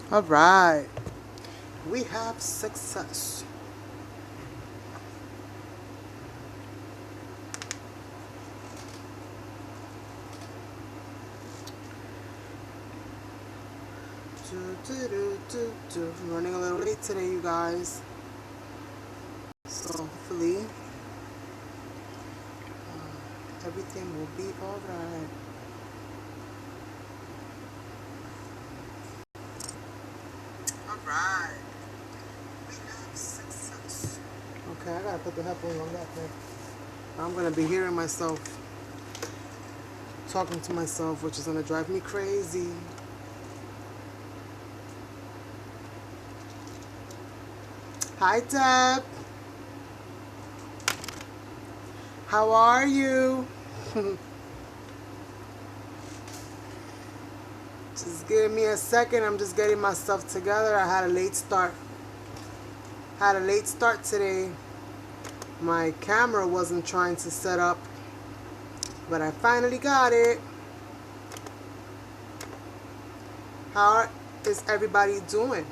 All right, we have success. I'm running a little late today, you guys. So hopefully everything will be all right. All right, we have success. Okay, I gotta put the headphones on that thing. I'm gonna be hearing myself talking to myself, which is gonna drive me crazy. Hi, Deb. How are you? Just give me a second. I'm just getting myself together. I had a late start. Had a late start today. My camera wasn't trying to set up, but I finally got it. How is everybody doing?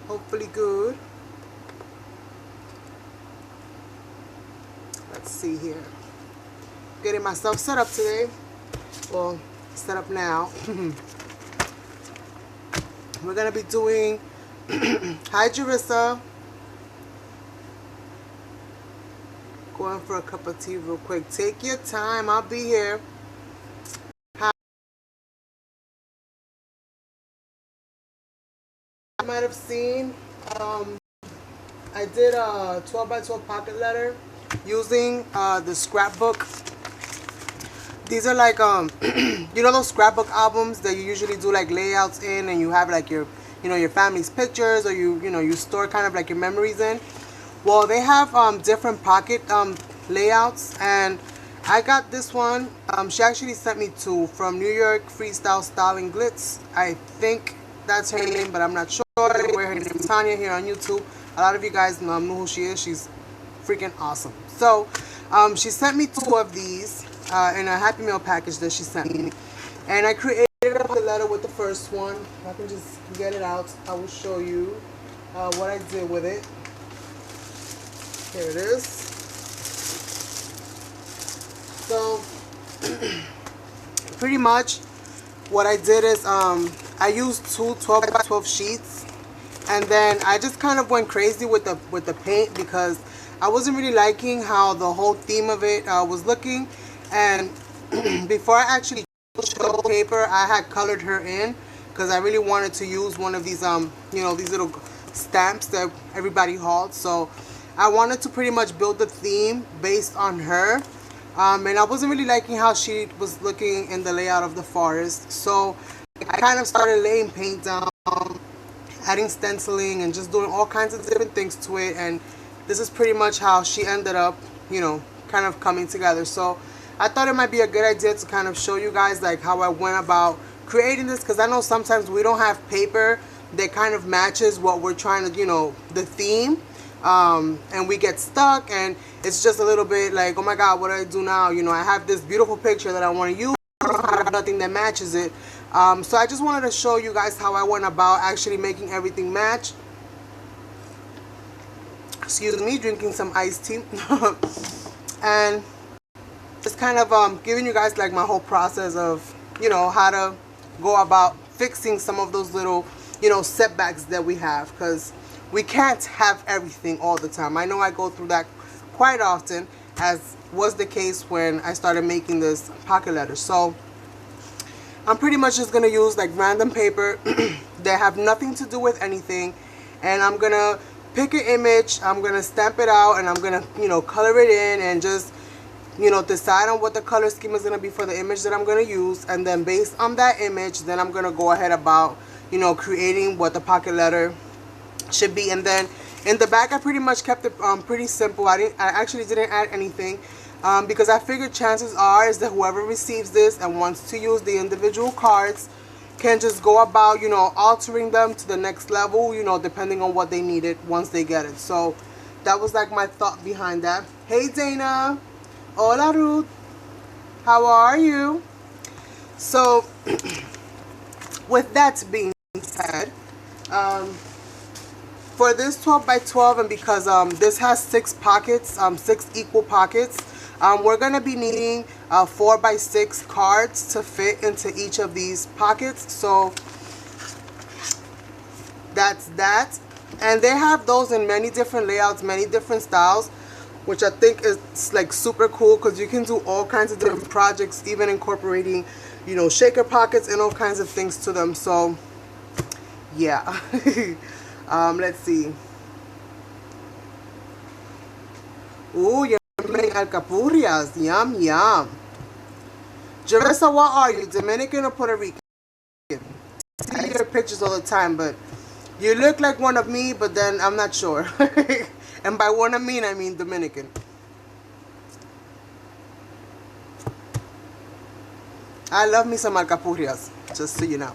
Hopefully good. Let's see here. Getting myself set up today. Well, set up now. We're gonna be doing hi Jarissa. Going for a cup of tea real quick. Take your time, I'll be here. I might have seen I did a 12 by 12 pocket letter using the scrapbook. These are like you know those scrapbook albums that you usually do like layouts in, and you have like your your family's pictures, or you store kind of like your memories in. Well, they have different pocket layouts, and I got this one. She actually sent me two from New York Freestyle Styling Glitz. I think that's her name, but I'm not sure. Her name is Tanya here on YouTube. A lot of you guys know who she is. She's freaking awesome. So she sent me two of these in a Happy Meal package that she sent me, and I created a letter with the first one. If I can just get it out, I will show you what I did with it. Here it is. So pretty much what I did is I used two 12 by 12 sheets, and then I just kind of went crazy with the paint because I wasn't really liking how the whole theme of it was looking. And before I actually showed paper, I had colored her in because I really wanted to use one of these these little stamps that everybody hauled. So I wanted to pretty much build the theme based on her. And I wasn't really liking how she was looking in the layout of the forest. So I kind of started laying paint down, adding stenciling, and just doing all kinds of different things to it. And this is pretty much how she ended up, kind of coming together. So I thought it might be a good idea to kind of show you guys like how I went about creating this, because I know sometimes we don't have paper that kind of matches what we're trying to, the theme. And we get stuck, and it's just a little bit like, oh my god, what do I do now? I have this beautiful picture that I want to use, I don't have nothing that matches it. So I just wanted to show you guys how I went about actually making everything match. Excuse me, drinking some iced tea. And just kind of giving you guys like my whole process of how to go about fixing some of those little setbacks that we have, because we can't have everything all the time. I know I go through that quite often, as was the case when I started making this pocket letter. So I'm pretty much just gonna use like random paper that have nothing to do with anything, and I'm gonna pick an image, I'm gonna stamp it out, and I'm gonna color it in, and just decide on what the color scheme is going to be for the image that I'm going to use. And then based on that image, then I'm going to go ahead about creating what the pocket letter should be. And then in the back, I pretty much kept it pretty simple. I actually didn't add anything because I figured chances are is that whoever receives this and wants to use the individual cards can just go about altering them to the next level, depending on what they needed once they get it. So that was like my thought behind that. Hey Dana. Hola Ruth, how are you? So with that being said, for this 12 by 12, and because this has 6 pockets, 6 equal pockets, we're going to be needing 4 by 6 cards to fit into each of these pockets. So that's that. And they have those in many different layouts, many different styles, which I think is like super cool, because you can do all kinds of different projects, even incorporating, you know, shaker pockets and all kinds of things to them. So yeah. Let's see. Ooh, you're making alcapurrias. Yum, yum. Jerissa, what are you, Dominican or Puerto Rican? I see your pictures all the time, but you look like one of me, but then I'm not sure. And by one of me, I mean Dominican. I love me some alcapurrias, just so you know.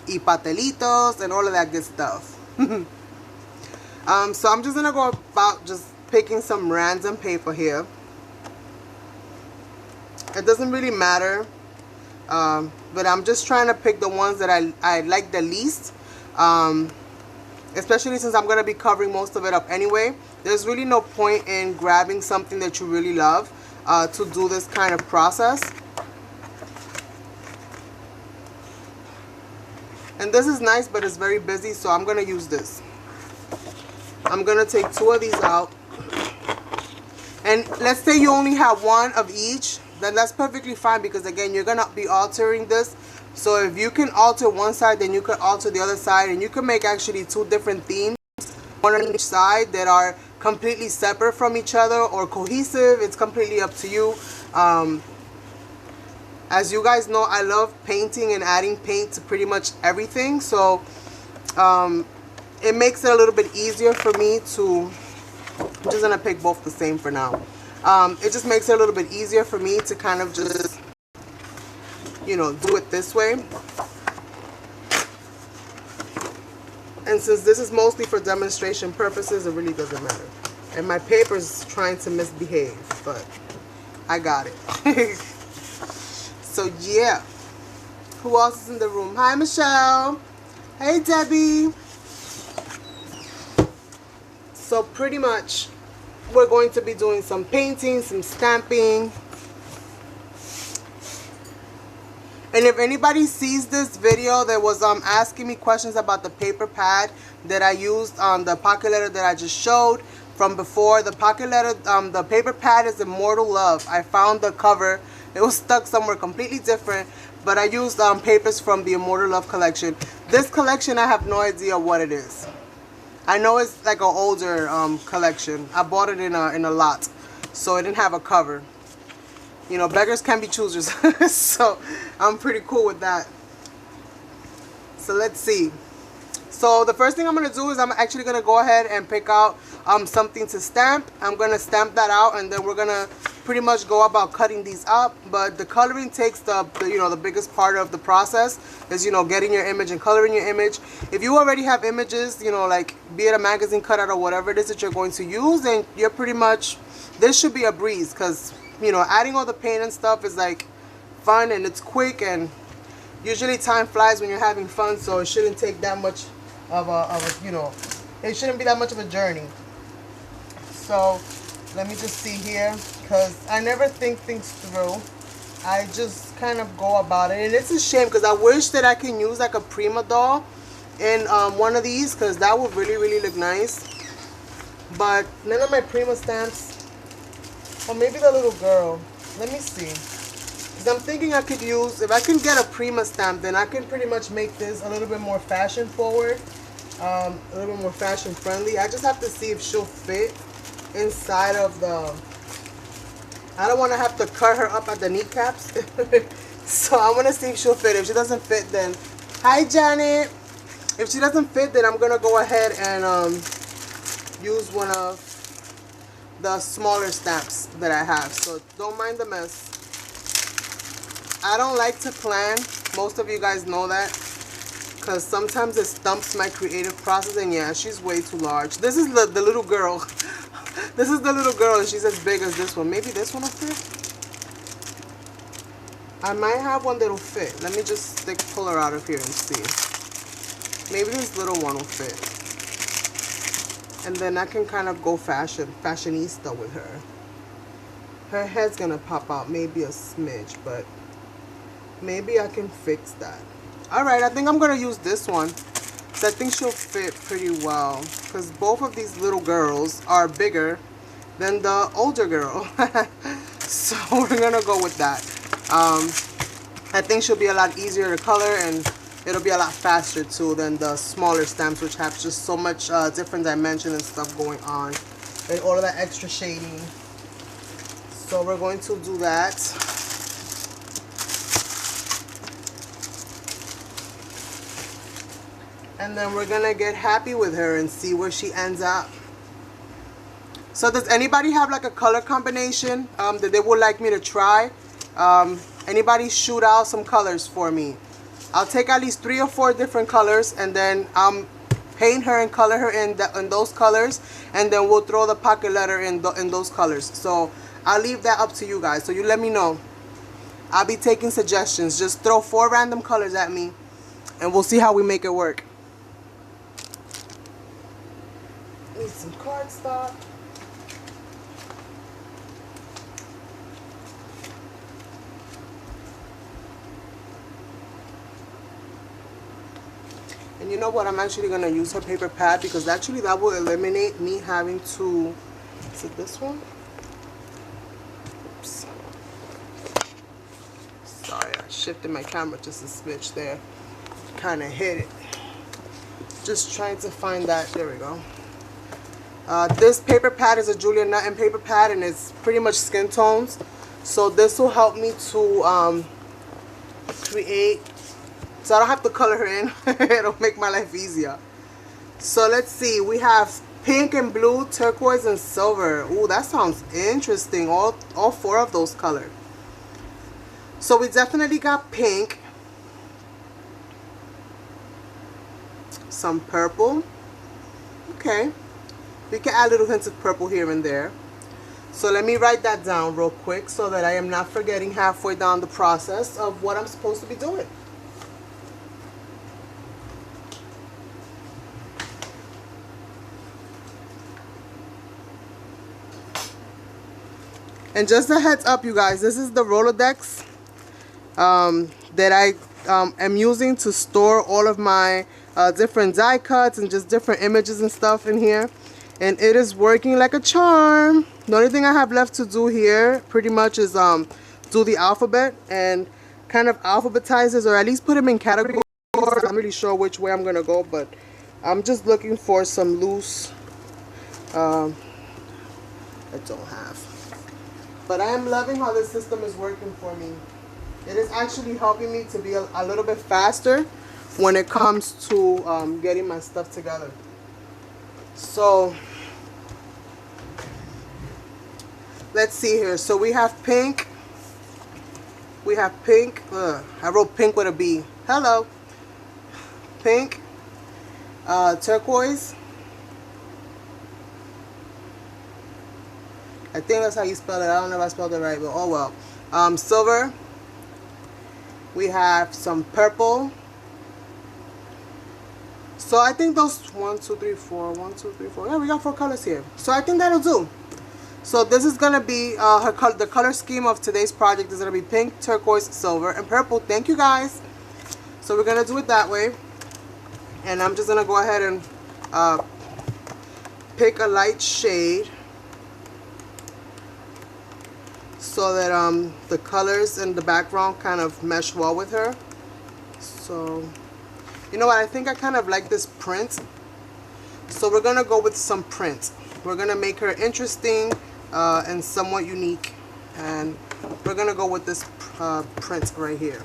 Y patelitos and all of that good stuff. So I'm just gonna go about just picking some random paper here. It doesn't really matter, but I'm just trying to pick the ones that I like the least, especially since I'm gonna be covering most of it up anyway. There's really no point in grabbing something that you really love to do this kind of process. And this is nice, but it's very busy, so I'm going to use this. I'm going to take 2 of these out. And let's say you only have 1 of each, then that's perfectly fine, because again, you're going to be altering this. So if you can alter one side, then you can alter the other side, and you can make actually 2 different themes, 1 on each side, that are completely separate from each other or cohesive. It's completely up to you. As you guys know, I love painting and adding paint to pretty much everything. So it makes it a little bit easier for me to, I'm just going to pick both the same for now. It just makes it a little bit easier for me to kind of just, you know, do it this way. And since this is mostly for demonstration purposes, it really doesn't matter. And my paper's trying to misbehave, but I got it. So yeah, who else is in the room? Hi Michelle. Hey Debbie. So pretty much we're going to be doing some painting, some stamping. And if anybody sees this video that was asking me questions about the paper pad that I used on the pocket letter that I just showed from before, the pocket letter, the paper pad is Immortal Love. I found the cover. It was stuck somewhere completely different, but I used papers from the Immortal Love collection. This collection, I have no idea what it is. I know it's like an older collection. I bought it in a lot, so it didn't have a cover. You know, beggars can be choosers. So I'm pretty cool with that. So let's see. So the first thing I'm going to do is I'm actually going to go ahead and pick out something to stamp. I'm going to stamp that out, and then we're going to pretty much go about cutting these up. But the coloring takes the biggest part of the process, is, you know, getting your image and coloring your image. If you already have images, you know, like be it a magazine cutout or whatever it is that you're going to use, then you're pretty much, this should be a breeze, because, you know, adding all the paint and stuff is like fun and it's quick, and usually time flies when you're having fun, so it shouldn't take that much of a, you know, it shouldn't be that much of a journey. So let me just see here, because I never think things through. I just kind of go about it, and it's a shame, because I wish that I can use like a Prima doll in one of these, because that would really look nice. But none of my Prima stamps, or maybe the little girl. Let me see, because I'm thinking I could use, if I can get a Prima stamp, then I can pretty much make this a little bit more fashion forward, a little bit more fashion friendly. I just have to see if she'll fit inside of the, I don't want to have to cut her up at the kneecaps. So I want to see if she'll fit. If she doesn't fit, then hi Janet. If she doesn't fit, then I'm going to go ahead and use one of the smaller stamps that I have. So don't mind the mess. I don't like to plan. Most of you guys know that, because sometimes it stumps my creative process. And yeah, she's way too large. This is the little girl. This is the little girl and she's as big as this one. Maybe this one will fit? I might have one that'll fit. Let me just pull her out of here and see. Maybe this little one will fit. And then I can kind of go fashionista with her. Her head's gonna pop out maybe a smidge, but maybe I can fix that. Alright, I think I'm gonna use this one. So I think she'll fit pretty well. Because both of these little girls are bigger than the older girl. So we're gonna go with that. I think she'll be a lot easier to color, and it'll be a lot faster too than the smaller stamps, which have just so much different dimension and stuff going on, and all of that extra shading. So we're going to do that. And then we're gonna get happy with her and see where she ends up. So does anybody have like a color combination that they would like me to try? Anybody shoot out some colors for me? I'll take at least 3 or 4 different colors, and then paint her and color her in those colors, and then we'll throw the pocket letter in those colors. So I'll leave that up to you guys. So you let me know. I'll be taking suggestions. Just throw 4 random colors at me, and we'll see how we make it work. Need some cardstock. And you know what? I'm actually going to use her paper pad, because actually that will eliminate me having to... Is it this one? Oops. Sorry, I shifted my camera just a smidge there. Kind of hit it. Just trying to find that. There we go. This paper pad is a Julia Nutten paper pad, and it's pretty much skin tones. So this will help me to create... So I don't have to color her in. It'll make my life easier. So let's see. We have pink and blue, turquoise and silver. Ooh, that sounds interesting. All 4 of those colors. So we definitely got pink. Some purple. Okay. We can add little hints of purple here and there. So let me write that down real quick so that I am not forgetting halfway down the process of what I'm supposed to be doing. And just a heads up, you guys, this is the Rolodex that I am using to store all of my different die cuts and just different images and stuff in here. And it is working like a charm. The only thing I have left to do here pretty much is do the alphabet and kind of alphabetize this, or at least put them in categories. I'm not really sure which way I'm going to go, but I'm just looking for some loose... I don't have. But I am loving how this system is working for me. It is actually helping me to be a little bit faster when it comes to getting my stuff together. So, let's see here. So we have pink. We have pink. I wrote pink with a B. Hello. Pink. Turquoise. I think that's how you spell it. I don't know if I spelled it right, but oh well. Silver. We have some purple. So I think those 1, 2, 3, 4. 1, 2, 3, 4. Yeah, we got 4 colors here. So I think that'll do. So this is gonna be the color scheme of today's project is gonna be pink, turquoise, silver, and purple. Thank you guys. So we're gonna do it that way, and I'm just gonna go ahead and pick a light shade, so that the colors and the background kind of mesh well with her. So, you know what, I think I kind of like this print. So we're gonna go with some print. We're gonna make her interesting and somewhat unique. And we're gonna go with this print right here.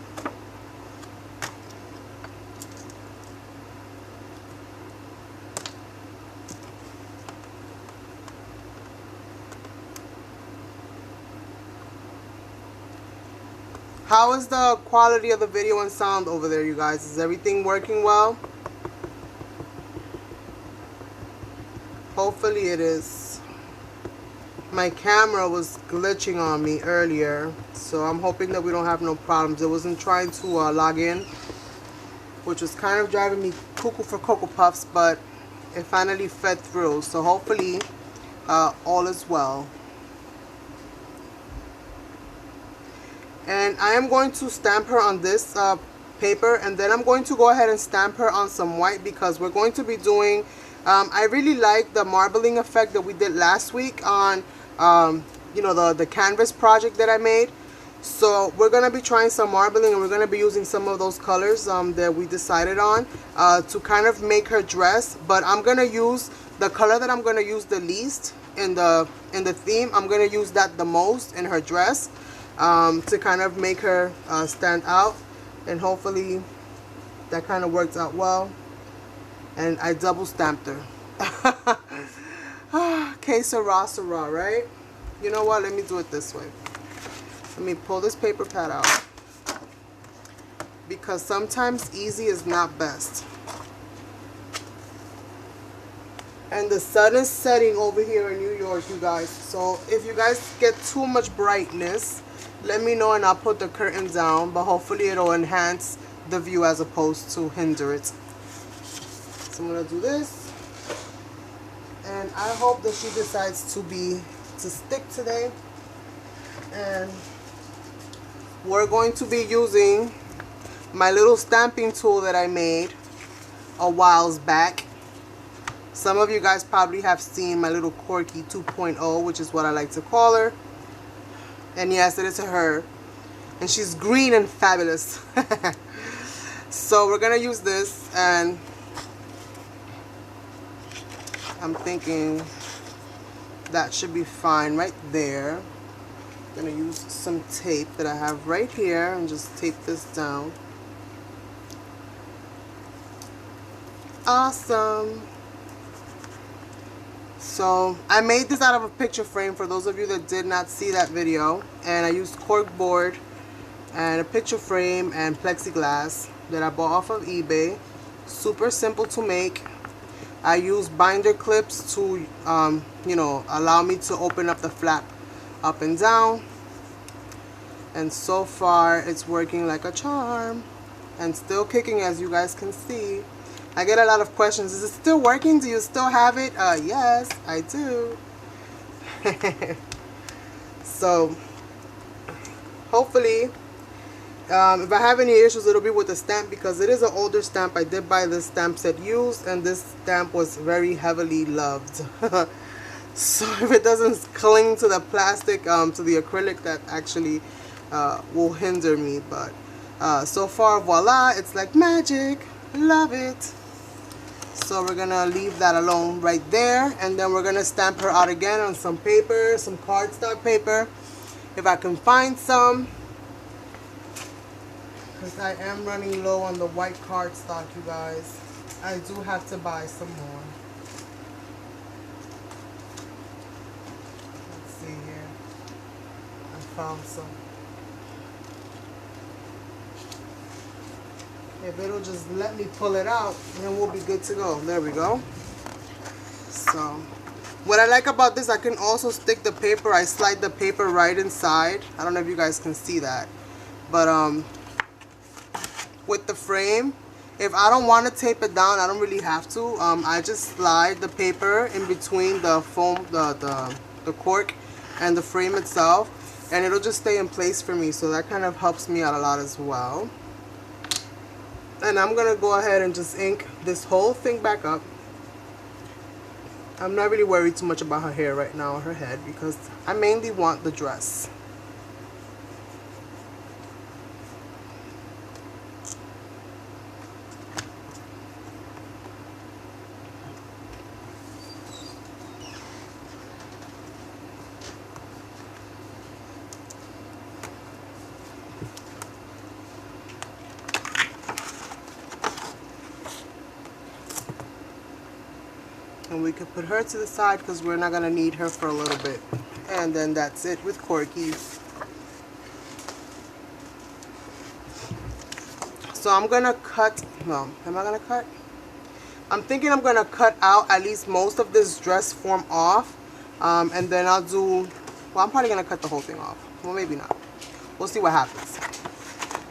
How is the quality of the video and sound over there, you guys? Is everything working well? Hopefully it is. my camera was glitching on me earlier, so I'm hoping that we don't have no problems. It wasn't trying to log in, which was kind of driving me cuckoo for Cocoa Puffs, but it finally fed through, so hopefully all is well. And I am going to stamp her on this paper, and then I'm going to go ahead and stamp her on some white, because we're going to be doing I really like the marbling effect that we did last week on you know, the canvas project that I made. So we're going to be trying some marbling, and we're going to be using some of those colors that we decided on to kind of make her dress. But I'm going to use the color that I'm going to use the least in the theme. I'm going to use that the most in her dress to kind of make her stand out, and hopefully that kind of works out well. And I double stamped her. Que sera, sera, right? You know what? Let me do it this way. Let me pull this paper pad out, because sometimes easy is not best. And the sun is setting over here in New York, you guys. So if you guys get too much brightness, let me know and I'll put the curtain down. But hopefully it'll enhance the view as opposed to hinder it. So I'm going to do this. And I hope that she decides to stick today. And we're going to be using my little stamping tool that I made a whiles back. Some of you guys probably have seen my little Corky 2.0, which is what I like to call her. And yes, it is her. And she's green and fabulous. So we're going to use this, and I'm thinking that should be fine right there. I'm going to use some tape that I have right here and just tape this down. Awesome. So I made this out of a picture frame for those of you that did not see that video, and I used cork board and a picture frame and plexiglass that I bought off of eBay. Super simple to make. I use binder clips to you know, allow me to open up the flap up and down, and so far it's working like a charm and still kicking, as you guys can see. I get a lot of questions. Is it still working? Do you still have it? Yes, I do. So hopefully if I have any issues, it'll be with the stamp, because it is an older stamp. I did buy this stamp set used, and this stamp was very heavily loved. So if it doesn't cling to the plastic, to the acrylic, that actually will hinder me. But so far, voila, it's like magic. Love it. So we're gonna leave that alone right there, and then we're gonna stamp her out again on some paper, some cardstock paper, if I can find some, because I am running low on the white cardstock, you guys. I do have to buy some more. Let's see here. I found some. If it'll just let me pull it out, then we'll be good to go. There we go. So what I like about this, I can also stick the paper. I slide the paper right inside. I don't know if you guys can see that, but with the frame, if I don't want to tape it down, I don't really have to. I just slide the paper in between the foam, the cork and the frame itself, and it'll just stay in place for me. So that kind of helps me out a lot as well. And I'm going to go ahead and just ink this whole thing back up. I'm not really worried too much about her hair right now, or her head, because I mainly want the dress. And we could put her to the side because we're not going to need her for a little bit. And then that's it with Corky's. So I'm going to cut, no, am I going to cut? I'm thinking I'm going to cut out at least most of this dress form off And then I'll do, well, I'm probably going to cut the whole thing off. Well, maybe not. We'll see what happens.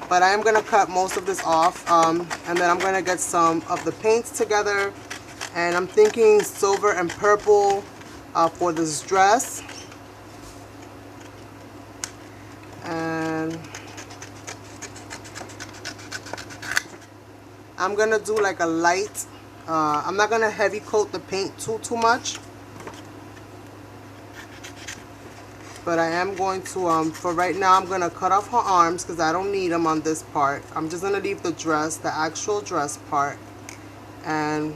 But I am going to cut most of this off. And then I'm going to get some of the paints together. And I'm thinking silver and purple for this dress. And I'm going to do like a light, I'm not going to heavy coat the paint too much. But I am going to, for right now, I'm going to cut off her arms because I don't need them on this part. I'm just going to leave the dress, the actual dress part. And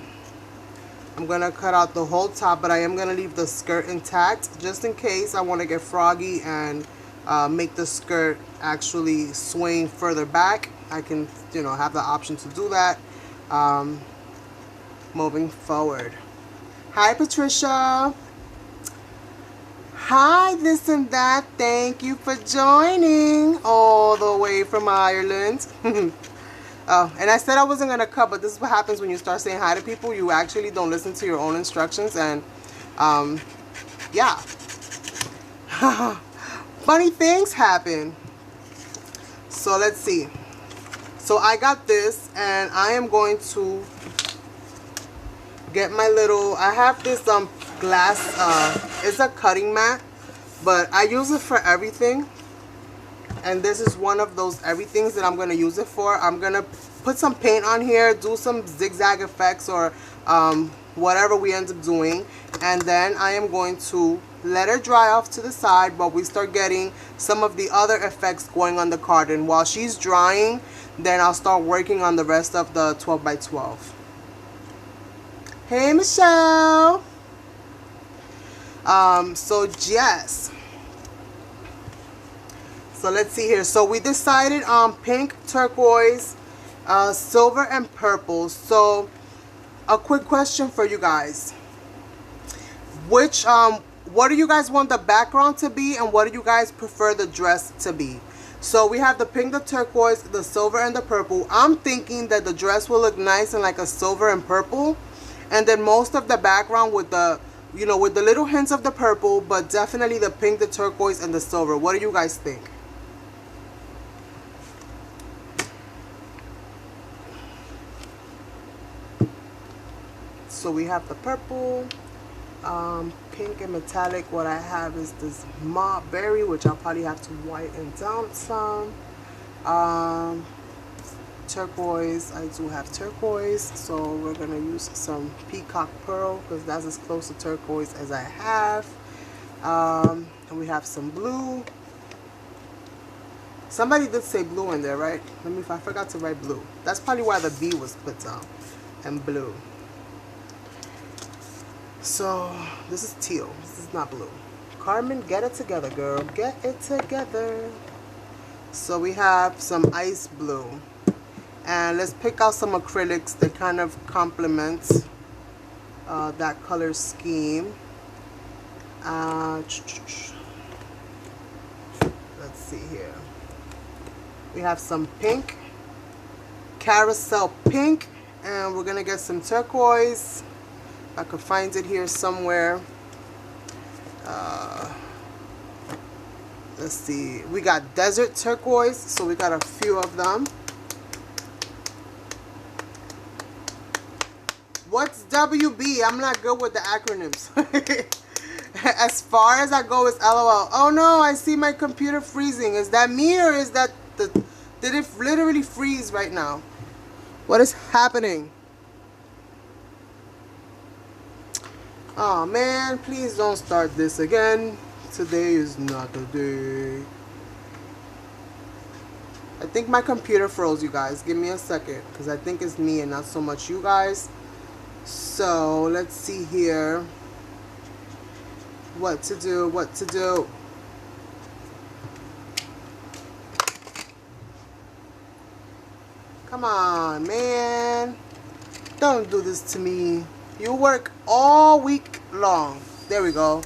I'm going to cut out the whole top, but I am going to leave the skirt intact just in case I want to get froggy and make the skirt actually swing further back. I can, you know, have the option to do that moving forward. Hi, Patricia. Hi, this and that. Thank you for joining all the way from Ireland. Oh, and I said I wasn't going to cut, but this is what happens when you start saying hi to people. You actually don't listen to your own instructions, and yeah. Funny things happen. So let's see. So I got this, and I am going to get my little, I have this glass, it's a cutting mat, but I use it for everything. And this is one of those everythings that I'm going to use it for. I'm going to put some paint on here, do some zigzag effects or whatever we end up doing. And then I am going to let her dry off to the side while we start getting some of the other effects going on the card. And while she's drying, then I'll start working on the rest of the 12 by 12. Hey, Michelle. So yes. So let's see here. So we decided on pink, turquoise, silver, and purple. So a quick question for you guys. Which, what do you guys want the background to be, and what do you guys prefer the dress to be? So we have the pink, the turquoise, the silver, and the purple. I'm thinking that the dress will look nice in like a silver and purple. And then most of the background with the, you know, with the little hints of the purple, but definitely the pink, the turquoise, and the silver. What do you guys think? So we have the purple, pink, and metallic. What I have is this mauve berry, which I'll probably have to whiten down some. Turquoise, I do have turquoise, so we're going to use some Peacock pearl because that's as close to turquoise as I have. And we have some blue. Somebody did say blue in there, right? Let me, if I forgot to write blue. That's probably why the B was put down. And blue. So this is teal. This is not blue. Carmen, get it together, girl. Get it together. So we have some ice blue. And let's pick out some acrylics that kind of complement that color scheme. Let's see here. We have some pink, Carousel pink, and we're gonna get some turquoise. I could find it here somewhere. Let's see. We got desert turquoise, so we got a few of them. What's WB? I'm not good with the acronyms. As far as I go is LOL. Oh no, I see my computer freezing. Is that me, or is that the... Did it literally freeze right now? What is happening? Oh man, please don't start this again. Today is not the day. I think my computer froze, you guys. Give me a second, because I think it's me and not so much you guys. So let's see here. What to do, what to do. Come on, man. Don't do this to me. You work all week long. There we go.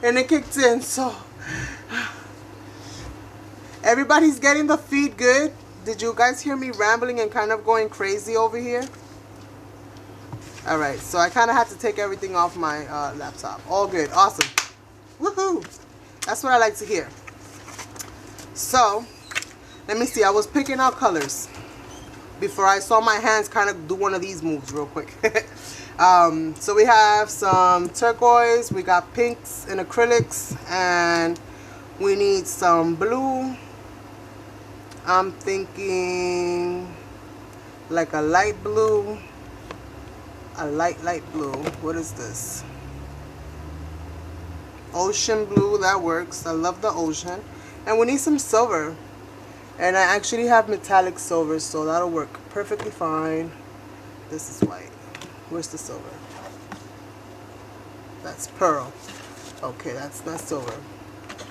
And it kicked in, so everybody's getting the feed good. Did you guys hear me rambling and kind of going crazy over here? All right, so I kind of had to take everything off my laptop. All good, awesome. Woohoo! That's what I like to hear. So, let me see. I was picking out colors before I saw my hands kind of do one of these moves real quick. So we have some turquoise, we got pinks and acrylics, and we need some blue. I'm thinking like a light blue, a light blue. What is this? Ocean blue, that works. I love the ocean. And we need some silver. And I actually have metallic silver, so that'll work perfectly fine. This is white. Where's the silver? That's pearl. Okay, that's not silver.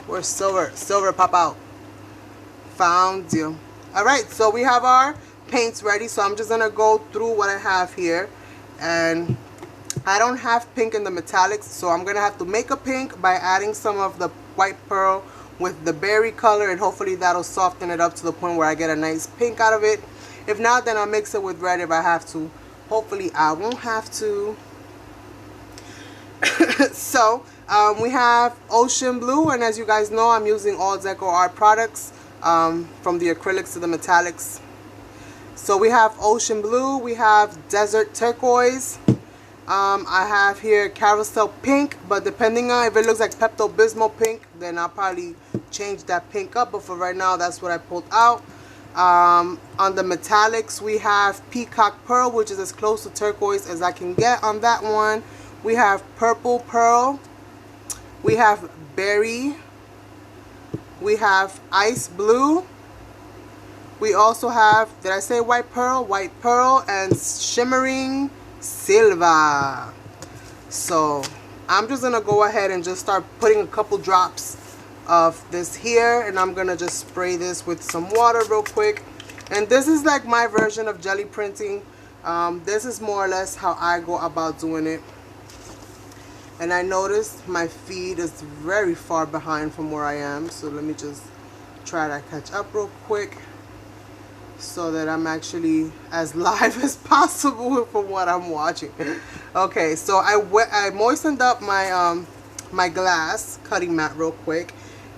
Where's silver? Silver, pop out. Found you. Alright, so we have our paints ready. So I'm just going to go through what I have here. And I don't have pink in the metallics, so I'm going to have to make a pink by adding some of the white pearl with the berry color, and hopefully that'll soften it up to the point where I get a nice pink out of it. If not, then I'll mix it with red if I have to. Hopefully I won't have to. So we have ocean blue, and as you guys know, I'm using all Decoart products, from the acrylics to the metallics. So we have ocean blue, we have desert turquoise, I have here Carousel pink, but depending on if it looks like Pepto-Bismol pink, then I'll probably change that pink up, but for right now that's what I pulled out. On the metallics, we have Peacock pearl, which is as close to turquoise as I can get on that one. We have purple pearl, we have berry, we have ice blue, we also have, did I say white pearl? White pearl and shimmering silver. So I'm just gonna go ahead and just start putting a couple drops of this here, and I'm gonna just spray this with some water real quick. And this is like my version of jelly printing. This is more or less how I go about doing it. And I noticed my feed is very far behind from where I am, so let me just try to catch up real quick so that I'm actually as live as possible from what I'm watching. Okay, so I moistened up my my glass cutting mat real quick,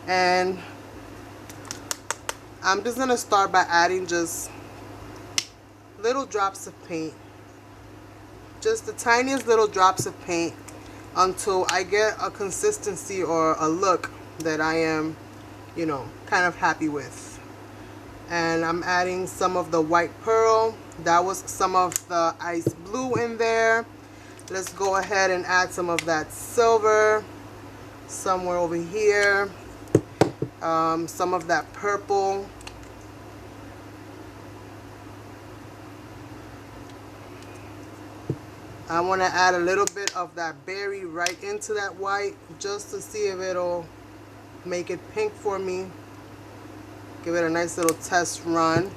and I'm just gonna start by adding just little drops of paint, just the tiniest little drops of paint, until I get a consistency or a look that I am, you know, kind of happy with. And I'm adding some of the white pearl. That was some of the ice blue in there. Let's go ahead and add some of that silver somewhere over here. Some of that purple. I want to add a little bit of that berry right into that white, just to see if it'll make it pink for me. Give it a nice little test run.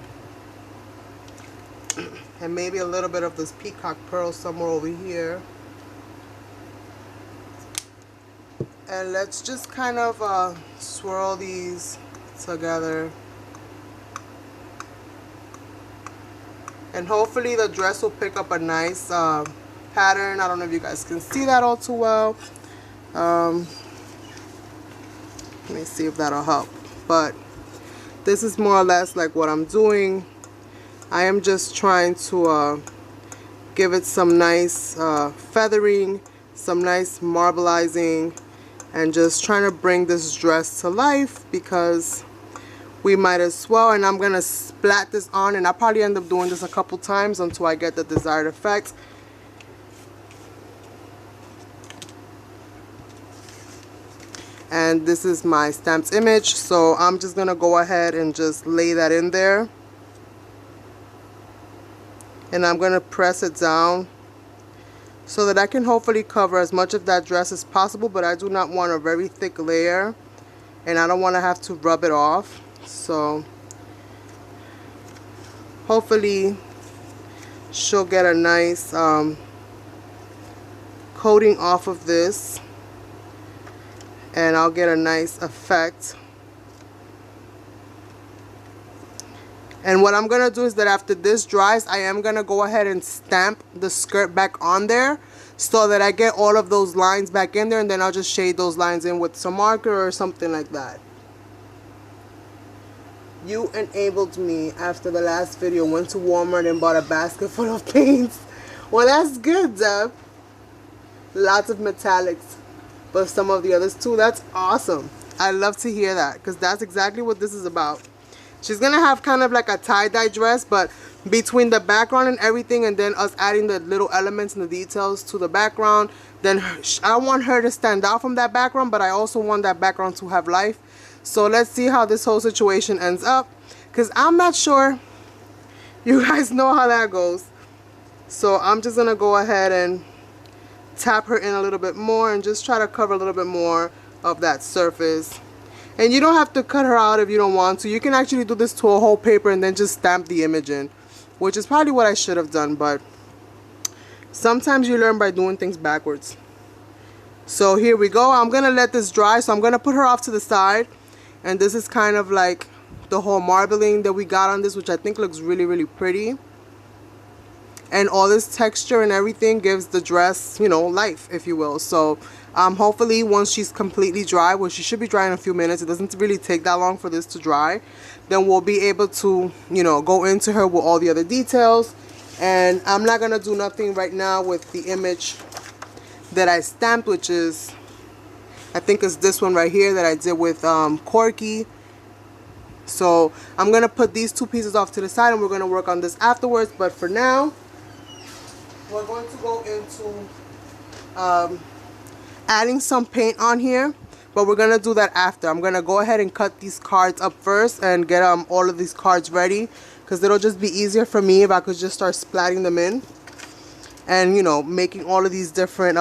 And maybe a little bit of this peacock pearl somewhere over here. And let's just kind of swirl these together. And hopefully the dress will pick up a nice pattern. I don't know if you guys can see that all too well. Let me see if that'll help. But this is more or less like what I'm doing. I am just trying to give it some nice feathering, some nice marbleizing, and just trying to bring this dress to life, because we might as well. And I'm gonna splat this on, and I'll probably end up doing this a couple times until I get the desired effect. And this is my stamped image, so I'm just gonna go ahead and just lay that in there, and I'm gonna press it down so that I can hopefully cover as much of that dress as possible, but I do not want a very thick layer, and I don't want to have to rub it off. So hopefully she'll get a nice coating off of this, and I'll get a nice effect. And what I'm going to do is that after this dries, I am going to go ahead and stamp the skirt back on there so that I get all of those lines back in there, and then I'll just shade those lines in with some marker or something like that. You enabled me after the last video, went to Walmart and bought a basket full of paints. Well, that's good, Deb. Lots of metallics, but some of the others too. That's awesome. I love to hear that, because that's exactly what this is about. She's going to have kind of like a tie-dye dress, but between the background and everything, and then us adding the little elements and the details to the background, then I want her to stand out from that background, but I also want that background to have life. So let's see how this whole situation ends up, because I'm not sure. You guys know how that goes. So I'm just going to go ahead and tap her in a little bit more and just try to cover a little bit more of that surface. And you don't have to cut her out if you don't want to. You can actually do this to a whole paper and then just stamp the image in, which is probably what I should have done, but sometimes you learn by doing things backwards. So here we go. I'm going to let this dry, so I'm going to put her off to the side. And this is kind of like the whole marbling that we got on this, which I think looks really, really pretty. And all this texture and everything gives the dress, you know, life, if you will. So hopefully once she's completely dry, well, she should be dry in a few minutes. It doesn't really take that long for this to dry. Then we'll be able to, you know, go into her with all the other details. And I'm not going to do nothing right now with the image that I stamped, which is, I think it's this one right here that I did with Corky. So I'm going to put these two pieces off to the side, and we're going to work on this afterwards. But for now, we're going to go into adding some paint on here, but we're going to do that after. I'm going to go ahead and cut these cards up first and get all of these cards ready, because it'll just be easier for me if I could just start splatting them in and, you know, making all of these different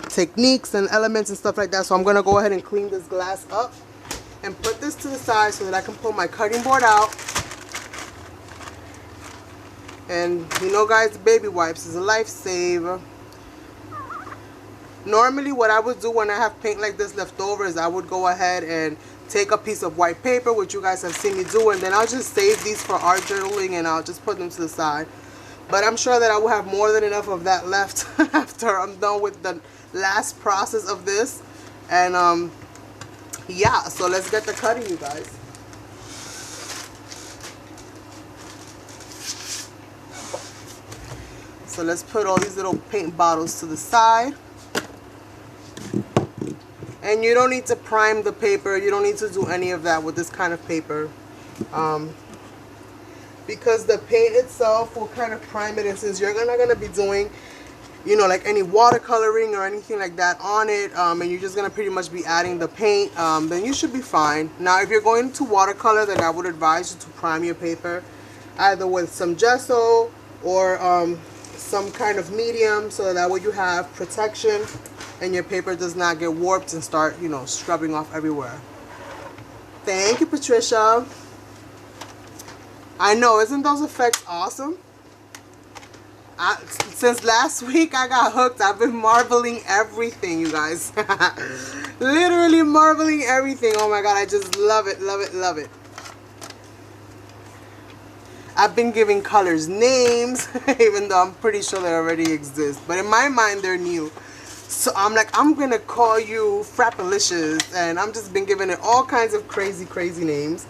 techniques and elements and stuff like that. So I'm going to go ahead and clean this glass up and put this to the side so that I can pull my cutting board out. And you know, guys, baby wipes is a lifesaver. Normally what I would do when I have paint like this left over is I would go ahead and take a piece of white paper, which you guys have seen me do, and then I'll just save these for art journaling and I'll just put them to the side. But I'm sure that I will have more than enough of that left after I'm done with the last process of this. And yeah, so let's get the cutting, you guys. So let's put all these little paint bottles to the side. And you don't need to prime the paper. You don't need to do any of that with this kind of paper. Because the paint itself will kind of prime it. And since you're not going to be doing, you know, like any watercoloring or anything like that on it, and you're just going to pretty much be adding the paint, then you should be fine. Now, if you're going to watercolor, then I would advise you to prime your paper either with some gesso or some kind of medium, so that way you have protection and your paper does not get warped and start, you know, scrubbing off everywhere. Thank you, Patricia. I know, isn't those effects awesome? Since last week I got hooked. I've been marbling everything, you guys. Literally marbling everything. Oh my god, I just love it, love it, love it. I've been giving colors names, even though I'm pretty sure they already exist. But in my mind, they're new. So I'm like, I'm going to call you Frappalicious. And I'm just been giving it all kinds of crazy, crazy names.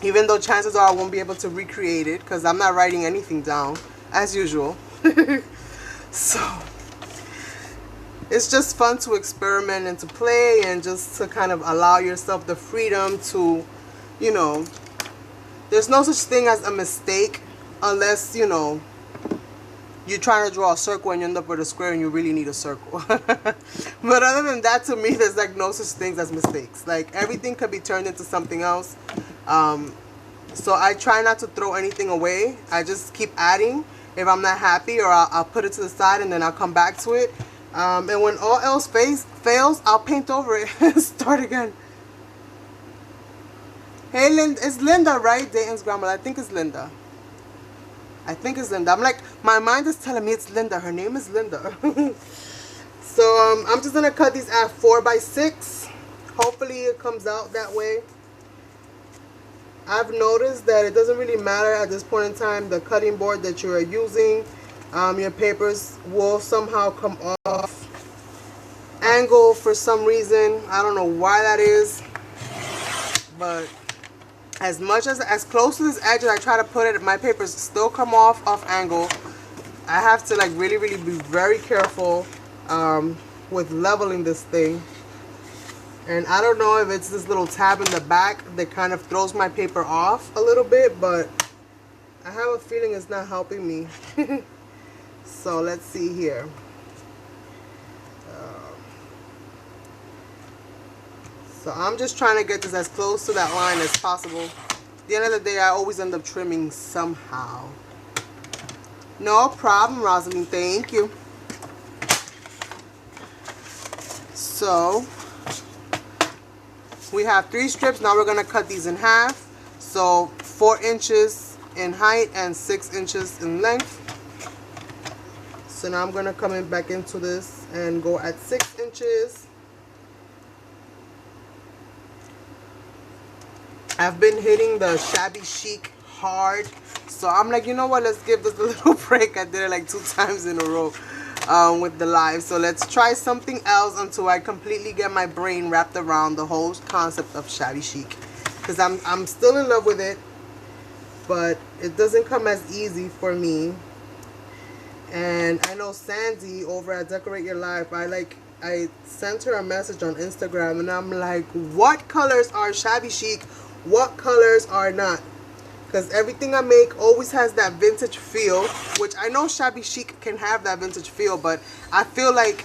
Even though chances are I won't be able to recreate it, because I'm not writing anything down, as usual. So it's just fun to experiment and to play, and just to kind of allow yourself the freedom to, you know, there's no such thing as a mistake unless, you know, you're trying to draw a circle and you end up with a square and you really need a circle. But other than that, to me, there's like no such things as mistakes. Like, everything could be turned into something else. So I try not to throw anything away. I just keep adding if I'm not happy, or I'll put it to the side and then I'll come back to it. And when all else fails, I'll paint over it and start again. Hey, it's Linda, right? Dayton's grandma. I think it's Linda. I think it's Linda. I'm like, my mind is telling me it's Linda. Her name is Linda. So I'm just going to cut these at 4 by 6. Hopefully it comes out that way. I've noticed that it doesn't really matter at this point in time the cutting board that you are using. Your papers will somehow come off angle for some reason. I don't know why that is, but as close to this edge as I try to put it, my papers still come off angle. I have to like really be very careful with leveling this thing. And I don't know if it's this little tab in the back that kind of throws my paper off a little bit, but I have a feeling it's not helping me. So let's see here. So I'm just trying to get this as close to that line as possible. At the end of the day, I always end up trimming somehow. No problem, Rosalind. Thank you. So we have 3 strips. Now we're going to cut these in half. So 4 inches in height and 6 inches in length. So now I'm going to come in back into this and go at 6 inches. I've been hitting the shabby chic hard, so I'm like, you know what, let's give this a little break. I did it like 2 times in a row with the live, so let's try something else until I completely get my brain wrapped around the whole concept of shabby chic, because I'm still in love with it, but it doesn't come as easy for me. And I know Sandy over at Decorate Your Life, I sent her a message on Instagram and I'm like, what colors are shabby chic, what colors are not? Because everything I make always has that vintage feel, which I know shabby chic can have that vintage feel, but I feel like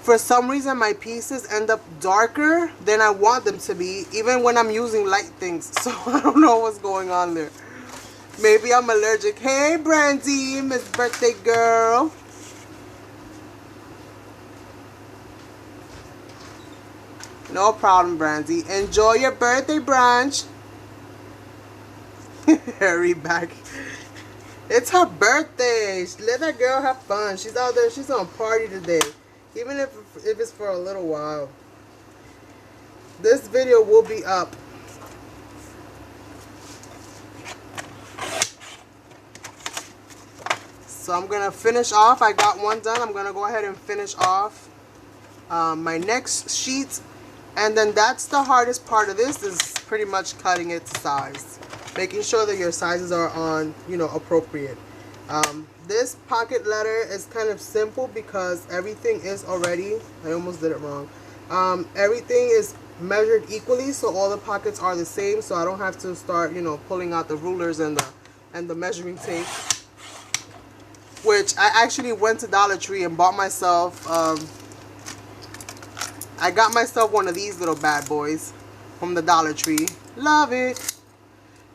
for some reason my pieces end up darker than I want them to be, even when I'm using light things. So I don't know what's going on there. Maybe I'm allergic. Hey Brandy, Miss Birthday Girl. No problem, Brandy. Enjoy your birthday brunch. Harry back. It's her birthday. Let that girl have fun. She's out there. She's on party today. Even if it's for a little while. This video will be up. So I'm going to finish off. I got one done. I'm going to go ahead and finish off my next sheet. And then that's the hardest part of this, is pretty much cutting it to size. Making sure that your sizes are on, you know, appropriate. This pocket letter is kind of simple because everything is already, I almost did it wrong. Everything is measured equally, so all the pockets are the same, so I don't have to start, you know, pulling out the rulers and the measuring tape. Which I actually went to Dollar Tree and bought myself, I got myself one of these little bad boys from the Dollar Tree. Love it.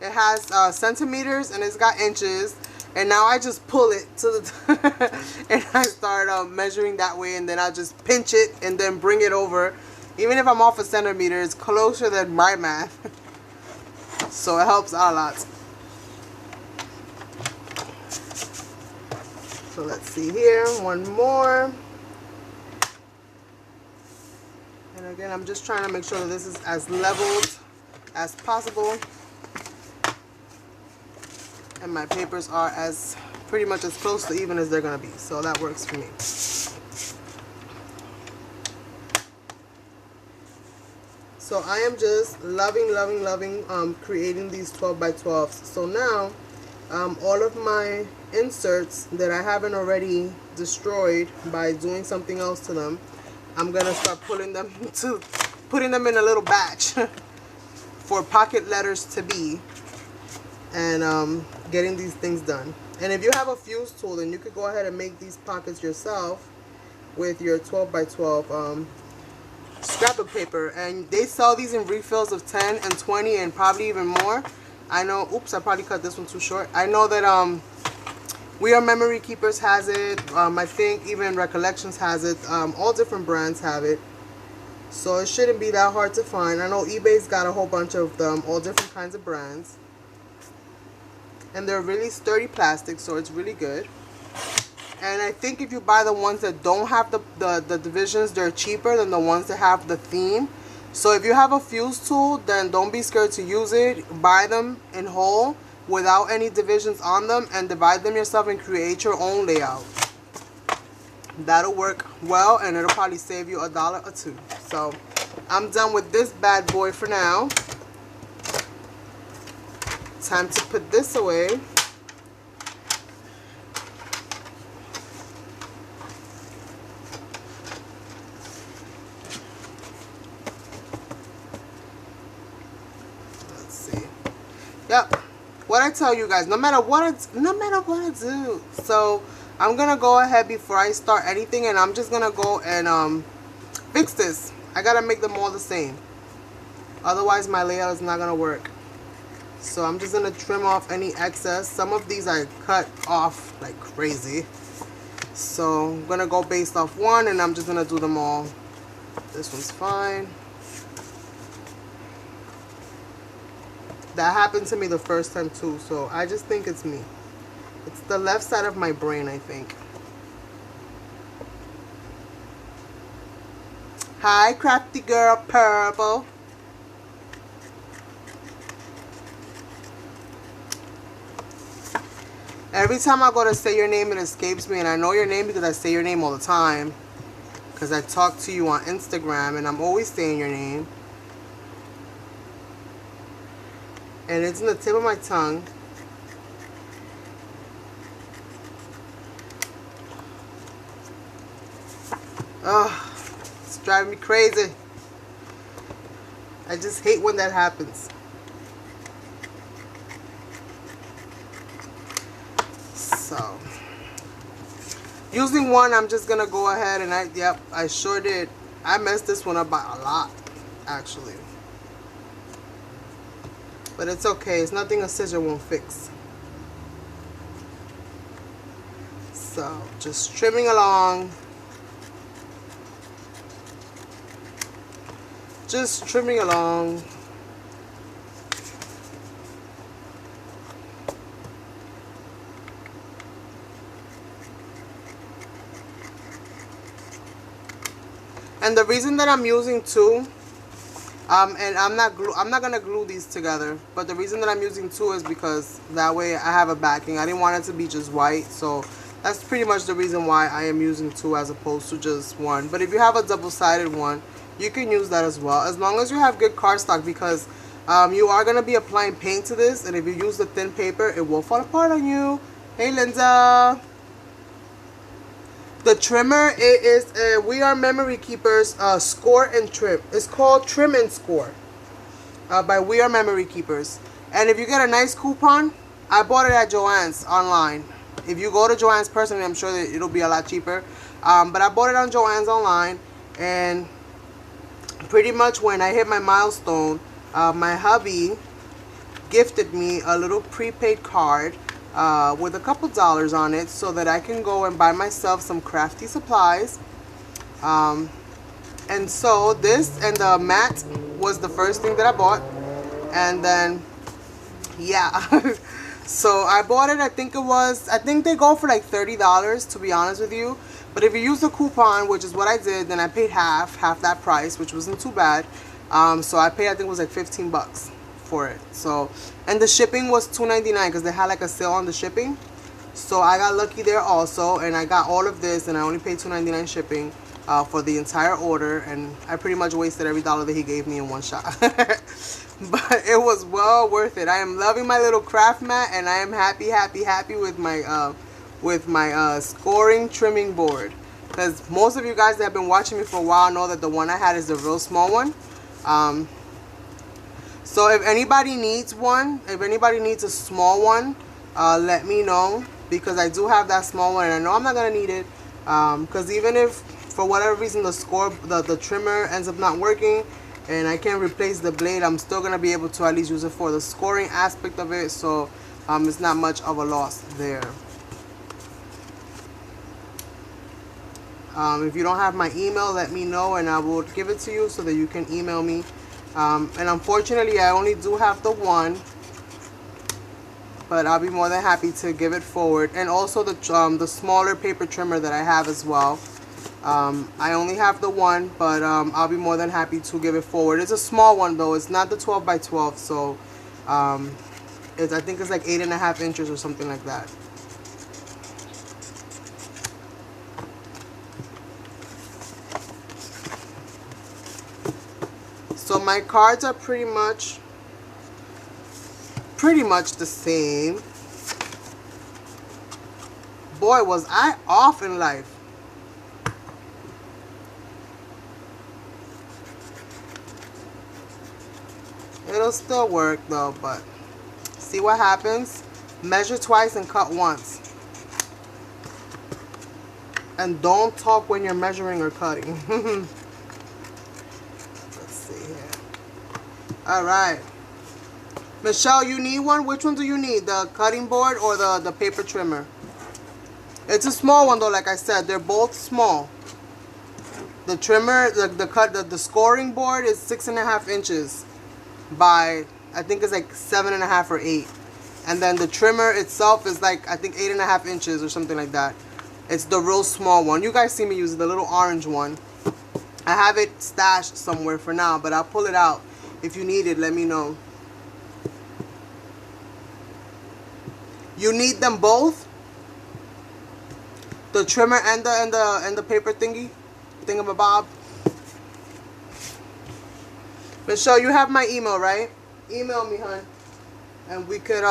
It has centimeters and it's got inches. And now I just pull it to the and I start measuring that way, and then I'll just pinch it and then bring it over. Even if I'm off a centimeter, it's closer than my math. So it helps out a lot. So let's see here, one more. And again, I'm just trying to make sure that this is as leveled as possible. And my papers are as pretty much as close to even as they're going to be. So that works for me. So I am just loving creating these 12 by 12s. So now all of my inserts that I haven't already destroyed by doing something else to them, I'm gonna start putting them in a little batch for pocket letters to be, and getting these things done. And if you have a fuse tool, then you could go ahead and make these pockets yourself with your 12 by 12 scrapbook paper. And they sell these in refills of 10 and 20 and probably even more. I know, oops, I probably cut this one too short. I know that We Are Memory Keepers has it. I think even Recollections has it. All different brands have it. So it shouldn't be that hard to find. I know eBay's got a whole bunch of them, all different kinds of brands. And they're really sturdy plastic, so it's really good. And I think if you buy the ones that don't have the divisions, they're cheaper than the ones that have the theme. So if you have a fuse tool, then don't be scared to use it. Buy them in whole without any divisions on them and divide them yourself and create your own layout. That'll work well, and it'll probably save you $1 or $2. So I'm done with this bad boy for now. Time to put this away. Let's see. Yep. What I tell you guys, no matter what I do. So I'm gonna go ahead before I start anything, and I'm just gonna go and fix this. I gotta make them all the same. Otherwise my layout is not gonna work. So I'm just gonna trim off any excess. Some of these I cut off like crazy. So I'm gonna go based off one, and I'm just gonna do them all. This one's fine. That happened to me the first time too, so I just think it's me. It's the left side of my brain, I think. Hi, crafty girl, purple. Every time I go to say your name, it escapes me, and I know your name because I say your name all the time. Because I talk to you on Instagram, and I'm always saying your name. And it's in the tip of my tongue. Oh, it's driving me crazy. I just hate when that happens. So, using one, I'm just gonna go ahead and I sure did. I messed this one up by a lot, actually. But it's okay. It's nothing a scissor won't fix. So, just trimming along. Just trimming along. And the reason that I'm using two, and I'm not gonna glue these together, but the reason that I'm using two is because that way I have a backing. I didn't want it to be just white, so that's pretty much the reason why I am using two as opposed to just one. But if you have a double-sided one, you can use that as well, as long as you have good cardstock, because you are gonna be applying paint to this, and if you use the thin paper, it will fall apart on you. Hey, Linda. The trimmer, it is We Are Memory Keepers Score and Trim. It's called Trim and Score by We Are Memory Keepers. And if you get a nice coupon, I bought it at Joann's online. If you go to Joann's personally, I'm sure that it'll be a lot cheaper. But I bought it on Joann's online, and pretty much when I hit my milestone, my hubby gifted me a little prepaid card with a couple dollars on it, so that I can go and buy myself some crafty supplies. And so this and the mat was the first thing that I bought, and then yeah. So I bought it, I think they go for like $30, to be honest with you. But if you use a coupon, which is what I did, then I paid half that price, which wasn't too bad. So I paid, I think it was like 15 bucks for it. So, and the shipping was $2.99 because they had like a sale on the shipping. So I got lucky there also, and I got all of this, and I only paid $2.99 shipping for the entire order, and I pretty much wasted every dollar that he gave me in one shot. But it was well worth it. I am loving my little craft mat, and I am happy with my scoring trimming board, because most of you guys that have been watching me for a while know that the one I had is the real small one. So if anybody needs one, if anybody needs a small one, let me know, because I do have that small one, and I know I'm not gonna need it, because even if for whatever reason the trimmer ends up not working and I can't replace the blade, I'm still gonna be able to at least use it for the scoring aspect of it. So it's not much of a loss there. If you don't have my email, let me know, and I will give it to you so that you can email me. And unfortunately, I only do have the one, but I'll be more than happy to give it forward. And also the smaller paper trimmer that I have as well. I only have the one, but I'll be more than happy to give it forward. It's a small one though. It's not the 12 by 12, so I think it's like 8.5 inches or something like that. So my cards are pretty much the same. Boy, was I off in life. It'll still work though, but see what happens. Measure twice and cut once. And don't talk when you're measuring or cutting. Let's see here. Alright. Michelle, you need one? Which one do you need? The cutting board or the paper trimmer? It's a small one though, like I said. They're both small. The trimmer, the scoring board is 6.5 inches by, I think it's like 7.5 or 8. And then the trimmer itself is like, I think 8.5 inches or something like that. It's the real small one. You guys see me use the little orange one. I have it stashed somewhere for now, but I'll pull it out. If you need it, let me know. You need them both? The trimmer and the paper thingy? Thingamabob? Michelle, you have my email, right? Email me, hon. And we could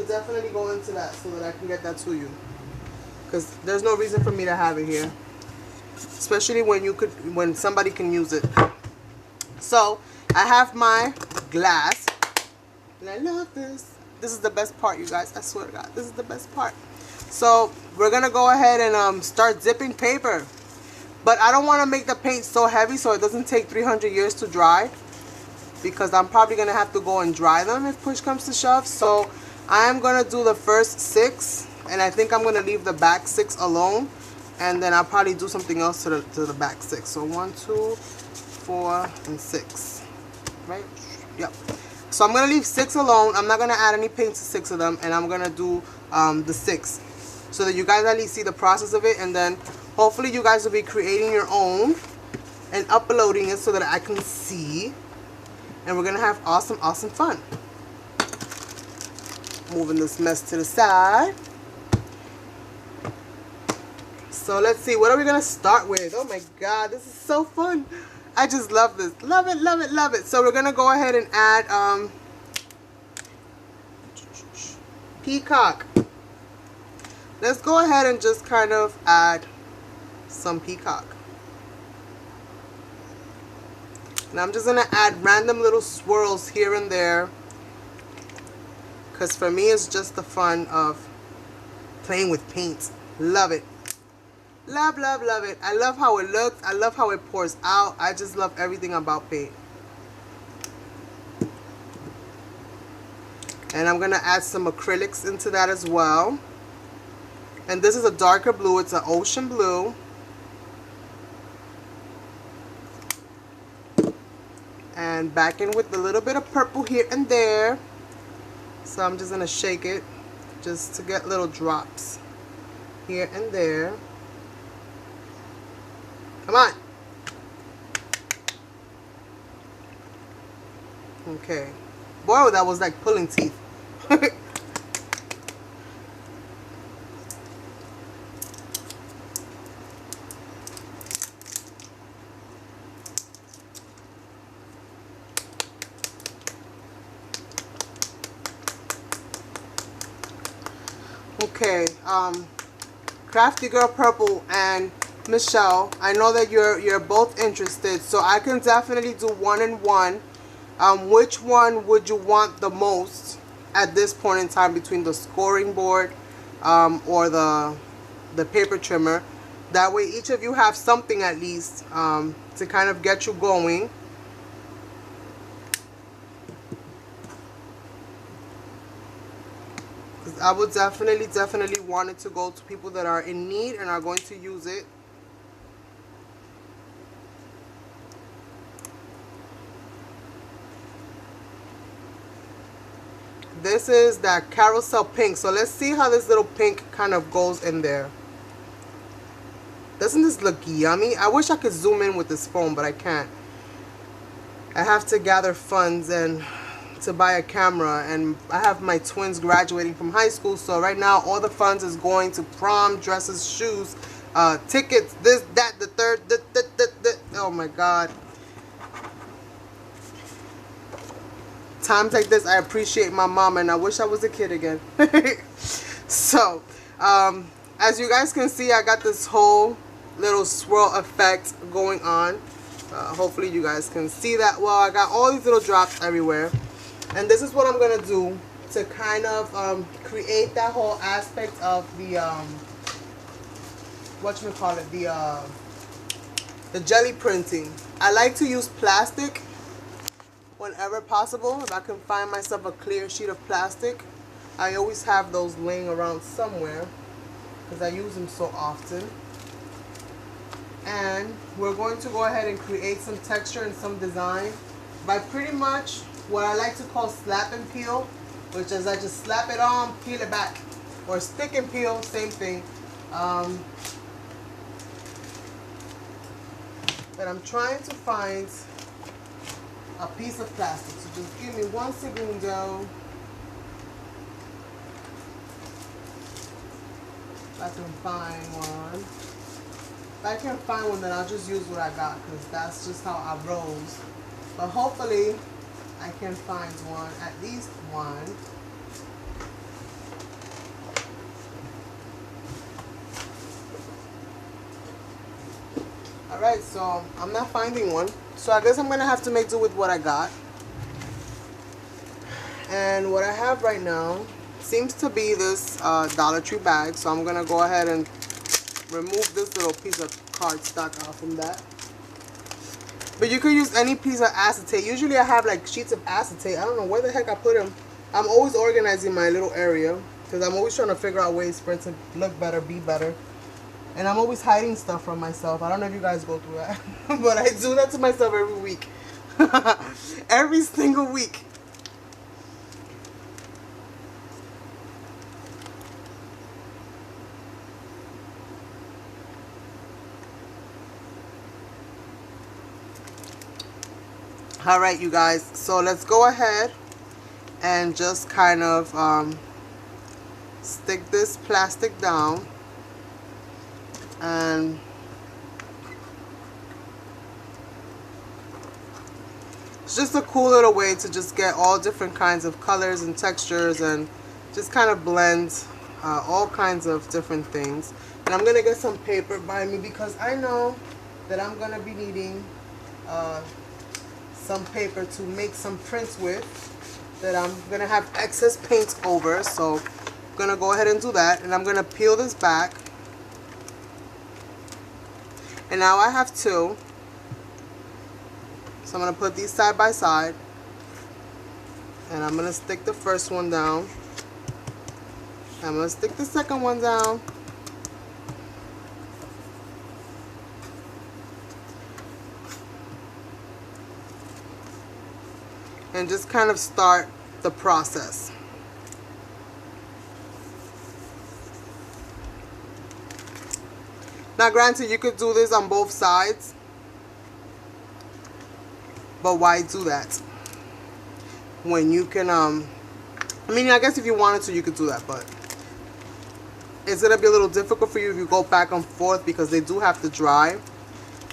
definitely go into that so that I can get that to you. Because there's no reason for me to have it here. Especially when somebody can use it. So, I have my glass. And I love this. This is the best part, you guys. I swear to God, this is the best part. So, we're going to go ahead and start zipping paper. But I don't want to make the paint so heavy so it doesn't take 300 years to dry. Because I'm probably going to have to go and dry them if push comes to shove. So, I am going to do the first 6. And I think I'm going to leave the back 6 alone. And then I'll probably do something else to the back 6. So 1, 2, 4, and 6. Right? Yep. So I'm going to leave 6 alone. I'm not going to add any paint to 6 of them. And I'm going to do the 6. So that you guys at least see the process of it. And then hopefully you guys will be creating your own. And uploading it so that I can see. And we're going to have awesome, awesome fun. Moving this mess to the side. So let's see, what are we going to start with? Oh my God, this is so fun. I just love this. Love it, love it, love it. So we're going to go ahead and add Peacock. Let's go ahead and just kind of add some Peacock. And I'm just going to add random little swirls here and there. Because for me, it's just the fun of playing with paint. Love it. Love, love, love it. I love how it looks. I love how it pours out. I just love everything about paint. And I'm going to add some acrylics into that as well. And this is a darker blue. It's an ocean blue. And back in with a little bit of purple here and there. So I'm just going to shake it just to get little drops here and there. Come on. Okay. Boy, that was like pulling teeth. Okay. Crafty Girl Purple and Michelle, I know that you're both interested, so I can definitely do 1 and 1. Which one would you want the most at this point in time between the scoring board or the paper trimmer? That way each of you have something at least to kind of get you going. I would definitely want it to go to people that are in need and are going to use it. This is that Carousel pink. So let's see how this little pink kind of goes in there. Doesn't this look yummy? I wish I could zoom in with this phone, but I can't. I have to gather funds and to buy a camera, and I have my twins graduating from high school, so right now all the funds is going to prom, dresses, shoes, tickets, this, that, the third, oh my god. Times like this, I appreciate my mom, and I wish I was a kid again. So, as you guys can see, I got this whole little swirl effect going on. Hopefully you guys can see that well. I got all these little drops everywhere. And this is what I'm going to do to kind of create that whole aspect of the, the jelly printing. I like to use plastic whenever possible. If I can find myself a clear sheet of plastic, I always have those laying around somewhere because I use them so often. And we're going to go ahead and create some texture and some design by pretty much what I like to call slap and peel, which is I just slap it on, peel it back, or stick and peel, same thing. But I'm trying to find a piece of plastic, so just give me 1 segundo. If I can find one. If I can't find one, then I'll just use what I got, because that's just how I rose. But hopefully I can find one, at least one. Alright, so I'm not finding one. So I guess I'm going to have to make do with what I got. And what I have right now seems to be this Dollar Tree bag. So I'm going to go ahead and remove this little piece of cardstock out from that. But you could use any piece of acetate. Usually I have like sheets of acetate. I don't know where the heck I put them. I'm always organizing my little area because I'm always trying to figure out ways for it to look better, be better. And I'm always hiding stuff from myself. I don't know if you guys go through that. But I do that to myself every week. Every single week. Alright, you guys, so let's go ahead and just kind of stick this plastic down, and it's just a cool little way to just get all different kinds of colors and textures and just kind of blend all kinds of different things. And I'm going to get some paper by me because I know that I'm going to be needing some paper to make some prints with that I'm going to have excess paint over. So I'm going to go ahead and do that, and I'm going to peel this back. And now I have two. So I'm going to put these side by side, and I'm going to stick the first one down. I'm going to stick the second one down. And just kind of start the process. Now granted, you could do this on both sides, but why do that when you can I mean, I guess if you wanted to you could do that, but it's gonna be a little difficult for you if you go back and forth because they do have to dry.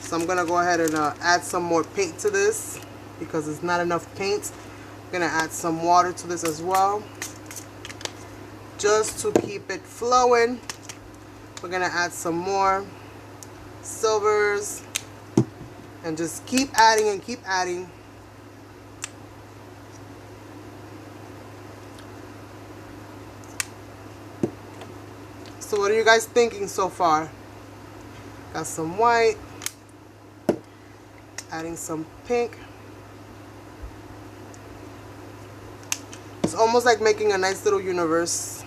So I'm gonna go ahead and add some more paint to this because it's not enough paint. I'm gonna add some water to this as well just to keep it flowing. We're gonna add some more silvers and just keep adding and keep adding. So what are you guys thinking so far? Got some white, adding some pink. It's almost like making a nice little universe.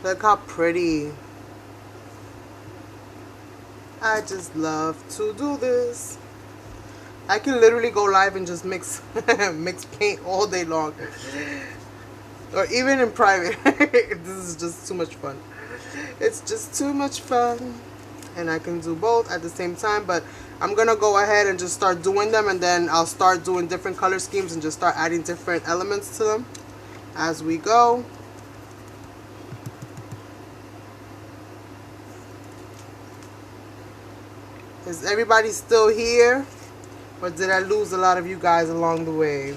Look how pretty. I just love to do this. I can literally go live and just mix mix paint all day long. Or even in private. This is just too much fun. It's just too much fun. And I can do both at the same time, but I'm gonna go ahead and just start doing them, and then I'll start doing different color schemes and just start adding different elements to them as we go. Is everybody still here? Or did I lose a lot of you guys along the way?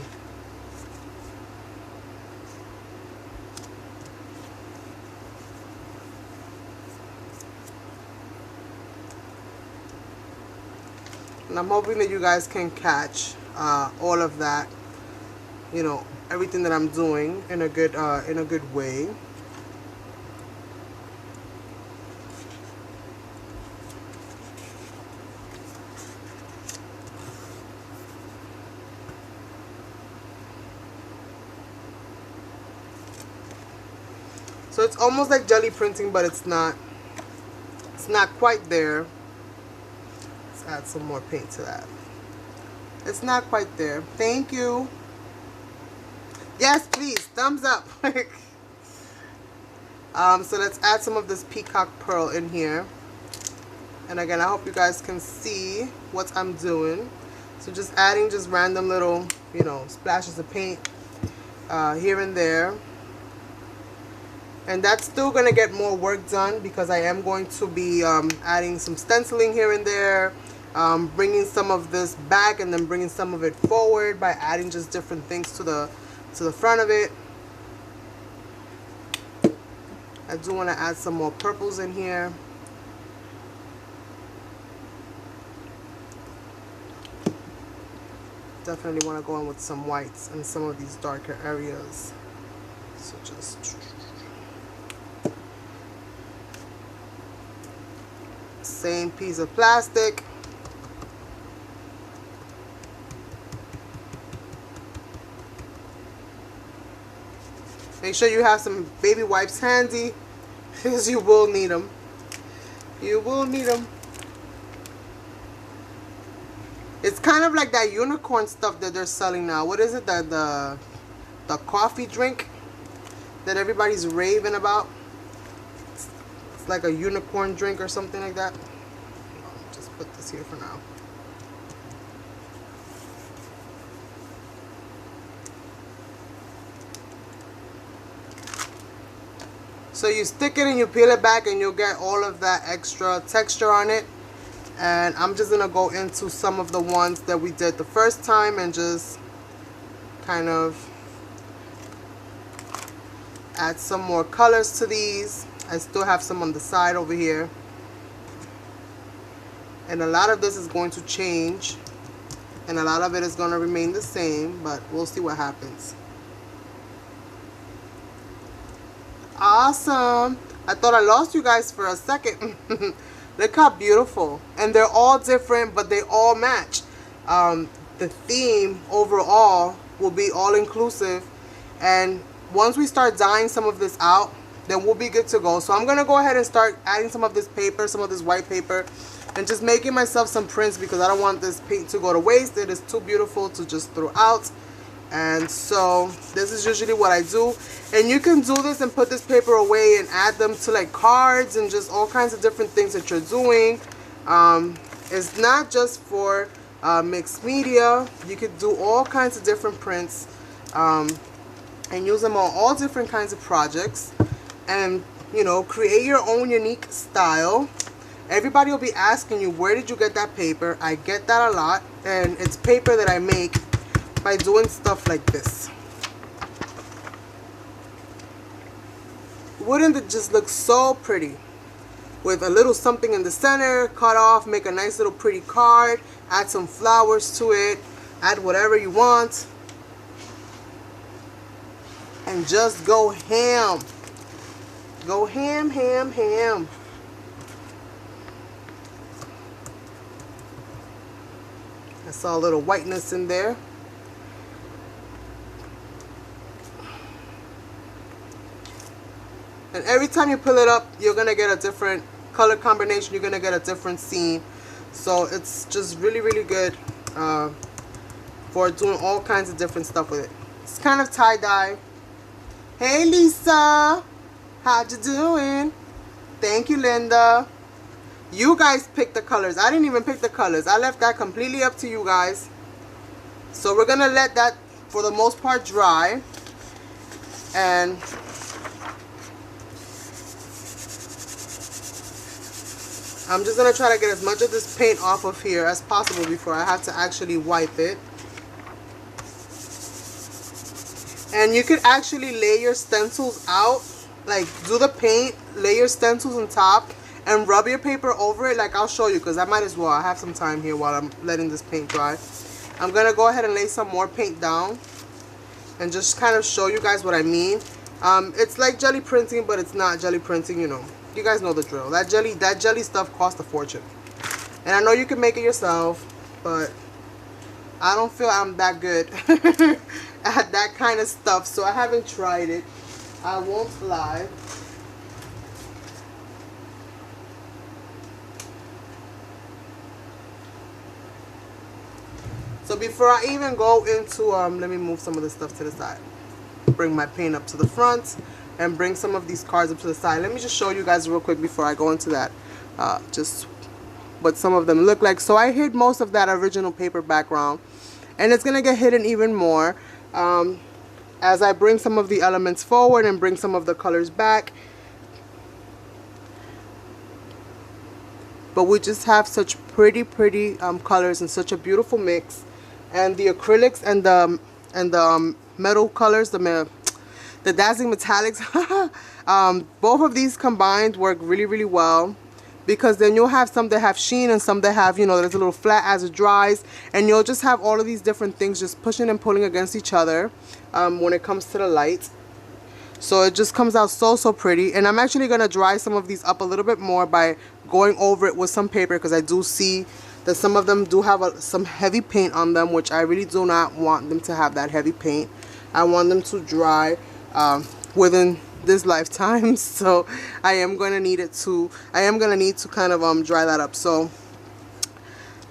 And I'm hoping that you guys can catch all of that, you know, everything that I'm doing in a good way. So it's almost like jelly printing, but it's not. It's not quite there. Let's add some more paint to that. It's not quite there. Thank you. Yes, please. Thumbs up. So let's add some of this Peacock pearl in here. And again, I hope you guys can see what I'm doing. So just adding just random little, you know, splashes of paint here and there. And that's still going to get more work done because I am going to be adding some stenciling here and there, bringing some of this back and then bringing some of it forward by adding just different things to the front of it. I do want to add some more purples in here. Definitely want to go in with some whites in some of these darker areas. So just... same piece of plastic. Make sure you have some baby wipes handy because you will need them. You will need them. It's kind of like that unicorn stuff that they're selling now. What is it? The coffee drink that everybody's raving about. It's like a unicorn drink or something like that. Just put this here for now. So you stick it and you peel it back and you'll get all of that extra texture on it. And I'm just going to go into some of the ones that we did the first time and just kind of add some more colors to these. I still have some on the side over here. And a lot of this is going to change. And a lot of it is going to remain the same, but we'll see what happens. Awesome. I thought I lost you guys for a second. Look how beautiful. And they're all different, but they all match. The theme overall will be all inclusive. And once we start dyeing some of this out, then we'll be good to go. So I'm going to go ahead and start adding some of this paper, some of this white paper, and just making myself some prints because I don't want this paint to go to waste. It is too beautiful to just throw out. And so this is usually what I do. And you can do this and put this paper away and add them to like cards and just all kinds of different things that you're doing. It's not just for mixed media. You could do all kinds of different prints and use them on all different kinds of projects. And, you know, create your own unique style. Everybody will be asking you, where did you get that paper? I get that a lot. And it's paper that I make by doing stuff like this. Wouldn't it just look so pretty? With a little something in the center, cut off, make a nice little pretty card, add some flowers to it, add whatever you want. And just go ham. Go ham, ham, ham. I saw a little whiteness in there. And every time you pull it up, you're gonna get a different color combination. You're gonna get a different scene. So it's just really, really good for doing all kinds of different stuff with it. It's kind of tie-dye. Hey Lisa, how you doing? Thank you, Linda. You guys picked the colors. I didn't even pick the colors. I left that completely up to you guys. So we're gonna let that for the most part dry. And I'm just gonna try to get as much of this paint off of here as possible before I have to actually wipe it. And you could actually lay your stencils out, like do the paint, lay your stencils on top, and rub your paper over it. Like I'll show you, because I might as well. I have some time here while I'm letting this paint dry. I'm gonna go ahead and lay some more paint down and just kind of show you guys what I mean. It's like jelly printing, but it's not jelly printing, you know. You guys know the drill. That jelly stuff costs a fortune. And I know you can make it yourself, but I don't feel I'm that good at that kind of stuff, so I haven't tried it. I won't lie. So before I even go into, let me move some of this stuff to the side. Bring my paint up to the front and bring some of these cards up to the side. Let me just show you guys real quick before I go into that. Just what some of them look like. So I hid most of that original paper background, and it's gonna get hidden even more as I bring some of the elements forward and bring some of the colors back. But we just have such pretty colors and such a beautiful mix. And the acrylics and the metal colors, the Dazzling metallics, both of these combined work really well, because then you'll have some that have sheen and some that have, you know, that's a little flat as it dries, and you'll just have all of these different things just pushing and pulling against each other when it comes to the light. So it just comes out so pretty. And I'm actually going to dry some of these up a little bit more by going over it with some paper, because I do see that some of them do have some heavy paint on them, which I really do not want them to have that heavy paint. I want them to dry within this lifetime, so I am going to need to kind of dry that up. So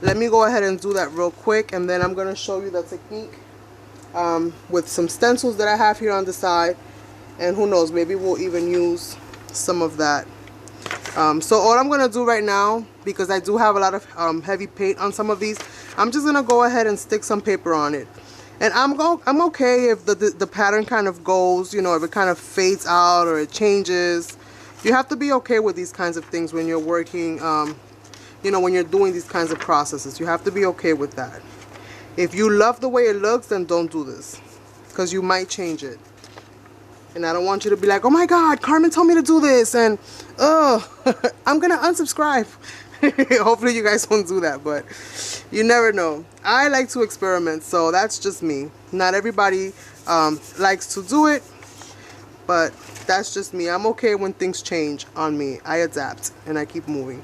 let me go ahead and do that real quick, and then I'm going to show you the technique with some stencils that I have here on the side. And who knows, maybe we'll even use some of that. So all I'm going to do right now, because I do have a lot of heavy paint on some of these, I'm just going to go ahead and stick some paper on it. And I'm okay if the pattern kind of goes, you know, if it kind of fades out or it changes. You have to be okay with these kinds of things when you're working, you know, when you're doing these kinds of processes. You have to be okay with that. If you love the way it looks, then don't do this, because you might change it. And I don't want you to be like, oh my God, Carmen told me to do this, and I'm gonna unsubscribe. Hopefully you guys won't do that, but you never know. I like to experiment, so that's just me. Not everybody likes to do it, but that's just me. I'm okay when things change on me. I adapt and I keep moving.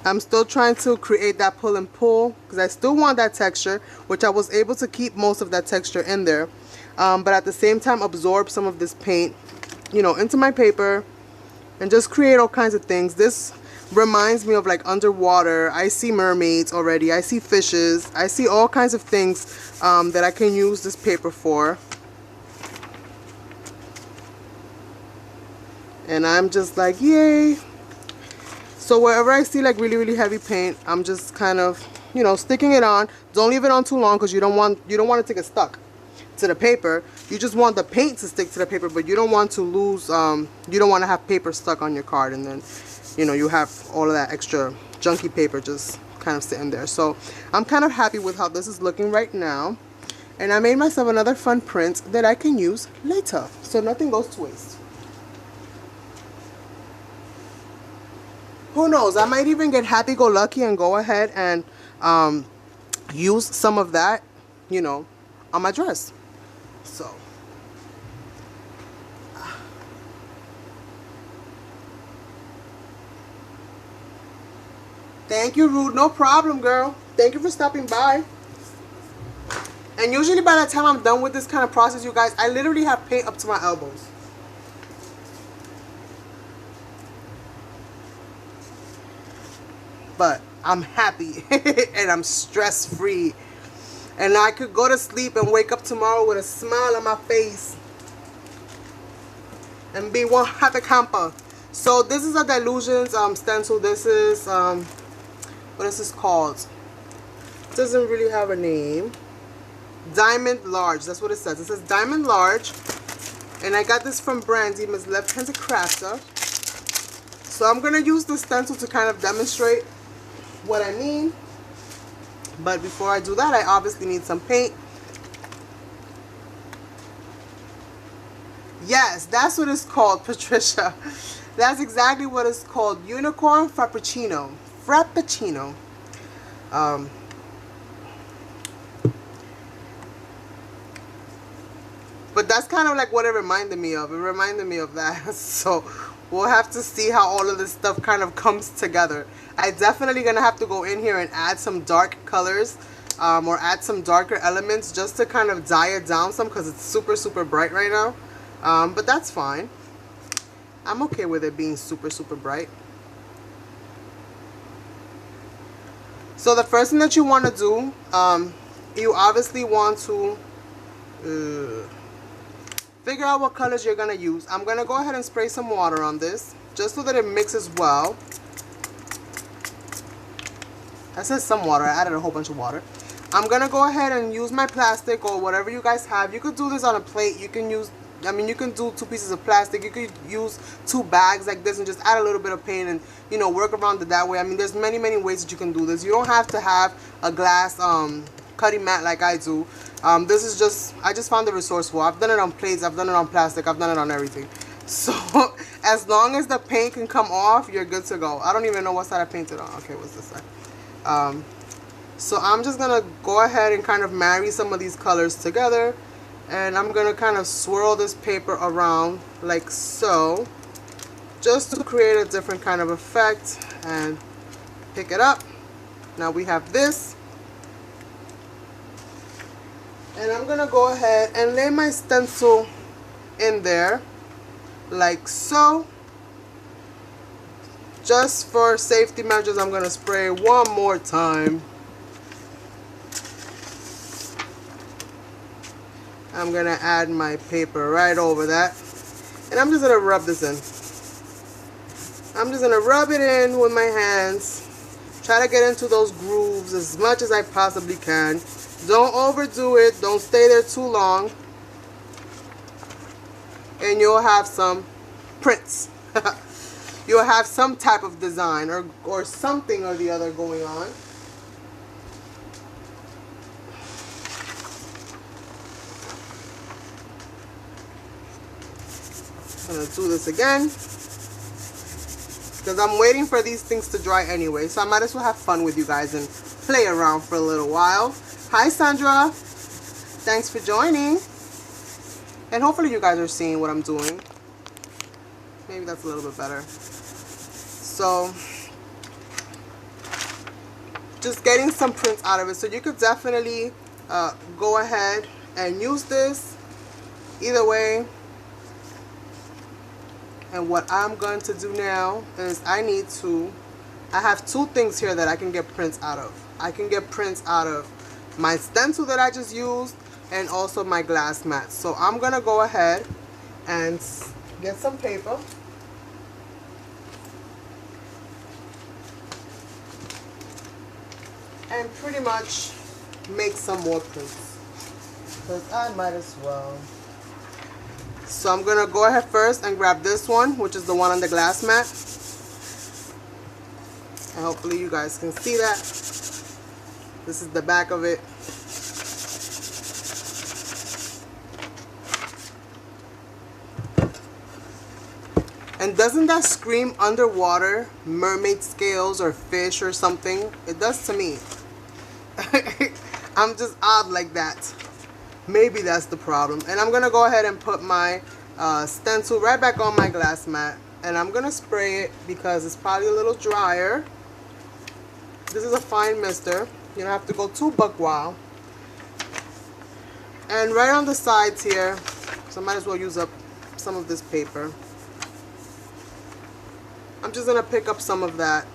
I'm still trying to create that pull and pull, because I still want that texture, which I was able to keep most of that texture in there, but at the same time absorb some of this paint, you know, into my paper and just create all kinds of things. This reminds me of like underwater. I see mermaids already. I see fishes. I see all kinds of things that I can use this paper for. And I'm just like, yay. So wherever I see like really heavy paint, I'm just kind of, you know, sticking it on. Don't leave it on too long, because you don't want it to get stuck to the paper. You just want the paint to stick to the paper, but you don't want to lose, you don't want to have paper stuck on your card, and then, you know, you have all of that extra junky paper just kind of sitting there. So I'm kind of happy with how this is looking right now, and I made myself another fun print that I can use later, so nothing goes to waste. Who knows, I might even get happy-go-lucky and go ahead and use some of that, you know, on my dress. So thank you, Rude. No problem, girl. Thank you for stopping by. And usually by the time I'm done with this kind of process, you guys, I literally have paint up to my elbows. But I'm happy and I'm stress-free. And I could go to sleep and wake up tomorrow with a smile on my face. And be one happy camper. So this is a Delusions stencil. This is, what is this called? It doesn't really have a name. Diamond Large, that's what it says. It says Diamond Large. And I got this from Brandy, Miss Left-Handed Crafter. So I'm going to use the stencil to kind of demonstrate what I mean. But before I do that, I obviously need some paint. Yes, that's what it's called, Patricia. That's exactly what it's called. Unicorn Frappuccino. Frappuccino. But that's kind of like what it reminded me of. It reminded me of that. So we'll have to see how all of this stuff kind of comes together. I definitely gonna have to go in here and add some dark colors or add some darker elements just to kind of dye it down some, because it's super, super bright right now. But that's fine. I'm okay with it being super, super bright. So the first thing that you want to do, you obviously want to figure out what colors you're going to use. I'm going to go ahead and spray some water on this, just so that it mixes well. I said some water. I added a whole bunch of water. I'm going to go ahead and use my plastic or whatever you guys have. You could do this on a plate. You can use, I mean, you can do 2 pieces of plastic. You could use 2 bags like this and just add a little bit of paint and, you know, work around it that way. I mean, there's many, many ways that you can do this. You don't have to have a glass cutting mat like I do. This is just, I just found it resourceful. I've done it on plates, I've done it on plastic, I've done it on everything. So as long as the paint can come off, you're good to go. I don't even know what side I painted on. Okay, what's this side? So I'm just gonna go ahead and kind of marry some of these colors together, and I'm gonna kind of swirl this paper around like so, just to create a different kind of effect, and pick it up. Now we have this, and I'm gonna go ahead and lay my stencil in there like so. Just for safety measures, I'm gonna spray one more time. I'm gonna add my paper right over that, and I'm just gonna rub this in. I'm just gonna rub it in with my hands. Try to get into those grooves as much as I possibly can. Don't overdo it. Don't stay there too long, and you'll have some prints. You'll have some type of design or something or the other going on. I'm gonna do this again because I'm waiting for these things to dry anyway, so I might as well have fun with you guys and play around for a little while. Hi Sandra, thanks for joining, and hopefully you guys are seeing what I'm doing. Maybe that's a little bit better. So just getting some prints out of it, so you could definitely go ahead and use this either way. And what I'm going to do now is I have 2 things here that I can get prints out of. I can get prints out of my stencil that I just used and also my glass mat. So I'm going to go ahead and get some paper. And pretty much make some more prints, because I might as well. So I'm going to go ahead first and grab this one, which is the one on the glass mat. And hopefully you guys can see that. This is the back of it. And doesn't that scream underwater mermaid scales or fish or something? It does to me. I'm just odd like that. Maybe that's the problem. And I'm gonna go ahead and put my stencil right back on my glass mat, and I'm gonna spray it because it's probably a little drier. This is a fine mister. You don't have to go too buck wild. And right on the sides here, so I might as well use up some of this paper. I'm just going to pick up some of that.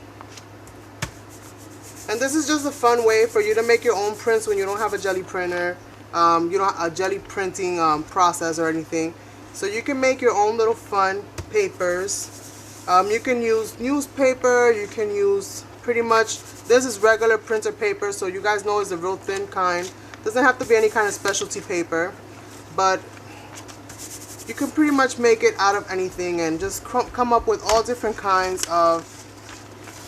And this is just a fun way for you to make your own prints when you don't have a jelly printer. You don't have a jelly printing process or anything. So you can make your own little fun papers. You can use newspaper. You can use pretty much, this is regular printer paper, so you guys know it's a real thin kind. Doesn't have to be any kind of specialty paper, but you can pretty much make it out of anything and just come up with all different kinds of,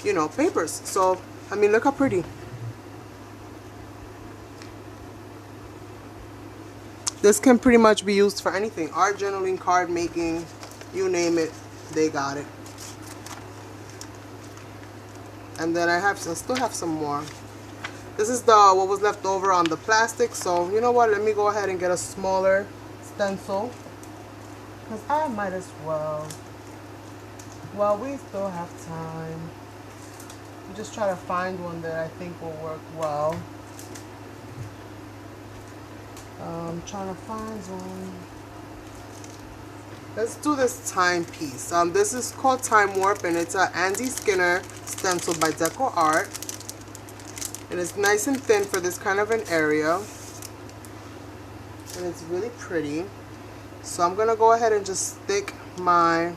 you know, papers. So I mean, look how pretty. This can pretty much be used for anything. Art journaling, card making, you name it, they got it. And then I still have some more. This is what was left over on the plastic. So you know what? Let me go ahead and get a smaller stencil, because I might as well. While we still have time. Just try to find one that I think will work well. I'm trying to find one. Let's do this timepiece. This is called Time Warp, and it's a Andy Skinner stencil by Decoart. And it's nice and thin for this kind of an area. And it's really pretty. So I'm gonna go ahead and just stick my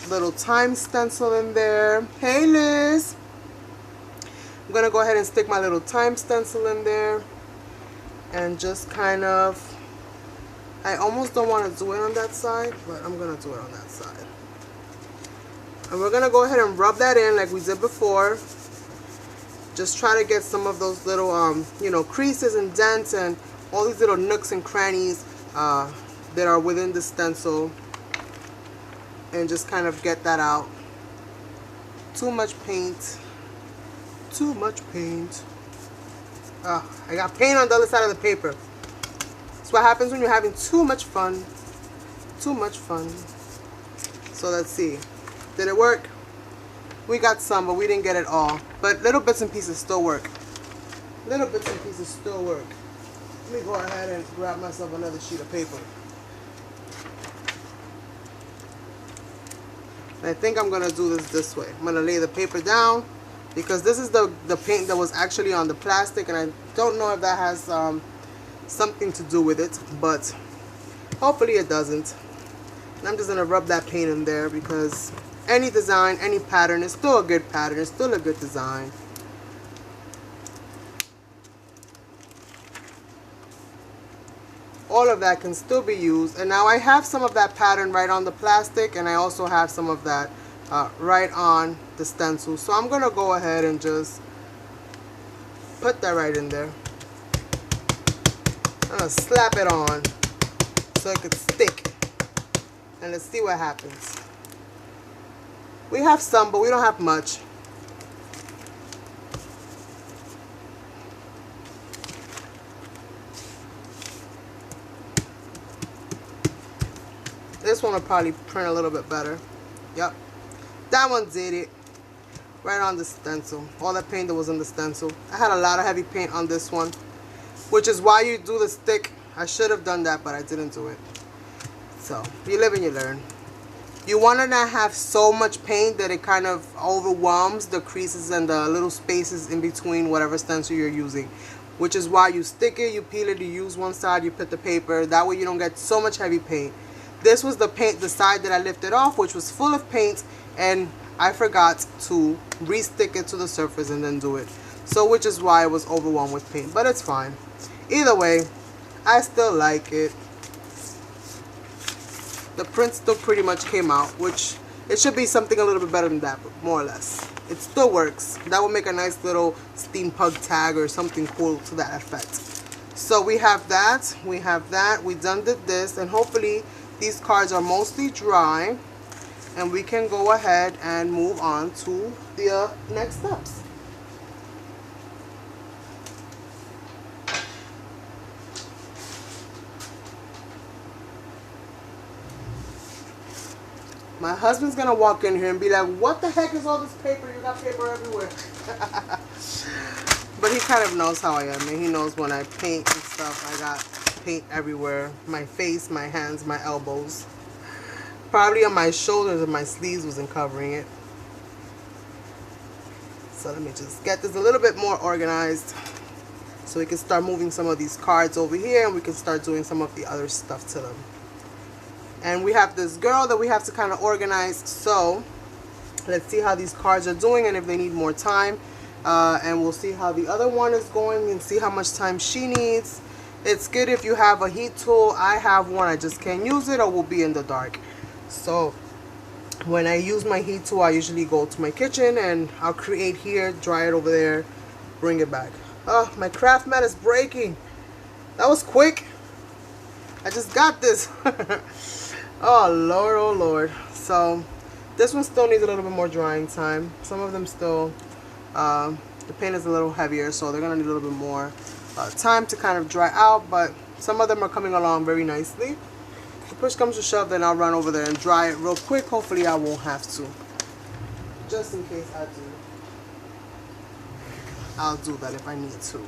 little time stencil in there. Hey Liz! I'm gonna go ahead and stick my little time stencil in there and just kind of, I almost don't want to do it on that side, but I'm gonna do it on that side. And we're gonna go ahead and rub that in like we did before. Just try to get some of those little you know, creases and dents and all these little nooks and crannies that are within the stencil. And just kind of get that out. Too much paint. Too much paint. I got paint on the other side of the paper. That's what happens when you're having too much fun. Too much fun. So let's see. Did it work? We got some, but we didn't get it all. But little bits and pieces still work. Little bits and pieces still work. Let me go ahead and grab myself another sheet of paper. I think I'm gonna do this way. I'm gonna lay the paper down because this is the paint that was actually on the plastic, and I don't know if that has something to do with it, but hopefully it doesn't. And I'm just gonna rub that paint in there because any design, any pattern is still a good pattern. It's still a good design. All of that can still be used. And now I have some of that pattern right on the plastic, and I also have some of that right on the stencil. So I'm gonna go ahead and just put that right in there. I'm gonna slap it on so it could stick, and let's see what happens. We have some, but we don't have much. This one will probably print a little bit better. Yep. That one did it. Right on the stencil. All that paint that was in the stencil. I had a lot of heavy paint on this one, which is why you do the stick. I should have done that, but I didn't do it. So, you live and you learn. You want to not have so much paint that it kind of overwhelms the creases and the little spaces in between whatever stencil you're using. Which is why you stick it, you peel it, you use one side, you put the paper. That way you don't get so much heavy paint. This was the paint, the side that I lifted off, which was full of paint, and I forgot to re-stick it to the surface and then do it. So, which is why I was overwhelmed with paint, but it's fine. Either way, I still like it. The print still pretty much came out, which it should be something a little bit better than that, but more or less. It still works. That would make a nice little steampunk tag or something cool to that effect. So we have that, we have that, we done did this, and hopefully these cards are mostly dry, and we can go ahead and move on to the next steps. My husband's gonna walk in here and be like, what the heck is all this paper? You got paper everywhere. But he kind of knows how I am, and he knows when I paint and stuff, I got paint everywhere. My face, my hands, my elbows. Probably on my shoulders and my sleeves wasn't covering it. So let me just get this a little bit more organized so we can start moving some of these cards over here and we can start doing some of the other stuff to them. And we have this girl that we have to kind of organize, so let's see how these cards are doing and if they need more time. And we'll see how the other one is going and see how much time she needs. It's good if you have a heat tool. I have one, I just can't use it or we'll be in the dark. So when I use my heat tool, I usually go to my kitchen and I'll create here, dry it over there, bring it back. Oh, my craft mat is breaking. That was quick. I just got this. Oh Lord, oh Lord. So this one still needs a little bit more drying time. Some of them still, the paint is a little heavier, so they're gonna need a little bit more time to kind of dry out, but some of them are coming along very nicely. If push comes to shove, then I'll run over there and dry it real quick. Hopefully I won't have to. Just in case I do, I'll do that if I need to.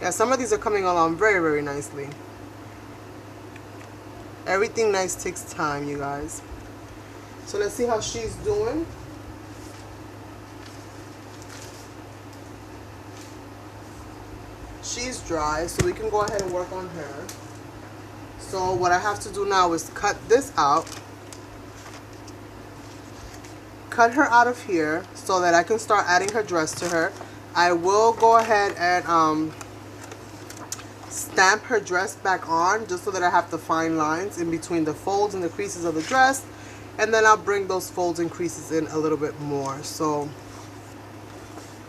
Yeah, some of these are coming along very, very nicely. Everything nice takes time, you guys. So let's see how she's doing. She's dry, so we can go ahead and work on her. So what I have to do now is cut this out. Cut her out of here so that I can start adding her dress to her. I will go ahead and stamp her dress back on just so that I have the fine lines in between the folds and the creases of the dress. And then I'll bring those folds and creases in a little bit more. So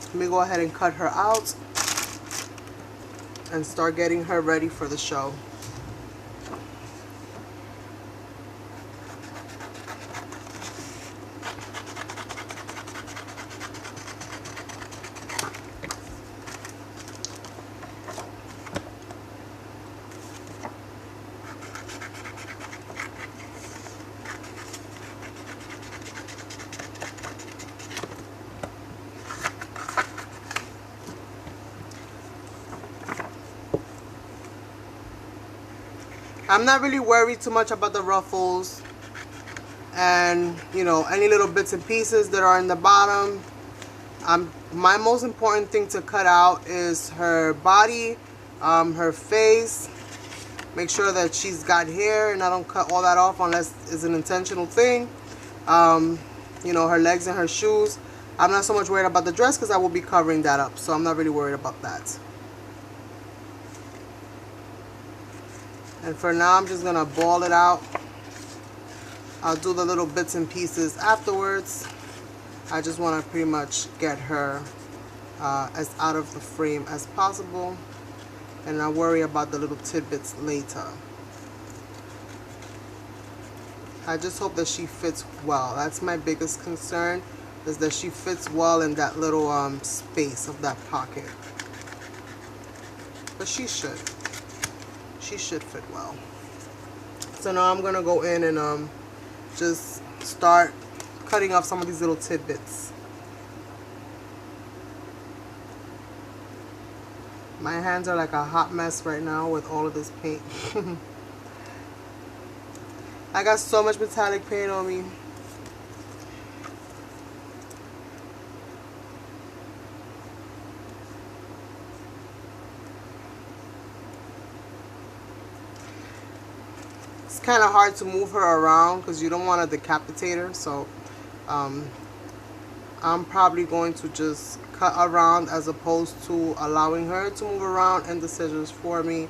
let me go ahead and cut her out and start getting her ready for the show. I'm not really worried too much about the ruffles and, you know, any little bits and pieces that are in the bottom. My most important thing to cut out is her body, her face. Make sure that she's got hair and I don't cut all that off unless it's an intentional thing. You know, her legs and her shoes. I'm not so much worried about the dress because I will be covering that up, so I'm not really worried about that. And for now, I'm just gonna ball it out. I'll do the little bits and pieces afterwards. I just wanna pretty much get her as out of the frame as possible. And I'll worry about the little tidbits later. I just hope that she fits well. That's my biggest concern, is that she fits well in that little space of that pocket. But she should. She should fit well. So now I'm gonna go in and just start cutting off some of these little tidbits. My hands are like a hot mess right now with all of this paint. I got so much metallic paint on me. It's kind of hard to move her around because you don't want to decapitate her, so I'm probably going to just cut around as opposed to allowing her to move around and the scissors for me.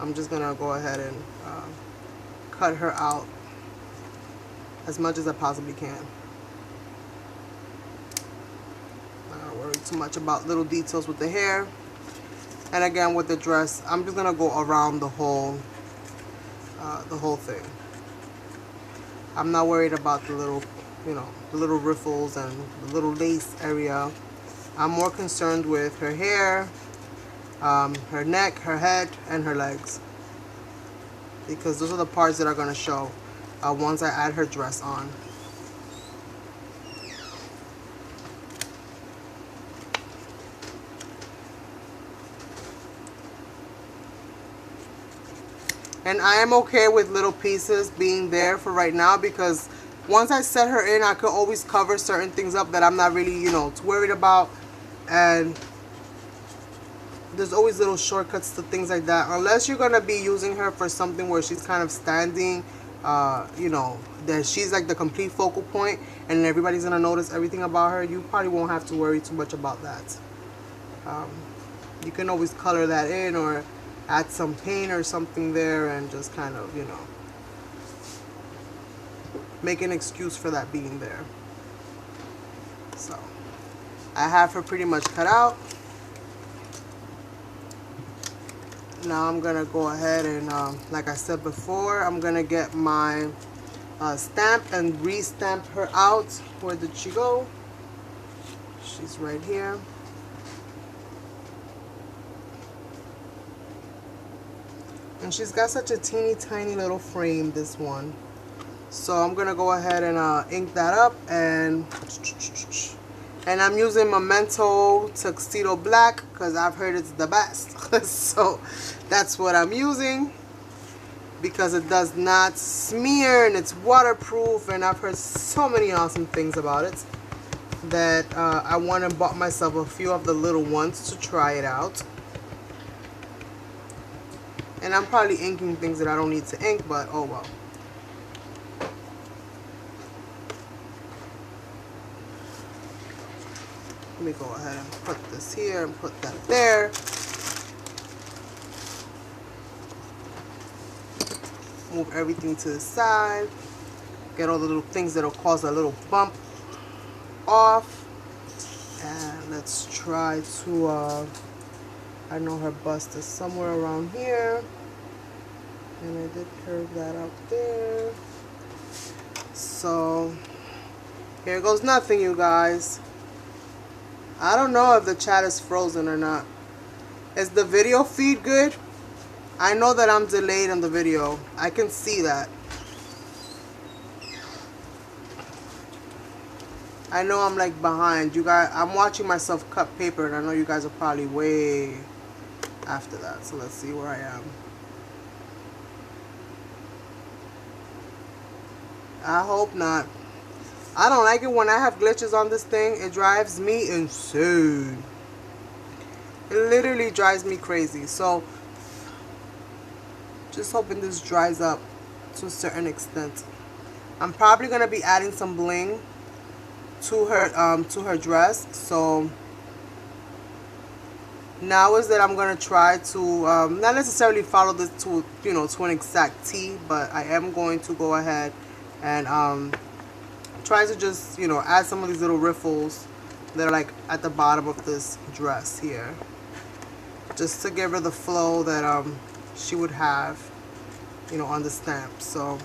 I'm just gonna go ahead and cut her out as much as I possibly can. I don't worry too much about little details with the hair. And again, with the dress, I'm just gonna go around the whole thing. I'm not worried about the little, you know, the little riffles and the little lace area. I'm more concerned with her hair, her neck, her head, and her legs, because those are the parts that are going to show once I add her dress on. And I am okay with little pieces being there for right now, because once I set her in, I could always cover certain things up that I'm not really, you know, too worried about. And there's always little shortcuts to things like that. Unless you're going to be using her for something where she's kind of standing, you know, that she's like the complete focal point and everybody's going to notice everything about her, you probably won't have to worry too much about that. You can always color that in or add some paint or something there and just kind of, you know, make an excuse for that being there. So I have her pretty much cut out. Now I'm gonna go ahead and like I said before, I'm gonna get my stamp and re-stamp her out. Where did she go? She's right here. And she's got such a teeny tiny little frame, this one. So I'm gonna go ahead and ink that up, and I'm using Memento Tuxedo Black because I've heard it's the best. So that's what I'm using, because it does not smear and it's waterproof, and I've heard so many awesome things about it that I went and bought myself a few of the little ones to try it out. And I'm probably inking things that I don't need to ink, but oh well. Let me go ahead and put this here and put that there. Move everything to the side. Get all the little things that'll cause a little bump off. And let's try to, I know her bust is somewhere around here. And I did curve that out there. So here goes nothing, you guys. I don't know if the chat is frozen or not. Is the video feed good? I know that I'm delayed on the video. I can see that. I know I'm like behind. You guys, I'm watching myself cut paper, and I know you guys are probably way after that. So let's see where I am. I hope not. I don't like it when I have glitches on this thing. It drives me insane. It literally drives me crazy. So just hoping this dries up to a certain extent. I'm probably gonna be adding some bling to her dress. So now is that I'm gonna try to not necessarily follow this to, you know, to an exact T, but I am going to go ahead and try to just, you know, add some of these little riffles that are like at the bottom of this dress here, just to give her the flow that she would have, you know, on the stamp. So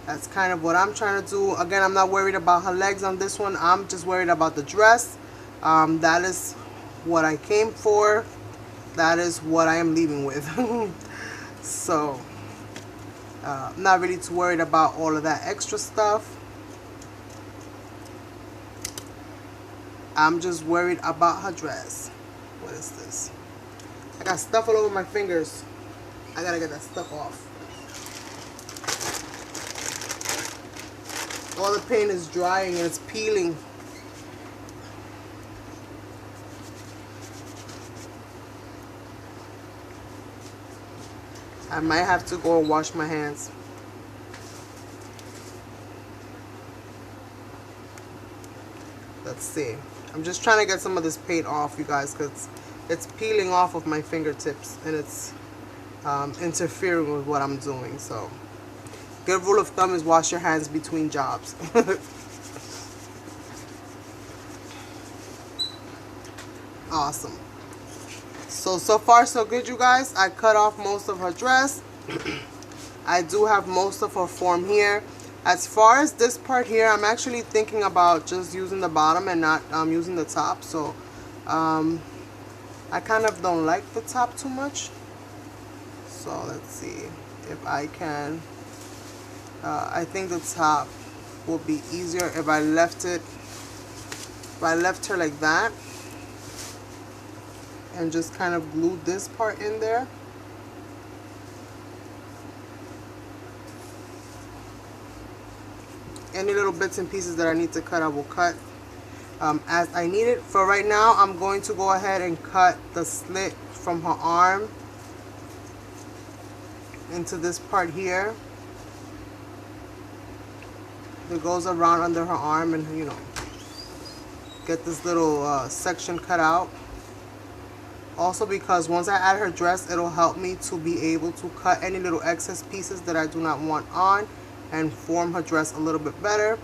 that's kind of what I'm trying to do. Again, I'm not worried about her legs on this one. I'm just worried about the dress. That is what I came for. That is what I am leaving with. So I'm not really too worried about all of that extra stuff. I'm just worried about her dress. What is this? I got stuff all over my fingers. I gotta get that stuff off. All the paint is drying and it's peeling. I might have to go and wash my hands. Let's see. I'm just trying to get some of this paint off, you guys, because it's peeling off of my fingertips and it's interfering with what I'm doing. So good rule of thumb is wash your hands between jobs. Awesome. So far so good, you guys. I cut off most of her dress. I do have most of her form here. As far as this part here, I'm actually thinking about just using the bottom and not using the top. So I kind of don't like the top too much. So let's see if I can. I think the top will be easier if I left it. If I left her like that and just kind of glued this part in there. any little bits and pieces that I need to cut, I will cut as I need it. For right now, I'm going to go ahead and cut the slit from her arm into this part here that goes around under her arm, and you know, get this little section cut out. Also, because once I add her dress, it'll help me to be able to cut any little excess pieces that I do not want on and form her dress a little bit better.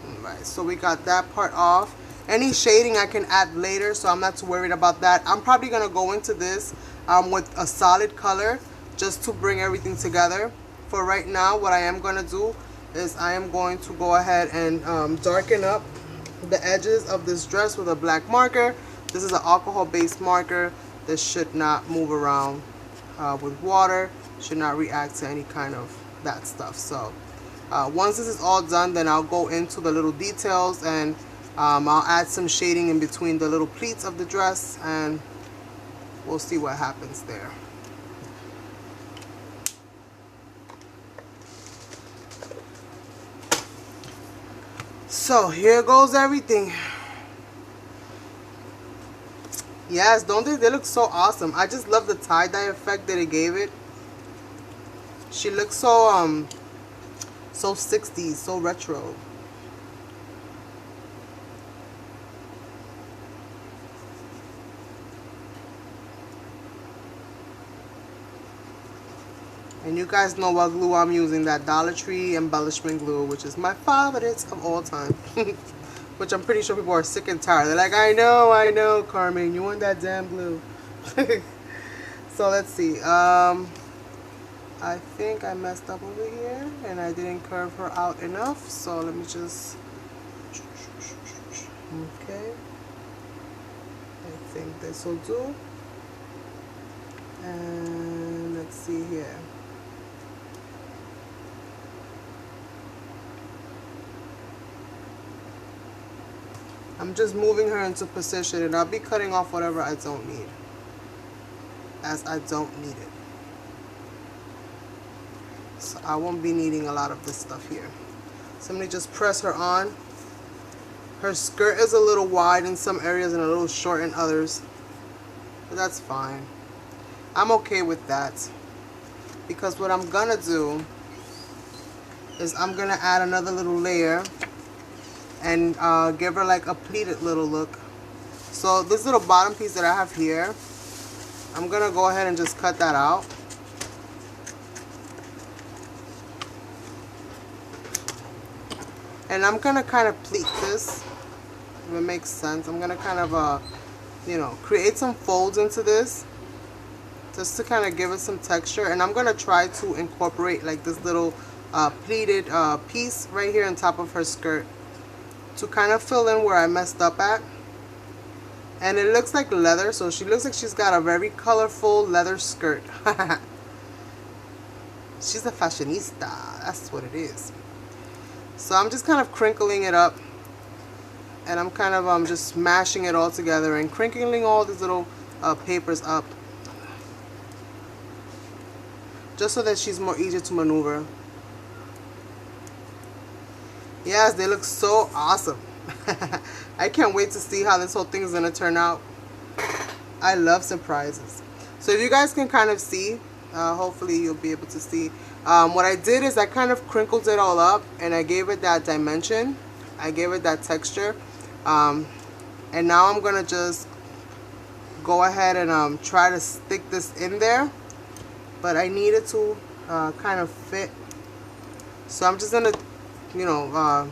Alright, so we got that part off. Any shading I can add later, so I'm not too worried about that. I'm probably going to go into this with a solid color just to bring everything together. For right now, what I am going to do is I am going to go ahead and darken up the edges of this dress with a black marker. This is an alcohol-based marker. This should not move around with water, should not react to any kind of that stuff. So once this is all done, then I'll go into the little details, and I'll add some shading in between the little pleats of the dress, and we'll see what happens there. So here goes everything. Yes, don't they look so awesome? I just love the tie-dye effect that it gave it. She looks so so 60s, so retro. And you guys know what glue I'm using, that Dollar Tree embellishment glue, which is my favorite of all time. Which I'm pretty sure people are sick and tired. They're like, I know, Carmen, you want that damn glue. So let's see. I think I messed up over here and I didn't curve her out enough. So let me just... Okay. I think this will do. And let's see here. I'm just moving her into position, and I'll be cutting off whatever I don't need, as I don't need it. So I won't be needing a lot of this stuff here. So I'm going to just press her on. Her skirt is a little wide in some areas and a little short in others, but that's fine. I'm okay with that, because what I'm going to do is I'm going to add another little layer and give her like a pleated little look. So this little bottom piece that I have here, I'm gonna go ahead and just cut that out. And I'm gonna kind of pleat this, if it makes sense. I'm gonna kind of you know, create some folds into this just to kind of give it some texture. And I'm gonna try to incorporate like this little pleated piece right here on top of her skirt, to kind of fill in where I messed up at. And it looks like leather, so she looks like she's got a very colorful leather skirt. She's a fashionista, that's what it is. So I'm just kind of crinkling it up, and I'm kind of just mashing it all together and crinkling all these little papers up, just so that she's more easier to maneuver. Yes, they look so awesome. I can't wait to see how this whole thing is going to turn out. I love surprises. So if you guys can kind of see, hopefully you'll be able to see. What I did is I kind of crinkled it all up, and I gave it that dimension. I gave it that texture. And now I'm going to just go ahead and try to stick this in there. But I need it to kind of fit. So I'm just going to, you know,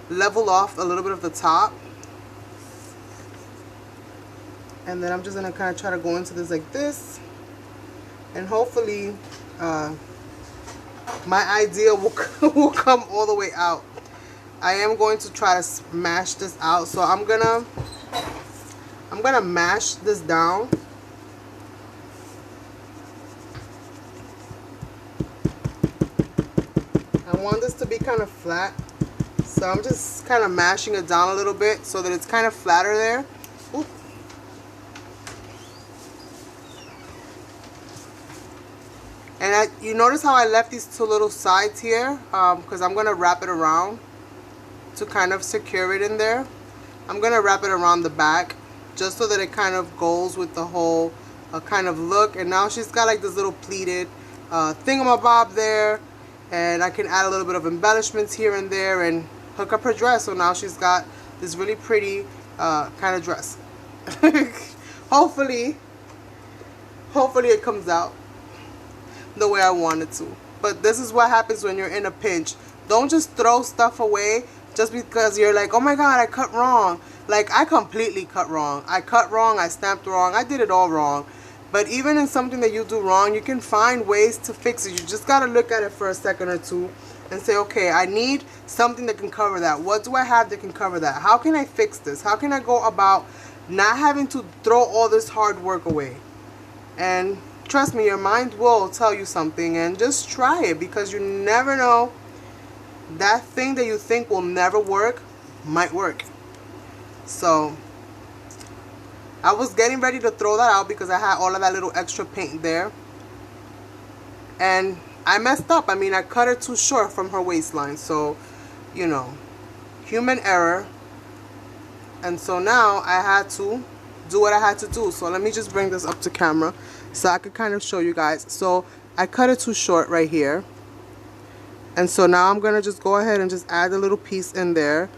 level off a little bit of the top, and then I'm just gonna kind of try to go into this like this, and hopefully my idea will come all the way out. I am going to try to smash this out, so I'm gonna mash this down. I want this to be kind of flat, so I'm just kind of mashing it down a little bit so that it's kind of flatter there. Oop. And you notice how I left these two little sides here, because I'm going to wrap it around to kind of secure it in there. I'm going to wrap it around the back just so that it kind of goes with the whole kind of look. And now she's got like this little pleated thingamabob there, and I can add a little bit of embellishments here and there and hook up her dress. So now she's got this really pretty kind of dress. Hopefully it comes out the way I want it to. But this is what happens when you're in a pinch. Don't just throw stuff away just because you're like, oh my god, I cut wrong. Like, I completely cut wrong. I cut wrong, I stamped wrong, I did it all wrong. But even in something that you do wrong, you can find ways to fix it. You just gotta look at it for a second or two and say, okay, I need something that can cover that. What do I have that can cover that? How can I fix this? How can I go about not having to throw all this hard work away? And trust me, your mind will tell you something, and just try it, because you never know. That thing that you think will never work might work. So I was getting ready to throw that out because I had all of that little extra paint there, and I messed up. I mean, I cut her too short from her waistline. So, you know, human error. And so now I had to do what I had to do. So let me just bring this up to camera so I could kind of show you guys. So I cut it too short right here. And so now I'm going to just go ahead and just add a little piece in there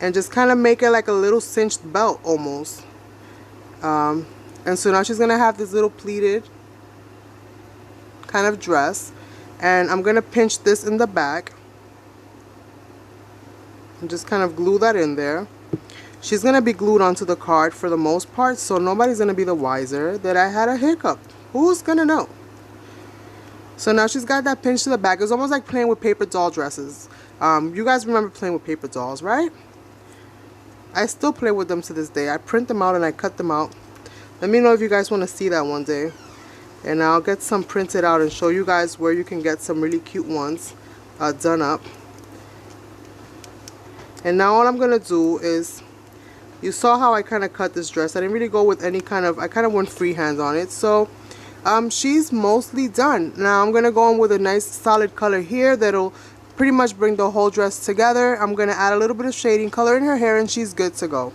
and just kind of make it like a little cinched belt almost. And so now she's going to have this little pleated kind of dress. And I'm going to pinch this in the back and just kind of glue that in there. She's going to be glued onto the card for the most part, so nobody's going to be the wiser that I had a hiccup. Who's going to know? So now she's got that pinch to the back. It's almost like playing with paper doll dresses. You guys remember playing with paper dolls, right? I still play with them to this day. I print them out and I cut them out. Let me know if you guys want to see that one day. And I'll get some printed out and show you guys where you can get some really cute ones done up. And now all I'm going to do is, you saw how I kind of cut this dress. I didn't really go with any kind of, I kind of went freehand on it. So she's mostly done. Now I'm going to go in with a nice solid color here that'll pretty much bring the whole dress together. I'm going to add a little bit of shading color in her hair and she's good to go.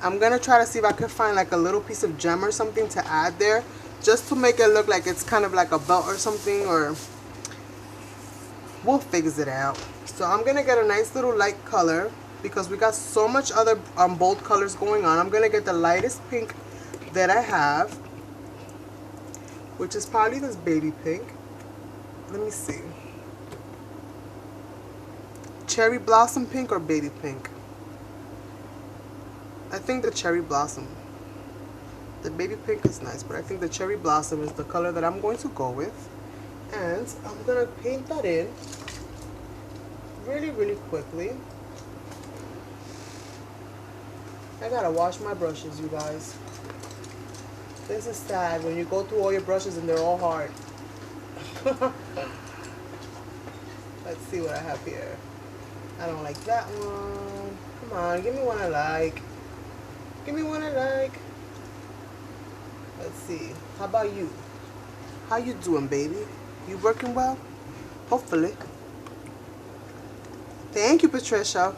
I'm going to try to see if I can find like a little piece of gem or something to add there, just to make it look like it's kind of like a belt or something, or we'll figure it out. So I'm going to get a nice little light color because we got so much other bold colors going on. I'm going to get the lightest pink that I have, which is probably this baby pink. Let me see. Cherry blossom pink or baby pink? I think the cherry blossom. The baby pink is nice, but I think the cherry blossom is the color that I'm going to go with. And I'm going to paint that in really, really quickly. I gotta wash my brushes, you guys. This is sad when you go through all your brushes and they're all hard. Let's see what I have here. I don't like that one. Come on, give me one I like. Give me one I like. Let's see. How about you? How you doing, baby? You working well? Hopefully. Thank you, Patricia.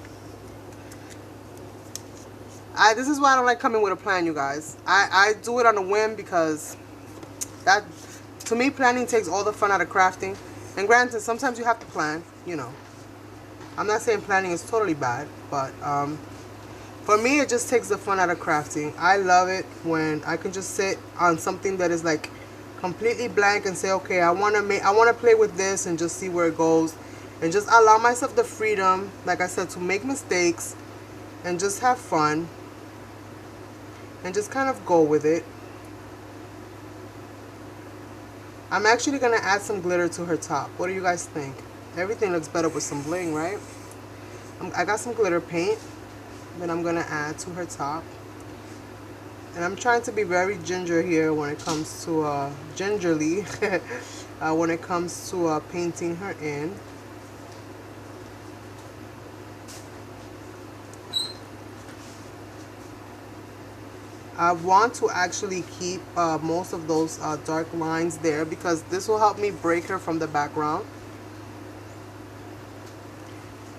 This is why I don't like coming with a plan, you guys. I do it on a whim because that, to me, planning takes all the fun out of crafting. And granted, sometimes you have to plan, you know. I'm not saying planning is totally bad, but for me, it just takes the fun out of crafting. I love it when I can just sit on something that is like completely blank and say, okay, I want to play with this and just see where it goes, and just allow myself the freedom, like I said, to make mistakes and just have fun and just kind of go with it. I'm actually going to add some glitter to her top. What do you guys think? Everything looks better with some bling, right? I got some glitter paint that I'm going to add to her top. And I'm trying to be very ginger here when it comes to, gingerly, when it comes to painting her in. I want to actually keep most of those dark lines there because this will help me break her from the background.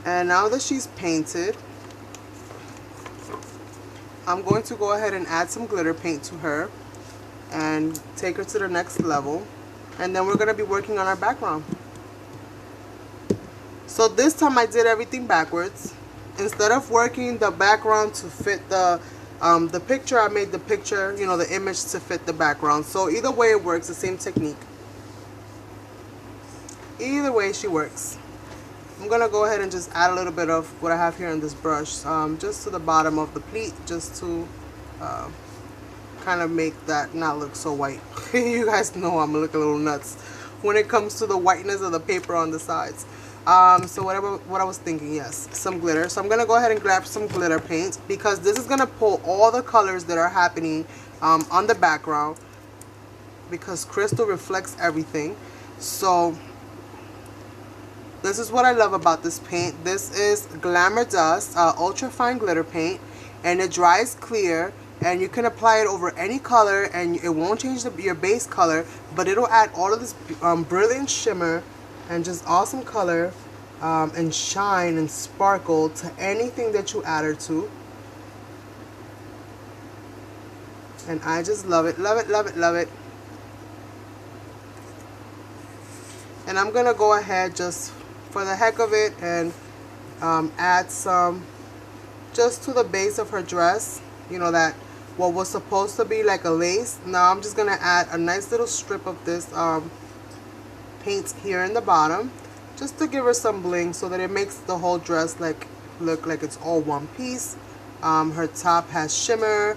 And now that she's painted, I'm going to go ahead and add some glitter paint to her and take her to the next level. And then we're going to be working on our background. So this time I did everything backwards. Instead of working the background to fit the picture, I made the picture, you know, the image to fit the background. So either way it works, the same technique. Either way she works. I'm going to go ahead and just add a little bit of what I have here in this brush, just to the bottom of the pleat, just to kind of make that not look so white. You guys know I'm going to look a little nuts when it comes to the whiteness of the paper on the sides. So what I was thinking, yes, some glitter. So I'm going to go ahead and grab some glitter paint because this is going to pull all the colors that are happening on the background because crystal reflects everything. So this is what I love about this paint. This is Glamour Dust Ultra Fine Glitter Paint, and it dries clear, and you can apply it over any color and it won't change your base color, but it'll add all of this brilliant shimmer and just awesome color and shine and sparkle to anything that you add her to. And I just love it, love it, love it, love it. And I'm gonna go ahead just for the heck of it and add some just to the base of her dress, you know, that what was supposed to be like a lace. Now I'm just gonna add a nice little strip of this paint here in the bottom just to give her some bling so that it makes the whole dress look like it's all one piece. Her top has shimmer,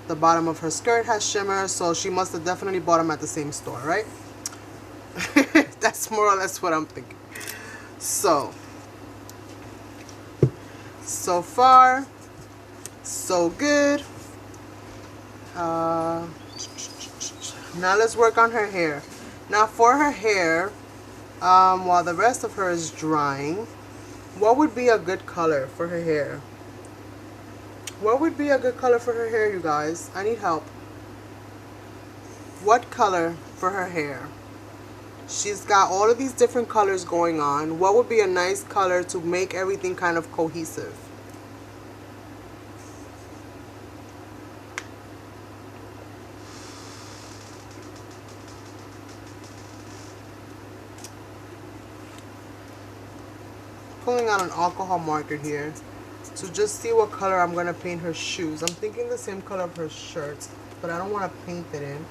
the bottom of her skirt has shimmer, so she must have definitely bought them at the same store, right? That's more or less what I'm thinking. So far so good. Now let's work on her hair. Now for her hair, while the rest of her is drying, what would be a good color for her hair? What would be a good color for her hair, you guys? I need help. What color for her hair? She's got all of these different colors going on. What would be a nice color to make everything kind of cohesive? Pulling out an alcohol marker here to just see what color I'm going to paint her shoes. I'm thinking the same color of her shirt, but I don't want to paint it in.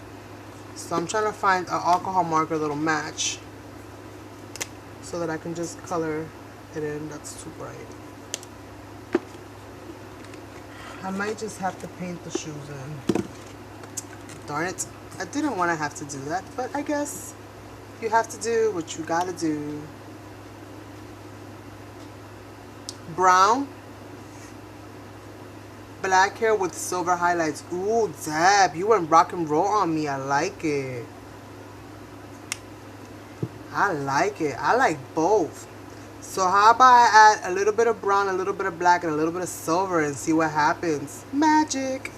So I'm trying to find an alcohol marker that'll match so that I can just color it in. That's too bright. I might just have to paint the shoes in. Darn it. I didn't want to have to do that, but I guess you have to do what you gotta do. Brown. Black hair with silver highlights. Ooh, Deb, you went rock and roll on me. I like it. I like it. I like both. So how about I add a little bit of brown, a little bit of black, and a little bit of silver and see what happens. Magic.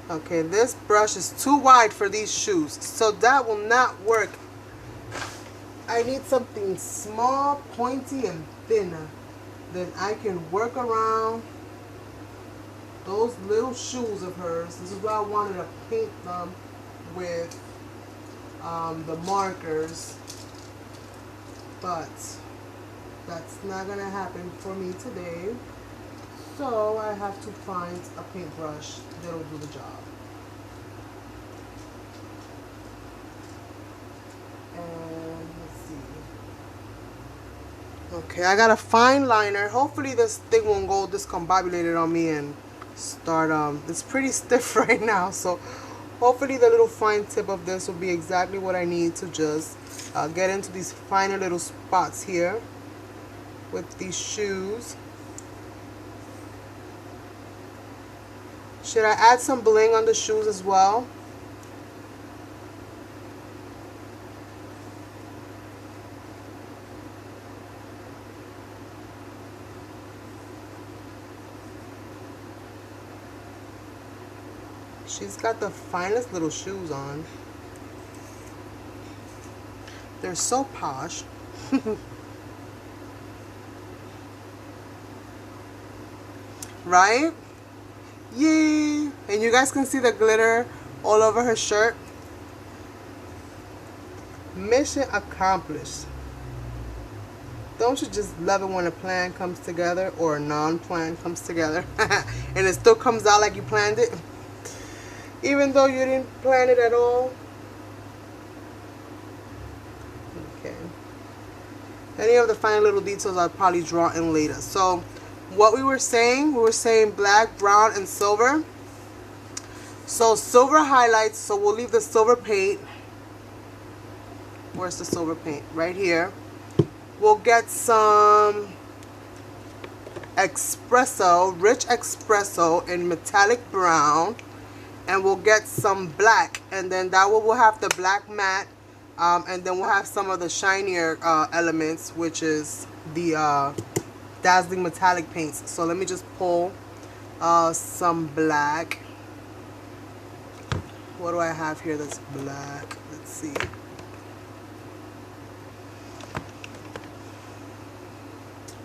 Okay, this brush is too wide for these shoes, so that will not work. I need something small, pointy, and thinner. Then I can work around those little shoes of hers. This is why I wanted to paint them with the markers, but that's not gonna happen for me today. So I have to find a paintbrush that'll do the job. And let's see. Okay, I got a fine liner. Hopefully this thing won't go discombobulated on me and start, it's pretty stiff right now. So hopefully the little fine tip of this will be exactly what I need to just get into these finer little spots here with these shoes. Should I add some bling on the shoes as well? She's got the finest little shoes on. They're so posh. Right? Yay! And you guys can see the glitter all over her shirt. Mission accomplished. Don't you just love it when a plan comes together or a non-plan comes together and it still comes out like you planned it? Even though you didn't plan it at all? Okay. Any of the fine little details I'll probably draw in later. So what we were saying black, brown, and silver. So silver highlights, so we'll leave the silver paint. Where's the silver paint? Right here. We'll get some Expresso, rich Expresso in metallic brown. And we'll get some black. And then that way we'll have the black matte. And then we'll have some of the shinier elements, which is the Dazzling metallic paints. So let me just pull some black. What do I have here that's black? Let's see.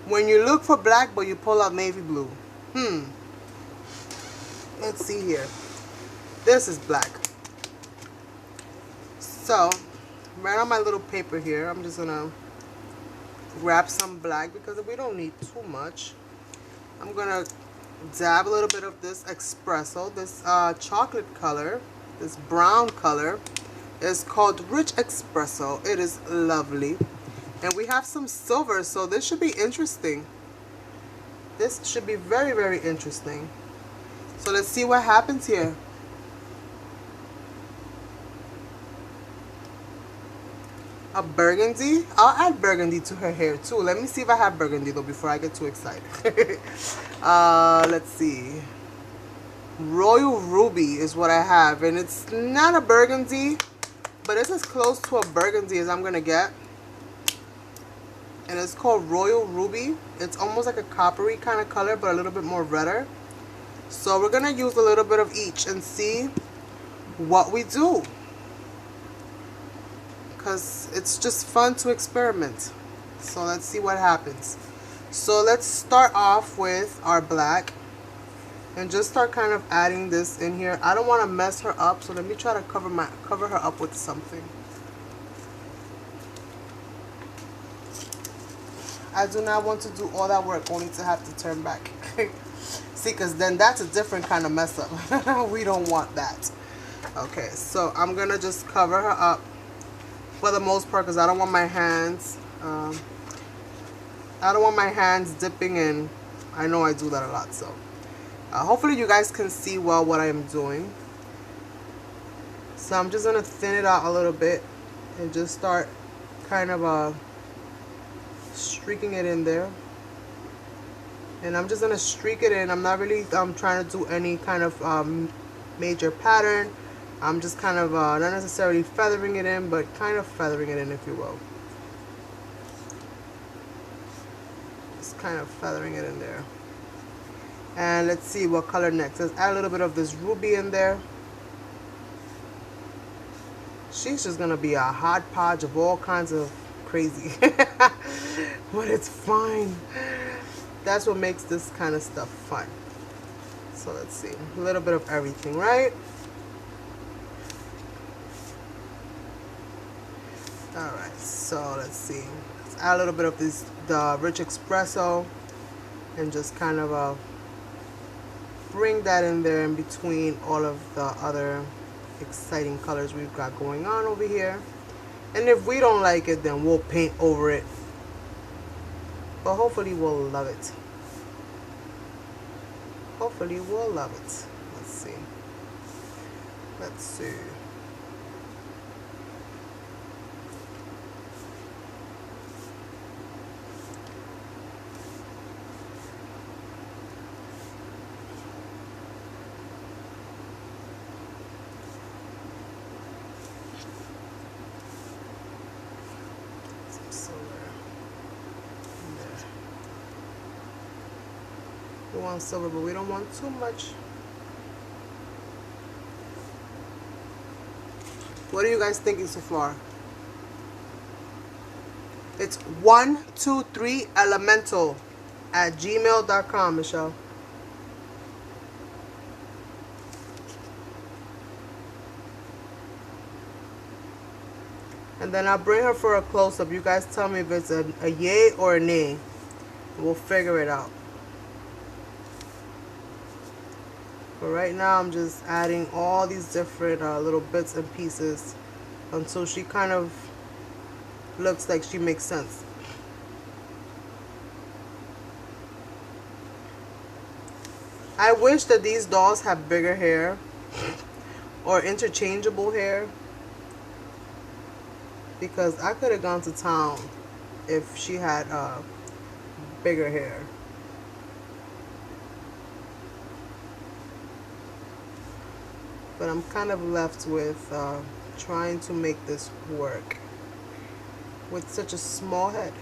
When you look for black, but you pull out navy blue. Let's see here. This is black. So, right on my little paper here, I'm just gonna grab some black because we don't need too much. I'm gonna dab a little bit of this Expresso. This chocolate color, this brown color, is called Rich Expresso. It is lovely. And we have some silver, so this should be interesting. This should be very, very interesting. So let's see what happens here. A burgundy? I'll add burgundy to her hair too. Let me see if I have burgundy though before I get too excited. Let's see. Royal Ruby is what I have. And it's not a burgundy, but it's as close to a burgundy as I'm going to get. And it's called Royal Ruby. It's almost like a coppery kind of color, but a little bit more redder. So we're going to use a little bit of each and see what we do. Because it's just fun to experiment. So let's see what happens. So let's start off with our black. And just start kind of adding this in here. I don't want to mess her up, so let me try to cover her up with something. I do not want to do all that work only to have to turn back. See, because then that's a different kind of mess up. We don't want that. Okay, so I'm going to just cover her up for the most part because I don't want my hands, dipping in. I know I do that a lot, so. Hopefully you guys can see well what I am doing. So I'm just going to thin it out a little bit and just start kind of streaking it in there. And I'm just going to streak it in. I'm not really trying to do any kind of major pattern. I'm just kind of not necessarily feathering it in, but kind of feathering it in, if you will. Just kind of feathering it in there. And let's see what color next. Let's add a little bit of this ruby in there. She's just going to be a hodgepodge of all kinds of crazy. But it's fine. That's what makes this kind of stuff fun. So let's see. A little bit of everything, right? Alright, so let's see. Let's add a little bit of this, the Rich Expresso. And just kind of bring that in there in between all of the other exciting colors we've got going on over here. And if we don't like it, then we'll paint over it. But hopefully we'll love it. Hopefully we'll love it. Let's see. Let's see. We want silver, but we don't want too much. What are you guys thinking so far? It's 123elemental@gmail.com, Michelle. And then I'll bring her for a close-up. You guys tell me if it's a yay or a nay. We'll figure it out. But right now I'm just adding all these different little bits and pieces until she kind of looks like she makes sense. I wish that these dolls have bigger hair or interchangeable hair, because I could have gone to town if she had bigger hair. But I'm kind of left with trying to make this work with such a small head.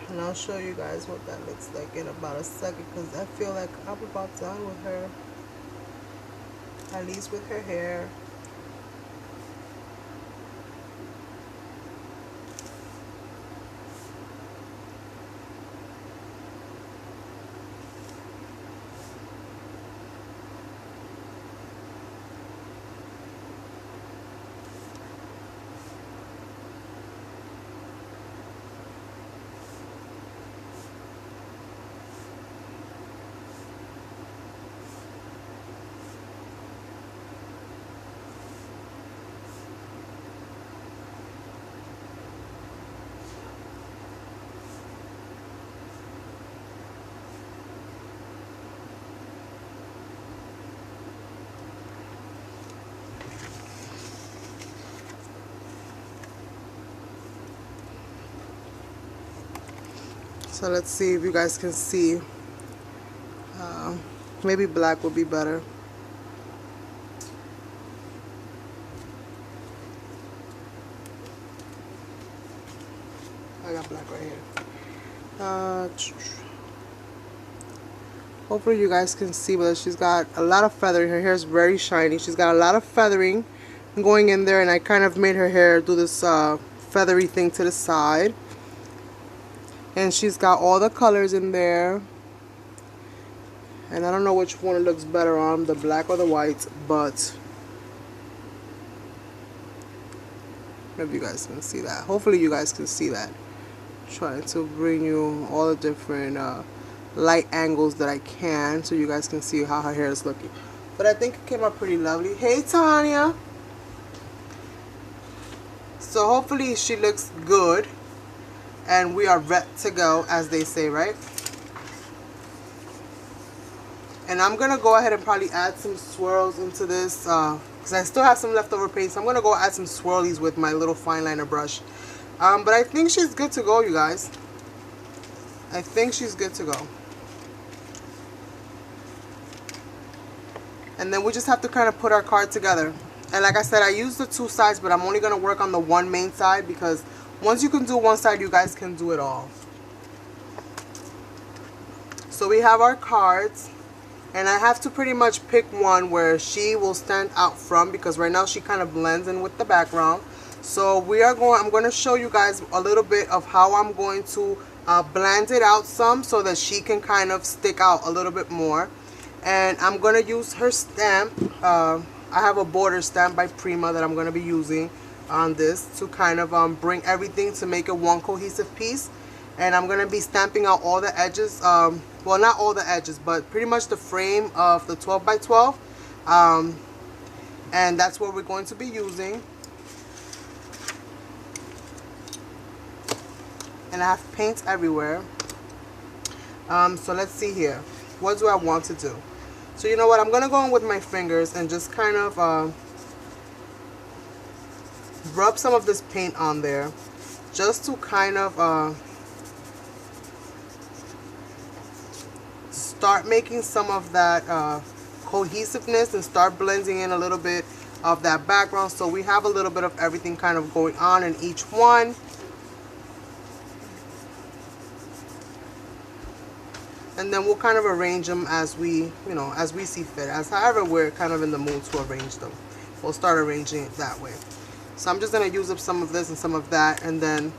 And I'll show you guys what that looks like in about a second, because I feel like I'm about done with her, at least with her hair. So let's see if you guys can see. Maybe black would be better. I got black right here. Hopefully you guys can see, but she's got a lot of feathering. Her hair is very shiny. She's got a lot of feathering going in there, and I kind of made her hair do this feathery thing to the side. And she's got all the colors in there. And I don't know which one looks better on, the black or the white, but maybe you guys can see that. Hopefully you guys can see that. Trying to bring you all the different light angles that I can, so you guys can see how her hair is looking. But I think it came out pretty lovely. Hey Tanya! So hopefully she looks good. And we are ready to go, as they say, right? And I'm going to go ahead and probably add some swirls into this, because I still have some leftover paint. So I'm going to go add some swirlies with my little fine liner brush. But I think she's good to go, you guys. I think she's good to go. And then we just have to kind of put our card together. And like I said, I used the two sides, but I'm only going to work on the one main side, because once you can do one side, you guys can do it all. So we have our cards, and I have to pretty much pick one where she will stand out from, because right now she kind of blends in with the background. So I'm going to show you guys a little bit of how I'm going to blend it out some, so that she can kind of stick out a little bit more. And I'm going to use her stamp. I have a border stamp by Prima that I'm going to be using on this to kind of bring everything to make it one cohesive piece. And I'm going to be stamping out all the edges, well, not all the edges, but pretty much the frame of the 12 by 12, and that's what we're going to be using. And I have paint everywhere. So let's see here, what do I want to do? So you know what, I'm going to go in with my fingers and just kind of rub some of this paint on there, just to kind of start making some of that cohesiveness, and start blending in a little bit of that background, so we have a little bit of everything kind of going on in each one. And then we'll kind of arrange them as we, you know, as we see fit, as however we're kind of in the mood to arrange them. We'll start arranging it that way. So I'm just going to use up some of this and some of that, and then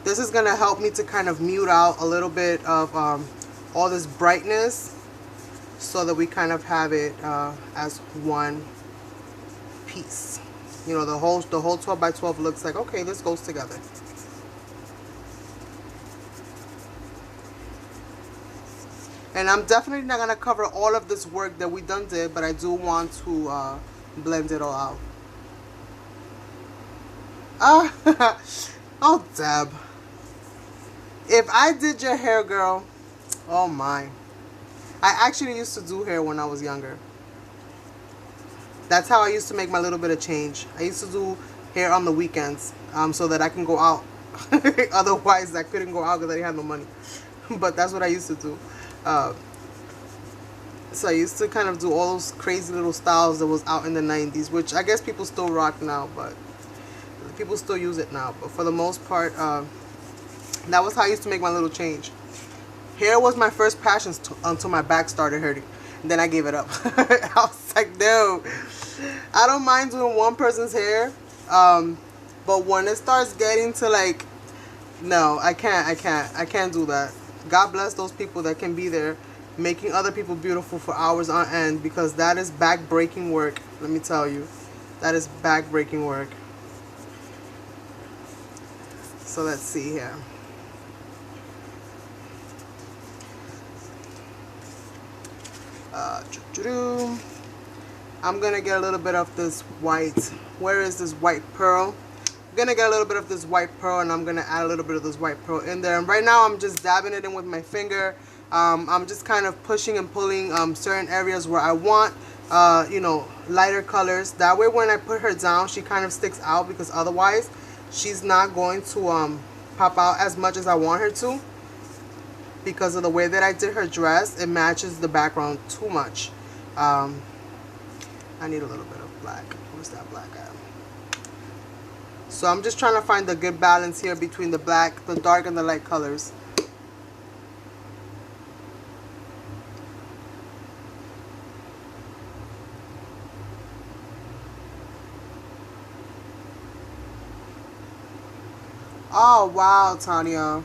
this is going to help me to kind of mute out a little bit of all this brightness, so that we kind of have it as one piece. You know, the whole 12 by 12 looks like, okay, this goes together. And I'm definitely not going to cover all of this work that we done did, but I do want to blend it all out. Oh, Deb. If I did your hair, girl, oh my. I actually used to do hair when I was younger. That's how I used to make my little bit of change. I used to do hair on the weekends so that I can go out. Otherwise, I couldn't go out because I didn't have no money. But that's what I used to do. So I used to kind of do all those crazy little styles that was out in the 90s, which I guess people still rock now, but people still use it now. But for the most part, that was how I used to make my little change. Hair was my first passion until my back started hurting. And then I gave it up. I was like, no. I don't mind doing one person's hair. But when it starts getting to like, no, I can't do that. God bless those people that can be there making other people beautiful for hours on end, because that is back-breaking work. Let me tell you. That is back-breaking work. So let's see here. I'm gonna get a little bit of this white. Where is this white pearl? I'm gonna get a little bit of this white pearl, and I'm gonna add a little bit of this white pearl in there. And right now I'm just dabbing it in with my finger. I'm just kind of pushing and pulling certain areas where I want you know, lighter colors. That way when I put her down, she kind of sticks out, because otherwise she's not going to pop out as much as I want her to. Because of the way that I did her dress, it matches the background too much. I need a little bit of black. Where's that black at? So I'm just trying to find the good balance here between the black, the dark, and the light colors. Oh, wow, Tanya.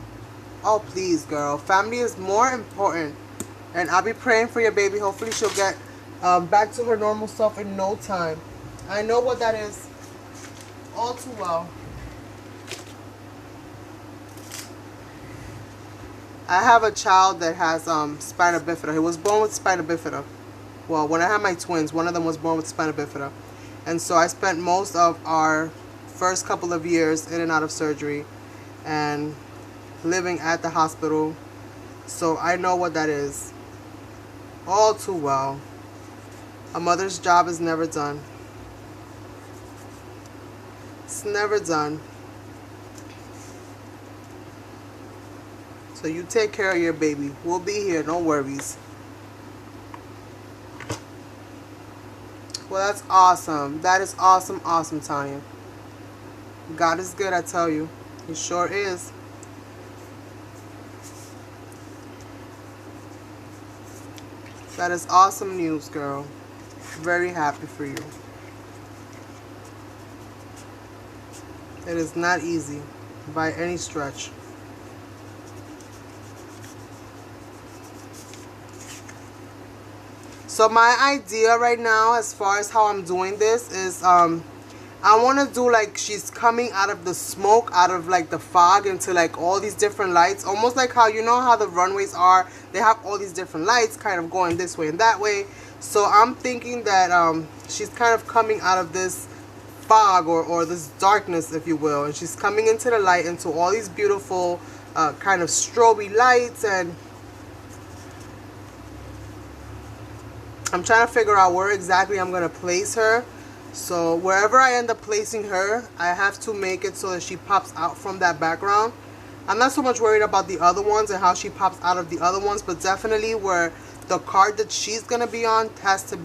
Oh, please, girl. Family is more important. And I'll be praying for your baby. Hopefully she'll get back to her normal self in no time. I know what that is all too well. I have a child that has spina bifida. He was born with spina bifida. Well, when I had my twins, one of them was born with spina bifida. And so I spent most of our first couple of years in and out of surgery and living at the hospital. So I know what that is all too well. A mother's job is never done. It's never done. So you take care of your baby. We'll be here, no worries. Well, that's awesome. That is awesome, awesome, Tanya. God is good, I tell you. He sure is. That is awesome news, girl. Very happy for you. It is not easy by any stretch. So my idea right now, as far as how I'm doing this, is I want to do like she's coming out of the smoke, out of like the fog, into like all these different lights. Almost like how, you know how the runways are, they have all these different lights kind of going this way and that way. So I'm thinking that she's kind of coming out of this fog or this darkness, if you will, and she's coming into the light, into all these beautiful kind of strobe lights. And I'm trying to figure out where exactly I'm going to place her. So wherever I end up placing her, I have to make it so that she pops out from that background. I'm not so much worried about the other ones and how she pops out of the other ones, but definitely where the card that she's going to be on has to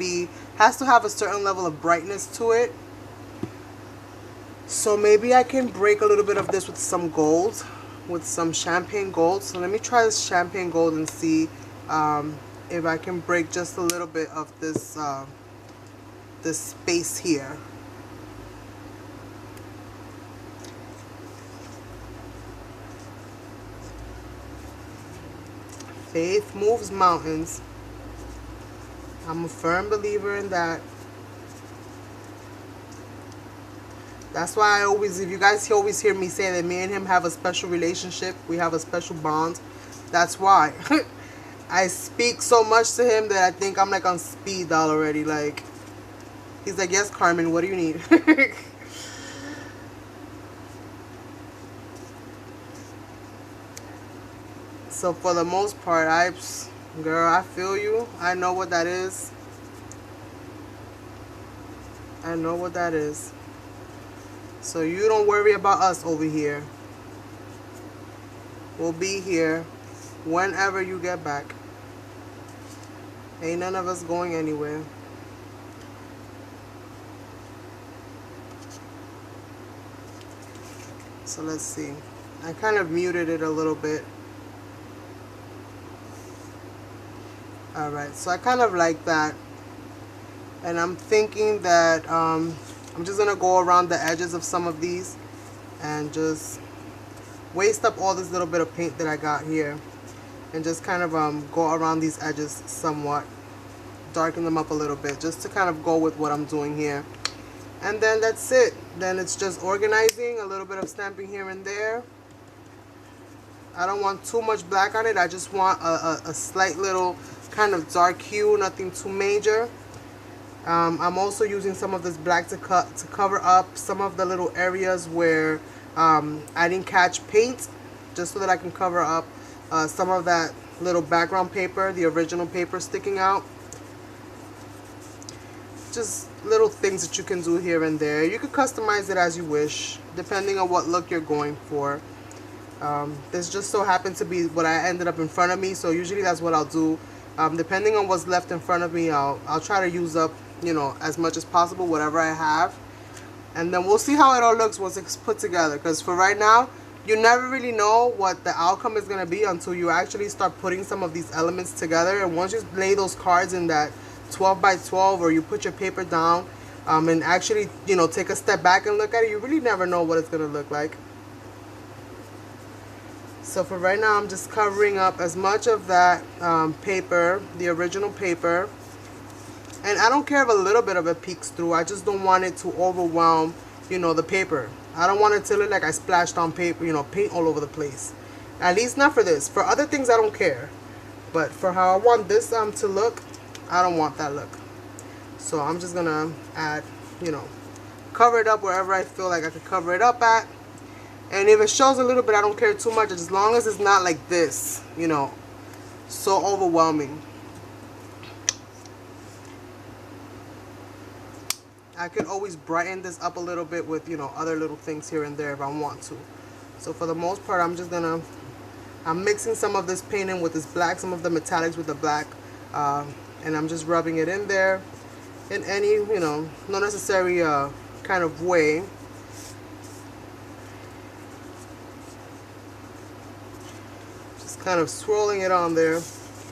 have a certain level of brightness to it. So maybe I can break a little bit of this with some gold, with some champagne gold. So let me try this champagne gold and see if I can break just a little bit of this this space here. Faith moves mountains. I'm a firm believer in that. That's why I always, if you guys always hear me say that me and him have a special relationship, we have a special bond, that's why. I speak so much to him that I think I'm like on speed dial already. Like, he's like, yes, Carmen, what do you need? So for the most part, girl, I feel you. I know what that is. I know what that is. So you don't worry about us over here. We'll be here whenever you get back. Ain't none of us going anywhere. So let's see. I kind of muted it a little bit. Alright, so I kind of like that. And I'm thinking that I'm just going to go around the edges of some of these and just waste up all this little bit of paint that I got here. And just kind of go around these edges somewhat. Darken them up a little bit just to kind of go with what I'm doing here. And then that's it. Then it's just organizing, a little bit of stamping here and there. I don't want too much black on it. I just want a slight little kind of dark hue, nothing too major. I'm also using some of this black to cover up some of the little areas where I didn't catch paint, just so that I can cover up some of that little background paper, the original paper sticking out. Just little things that you can do here and there. You can customize it as you wish, depending on what look you're going for. This just so happened to be what I ended up in front of me, so usually that's what I'll do. Depending on what's left in front of me, I'll try to use up, you know, as much as possible, whatever I have. And then we'll see how it all looks once it's put together. Because for right now, you never really know what the outcome is going to be until you actually start putting some of these elements together. And once you lay those cards in that 12 by 12, or you put your paper down and actually, you know, take a step back and look at it, you really never know what it's going to look like. So for right now, I'm just covering up as much of that paper, the original paper. And I don't care if a little bit of it peeks through. I just don't want it to overwhelm, you know, the paper. I don't want it to look like I splashed on paper, you know, paint all over the place. At least not for this. For other things, I don't care. But for how I want this to look, I don't want that look. So I'm just going to add, you know, cover it up wherever I feel like I could cover it up at. And if it shows a little bit, I don't care too much, as long as it's not like this, you know, so overwhelming. I could always brighten this up a little bit with, you know, other little things here and there if I want to. So for the most part, I'm mixing some of this paint in with this black, some of the metallics with the black, and I'm just rubbing it in there in any, you know, not necessary kind of way. Kind of swirling it on there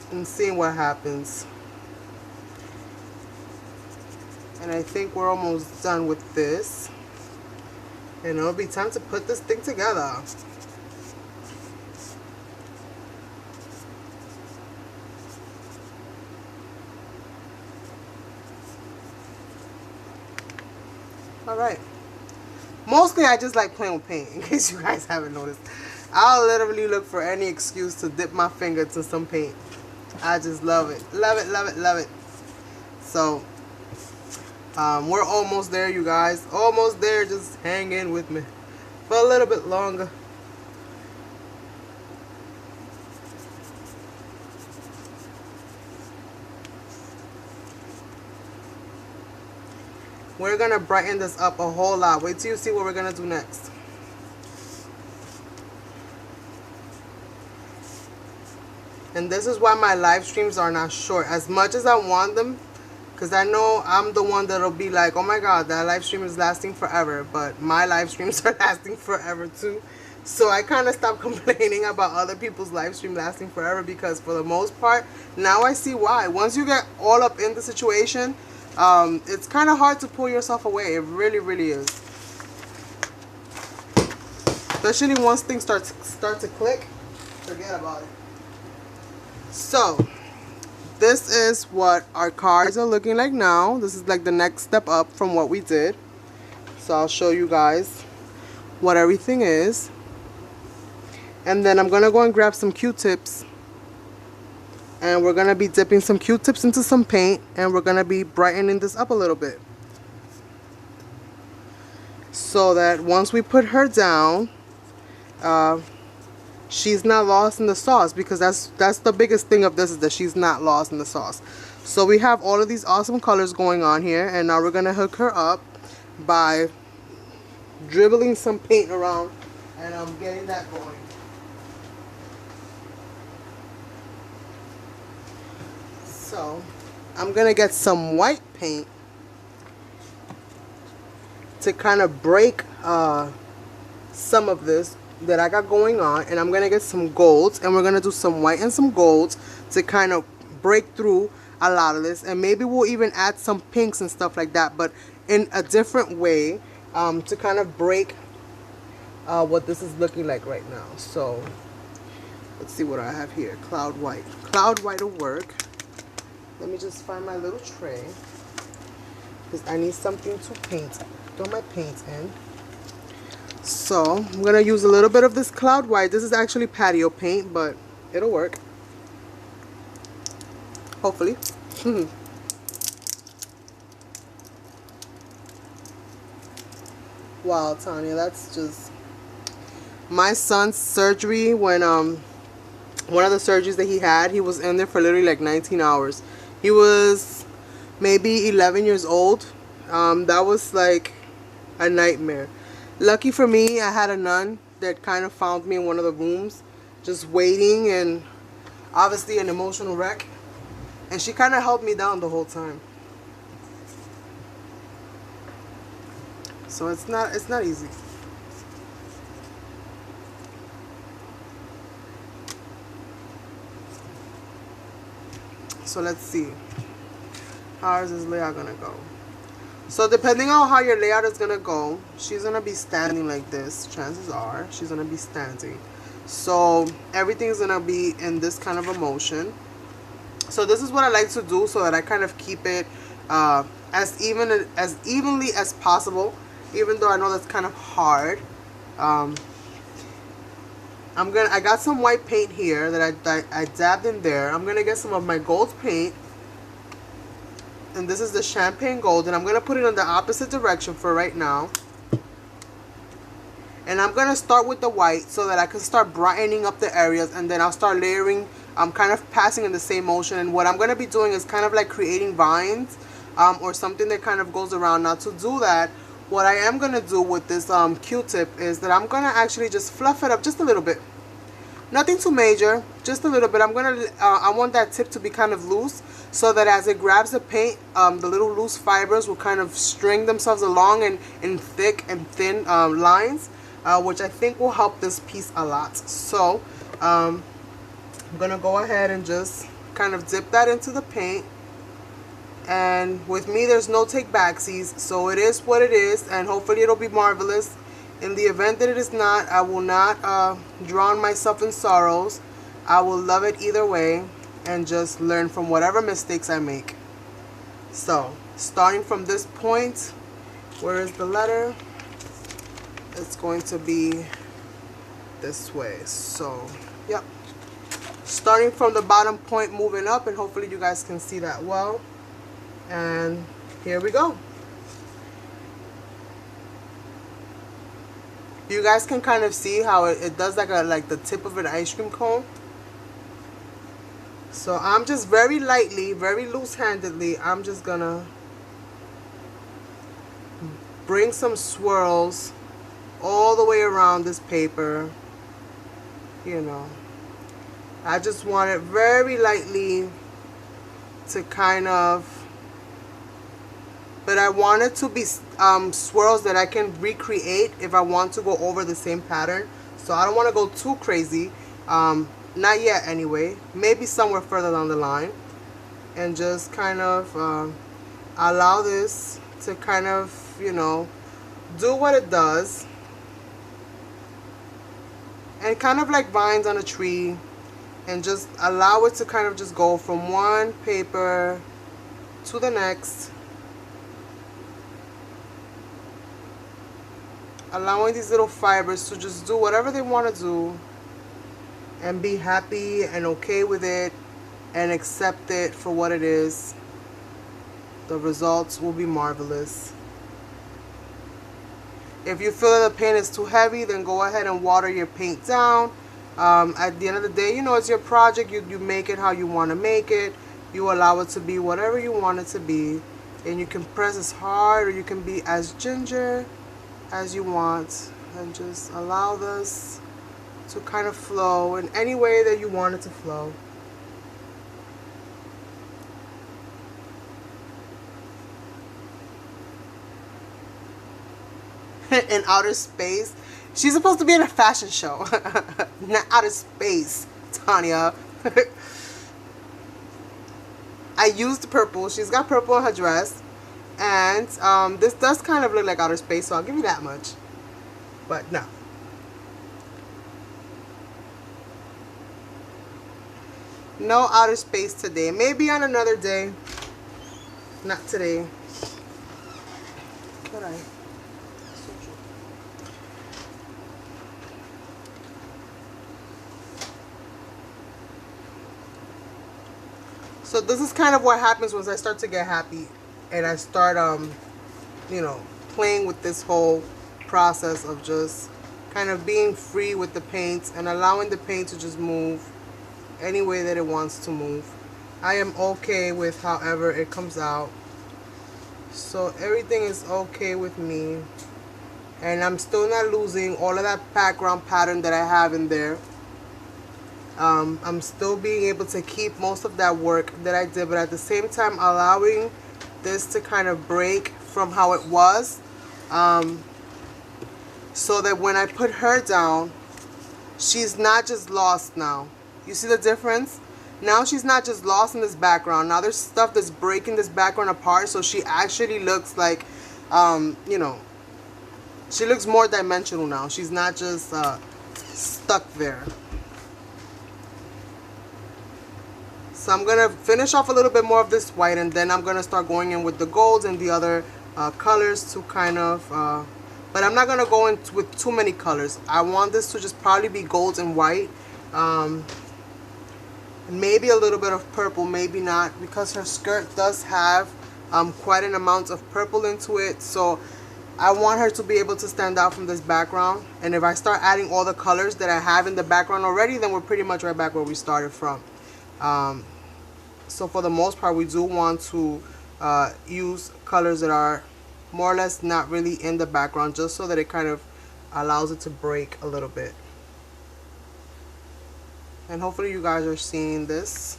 and seeing what happens. And I think we're almost done with this, and it'll be time to put this thing together. Alright, mostly I just like playing with paint, in case you guys haven't noticed. I'll literally look for any excuse to dip my finger to some paint. I just love it. Love it, love it, love it. So, we're almost there, you guys. Almost there. Just hang in with me for a little bit longer. We're going to brighten this up a whole lot. Wait till you see what we're going to do next. And this is why my live streams are not short as much as I want them, because I know I'm the one that'll be like, oh my god, that live stream is lasting forever. But my live streams are lasting forever too. So I kind of stopped complaining about other people's live stream lasting forever, because for the most part, now I see why. Once you get all up in the situation, it's kind of hard to pull yourself away. It really, really is. Especially once things start to click, forget about it. So this is what our cards are looking like now. This is like the next step up from what we did. So I'll show you guys what everything is. And then I'm going to go and grab some Q-tips. And we're going to be dipping some Q-tips into some paint. And we're going to be brightening this up a little bit. So that once we put her down, she's not lost in the sauce. Because that's the biggest thing of this, is that she's not lost in the sauce. So we have all of these awesome colors going on here. And now we're going to hook her up by dribbling some paint around. And I'm getting that going. So I'm gonna get some white paint to kind of break some of this that I got going on, and I'm gonna get some golds, and we're gonna do some white and some golds to kind of break through a lot of this, and maybe we'll even add some pinks and stuff like that, but in a different way, to kind of break what this is looking like right now. So let's see what I have here. Cloud white will work. Let me just find my little tray, because I need something to paint, throw my paint in. So I'm going to use a little bit of this cloud white. This is actually patio paint, but it'll work. Hopefully. Wow, Tanya, that's just... My son's surgery, when one of the surgeries that he had, he was in there for literally like 19 hours. He was maybe 11 years old. That was like a nightmare. Lucky for me, I had a nun that kind of found me in one of the rooms, just waiting, and obviously an emotional wreck. And she kind of held me down the whole time. So it's not easy. So let's see. How is this layout gonna go? So depending on how your layout is gonna go, she's gonna be standing like this. Chances are she's gonna be standing. So everything's gonna be in this kind of a motion. So this is what I like to do, so that I kind of keep it as evenly as possible. Even though I know that's kind of hard. I got some white paint here that I dabbed in there. I'm gonna get some of my gold paint, and this is the champagne gold, and I'm gonna put it in the opposite direction for right now. And I'm gonna start with the white so that I can start brightening up the areas, and then I'll start layering. I'm kind of passing in the same motion, and what I'm gonna be doing is kind of like creating vines or something that kind of goes around. Now to do that, what I am going to do with this Q-tip is that I'm going to actually just fluff it up just a little bit. Nothing too major, just a little bit. I want that tip to be kind of loose, so that as it grabs the paint, the little loose fibers will kind of string themselves along in thick and thin lines, which I think will help this piece a lot. So I'm going to go ahead and just kind of dip that into the paint. And with me, there's no take backsies, so it is what it is, and hopefully it'll be marvelous. In the event that it is not, I will not drown myself in sorrows. I will love it either way, and just learn from whatever mistakes I make. So, starting from this point, where is the letter? It's going to be this way. So, yep. Starting from the bottom point, moving up, and hopefully you guys can see that well. And here we go. You guys can kind of see how it does like the tip of an ice cream cone. So I'm just very lightly, very loose-handedly, I'm just gonna bring some swirls all the way around this paper. You know, I just want it very lightly to kind of, but I want it to be swirls that I can recreate if I want to go over the same pattern. So I don't want to go too crazy. Not yet anyway. Maybe somewhere further down the line. And just kind of allow this to kind of, you know, do what it does. And kind of like vines on a tree. And just allow it to kind of just go from one paper to the next. Allowing these little fibers to just do whatever they want to do. And be happy and okay with it. And accept it for what it is. The results will be marvelous. If you feel that the paint is too heavy, then go ahead and water your paint down. At the end of the day, you know, it's your project. You make it how you want to make it. You allow it to be whatever you want it to be. And you can press as hard or you can be as ginger as you want. And just allow this to kind of flow in any way that you want it to flow. In outer space. She's supposed to be in a fashion show. Not outer space, Tanya. I used purple. She's got purple in her dress. And this does kind of look like outer space, so I'll give you that much. But no. No outer space today. Maybe on another day. Not today. Could I? So this is kind of what happens once I start to get happy and I start, you know, playing with this whole process of just kind of being free with the paint and allowing the paint to just move any way that it wants to move. I am okay with however it comes out. So everything is okay with me. And I'm still not losing all of that background pattern that I have in there. I'm still being able to keep most of that work that I did, but at the same time allowing this to kind of break from how it was, so that when I put her down, she's not just lost now. You see the difference? Now she's not just lost in this background. Now there's stuff that's breaking this background apart, so she actually looks like, you know, she looks more dimensional now. She's not just stuck there. So I'm going to finish off a little bit more of this white, and then I'm going to start going in with the golds and the other colors to kind of, but I'm not going to go in with too many colors. I want this to just probably be golds and white. Maybe a little bit of purple, maybe not, because her skirt does have quite an amount of purple into it. So I want her to be able to stand out from this background. And if I start adding all the colors that I have in the background already, then we're pretty much right back where we started from. So for the most part, we do want to use colors that are more or less not really in the background, just so that it kind of allows it to break a little bit. And hopefully you guys are seeing this.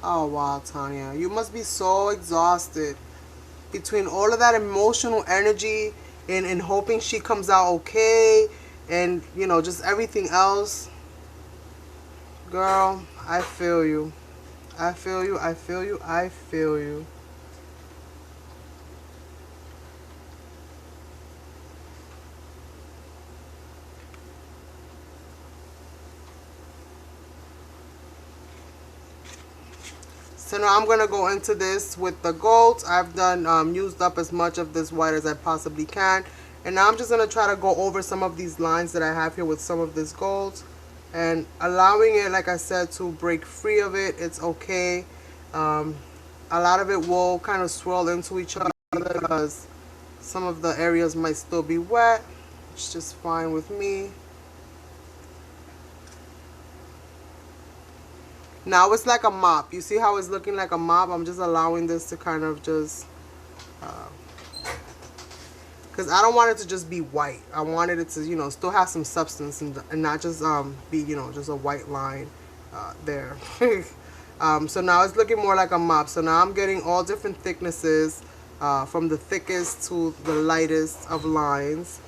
Oh wow, Tanya, you must be so exhausted between all of that emotional energy and hoping she comes out okay, and you know, just everything else. Girl, I feel you. I feel you, I feel you, I feel you. So now I'm going to go into this with the golds. I've done used up as much of this white as I possibly can. And now I'm just going to try to go over some of these lines that I have here with some of this gold. And allowing it, like I said, to break free of it. It's okay. A lot of it will kind of swirl into each other because some of the areas might still be wet. It's just fine with me. Now it's like a mop. You see how it's looking like a mop? I'm just allowing this to kind of just, because I don't want it to just be white. I wanted it to, you know, still have some substance and not just be, you know, just a white line there. So now it's looking more like a mop. So now I'm getting all different thicknesses, from the thickest to the lightest of lines.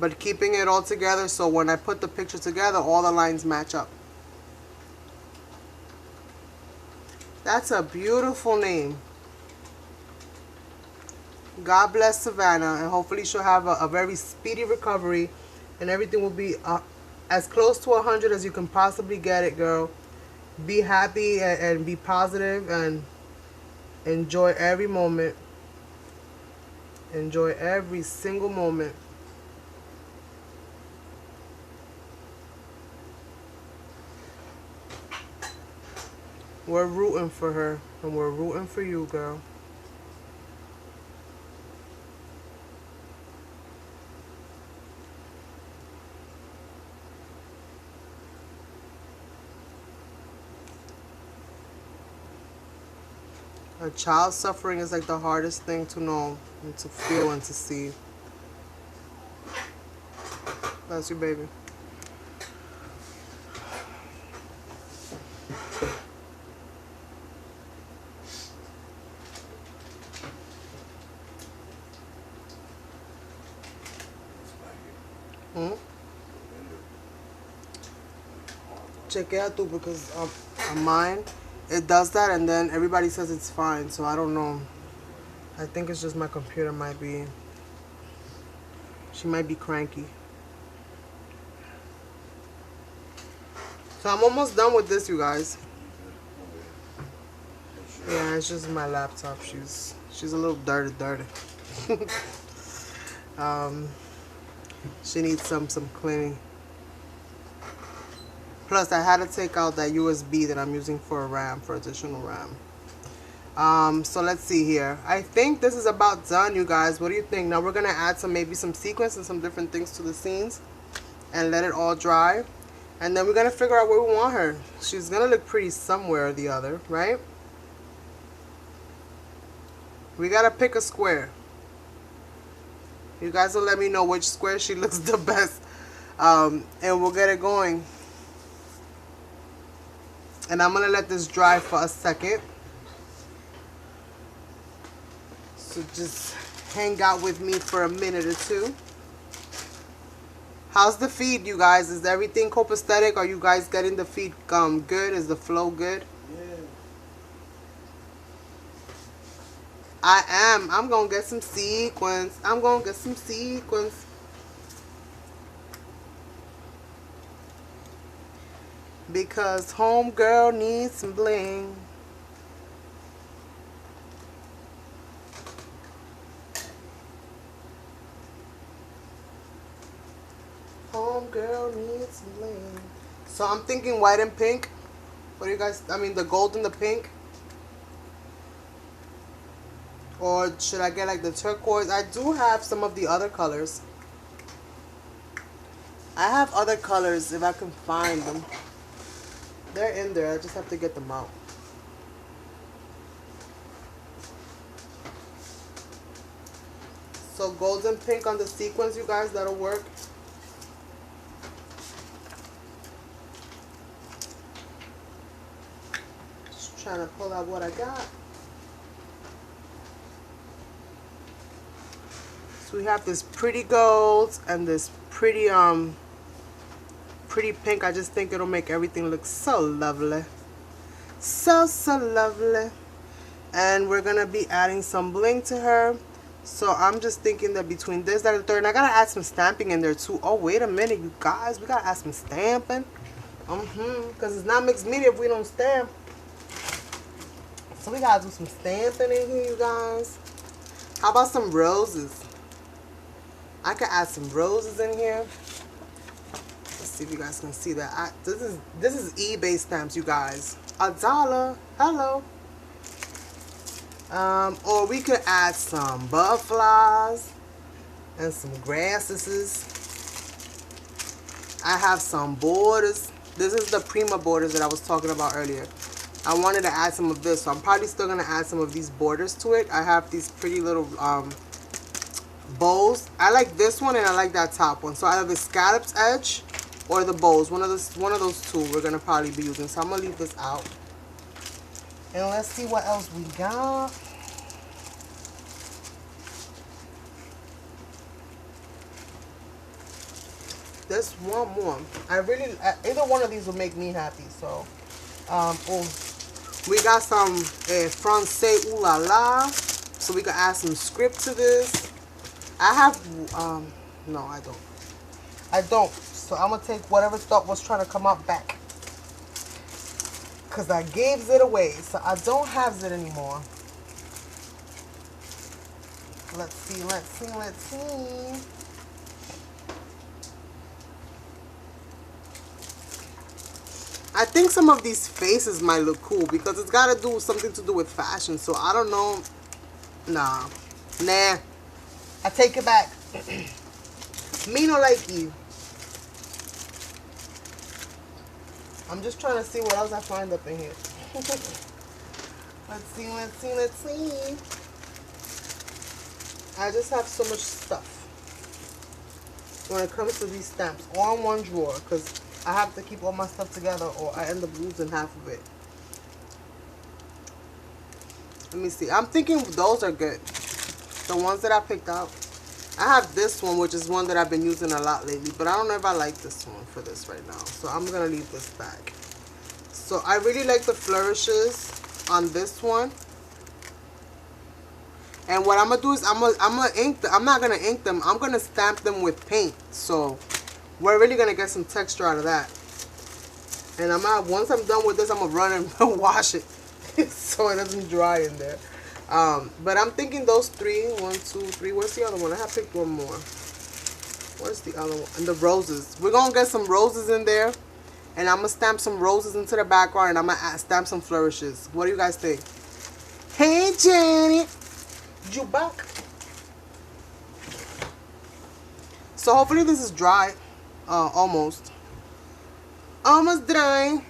But keeping it all together so when I put the picture together, all the lines match up. That's a beautiful name. God bless Savannah, and hopefully she'll have a very speedy recovery, and everything will be as close to 100 as you can possibly get it, girl. Be happy and be positive and enjoy every moment. Enjoy every single moment. We're rooting for her, and we're rooting for you, girl. A child's suffering is like the hardest thing to know and to feel and to see. That's your baby. Chequea tú, because on mine it does that, and then everybody says it's fine, so I don't know. I think it's just my computer might be, she might be cranky. So I'm almost done with this, you guys. Yeah, it's just my laptop. She's a little dirty. She needs some cleaning. Plus, I had to take out that USB that I'm using for a RAM, for additional RAM. So let's see here. I think this is about done, you guys. What do you think? Now we're gonna add maybe some sequins and some different things to the scenes, and let it all dry. And then we're gonna figure out where we want her. She's gonna look pretty somewhere or the other, right? We gotta pick a square. You guys will let me know which square she looks the best, and we'll get it going. And I'm gonna let this dry for a second. So just hang out with me for a minute or two. How's the feed, you guys? Is everything copacetic? Are you guys getting the feed good? Is the flow good? Yeah. I am. I'm gonna get some sequins. I'm gonna get some sequins. Because homegirl needs some bling. Homegirl needs some bling. So I'm thinking white and pink. What do you guys, I mean the gold and the pink? Or should I get like the turquoise? I do have some of the other colors. I have other colors if I can find them. They're in there. I just have to get them out. So gold and pink on the sequins, you guys. That'll work. Just trying to pull out what I got. So we have this pretty gold and this pretty pretty pink. I just think it'll make everything look so lovely. So lovely. And we're gonna be adding some bling to her. So I'm just thinking that between this, that, and the third, and I gotta add some stamping in there too. Oh, wait a minute, you guys. We gotta add some stamping. Because it's not mixed media if we don't stamp. So we gotta do some stamping in here, you guys. How about some roses? I could add some roses in here. Let's see if you guys can see that. This is eBay stamps, you guys. $1. Hello. Or we could add some butterflies and some grasses. I have some borders. This is the Prima borders that I was talking about earlier. I wanted to add some of this, so I'm probably still going to add some of these borders to it. I have these pretty little bows. I like this one and I like that top one. So either the scalloped edge or the bows. One of those two we're going to probably be using. So I'm going to leave this out. And let's see what else we got. There's one more. Either one of these will make me happy. So, we got some Francais ooh la la. So we can add some script to this. I have, no, I don't. I don't. So I'm gonna take whatever stuff was trying to come out back. Cause I gave it away. So I don't have it anymore. Let's see, let's see, let's see. I think some of these faces might look cool because it's got to do something to do with fashion. So I don't know. Nah. I take it back. Me no like you. I'm just trying to see what else I find up in here. Let's see, let's see, let's see. I just have so much stuff when it comes to these stamps. All in one drawer because I have to keep all my stuff together or I end up losing half of it. Let me see. I'm thinking those are good. The ones that I picked out. I have this one, which is one that I've been using a lot lately. But I don't know if I like this one for this right now. So I'm going to leave this back. So I really like the flourishes on this one. And what I'm going to do is I'm gonna ink them. I'm not going to ink them. I'm going to stamp them with paint. So we're really going to get some texture out of that. And once I'm done with this, I'm going to run and wash it. So it doesn't dry in there. But I'm thinking those three. 1, 2, 3. Where's the other one? I have picked one more. Where's the other one? And the roses. We're going to get some roses in there. And I'm going to stamp some roses into the background. And I'm going to stamp some flourishes. What do you guys think? Hey, Janet. You back? So hopefully this is dry. Almost. Almost dry.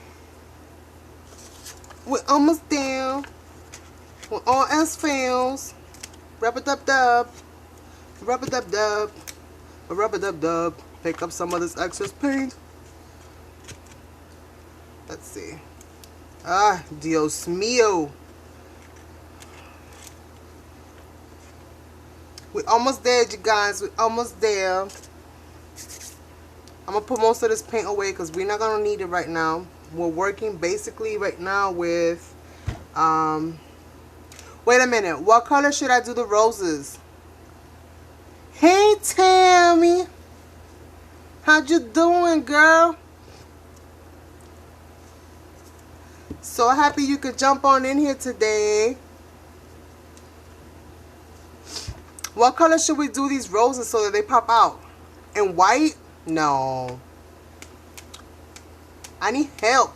We're almost there. When all else fails, rub-a-dub-dub, rub-a-dub-dub, rub-a-dub-dub. Pick up some of this excess paint. Let's see. Ah, Dios mío. We're almost there, you guys. We're almost there. I'm going to put most of this paint away because we're not going to need it right now. We're working basically right now with, wait a minute. What color should I do the roses? Hey, Tammy. How you doing, girl? So happy you could jump on in here today. What color should we do these roses so that they pop out? In white? No. I need help.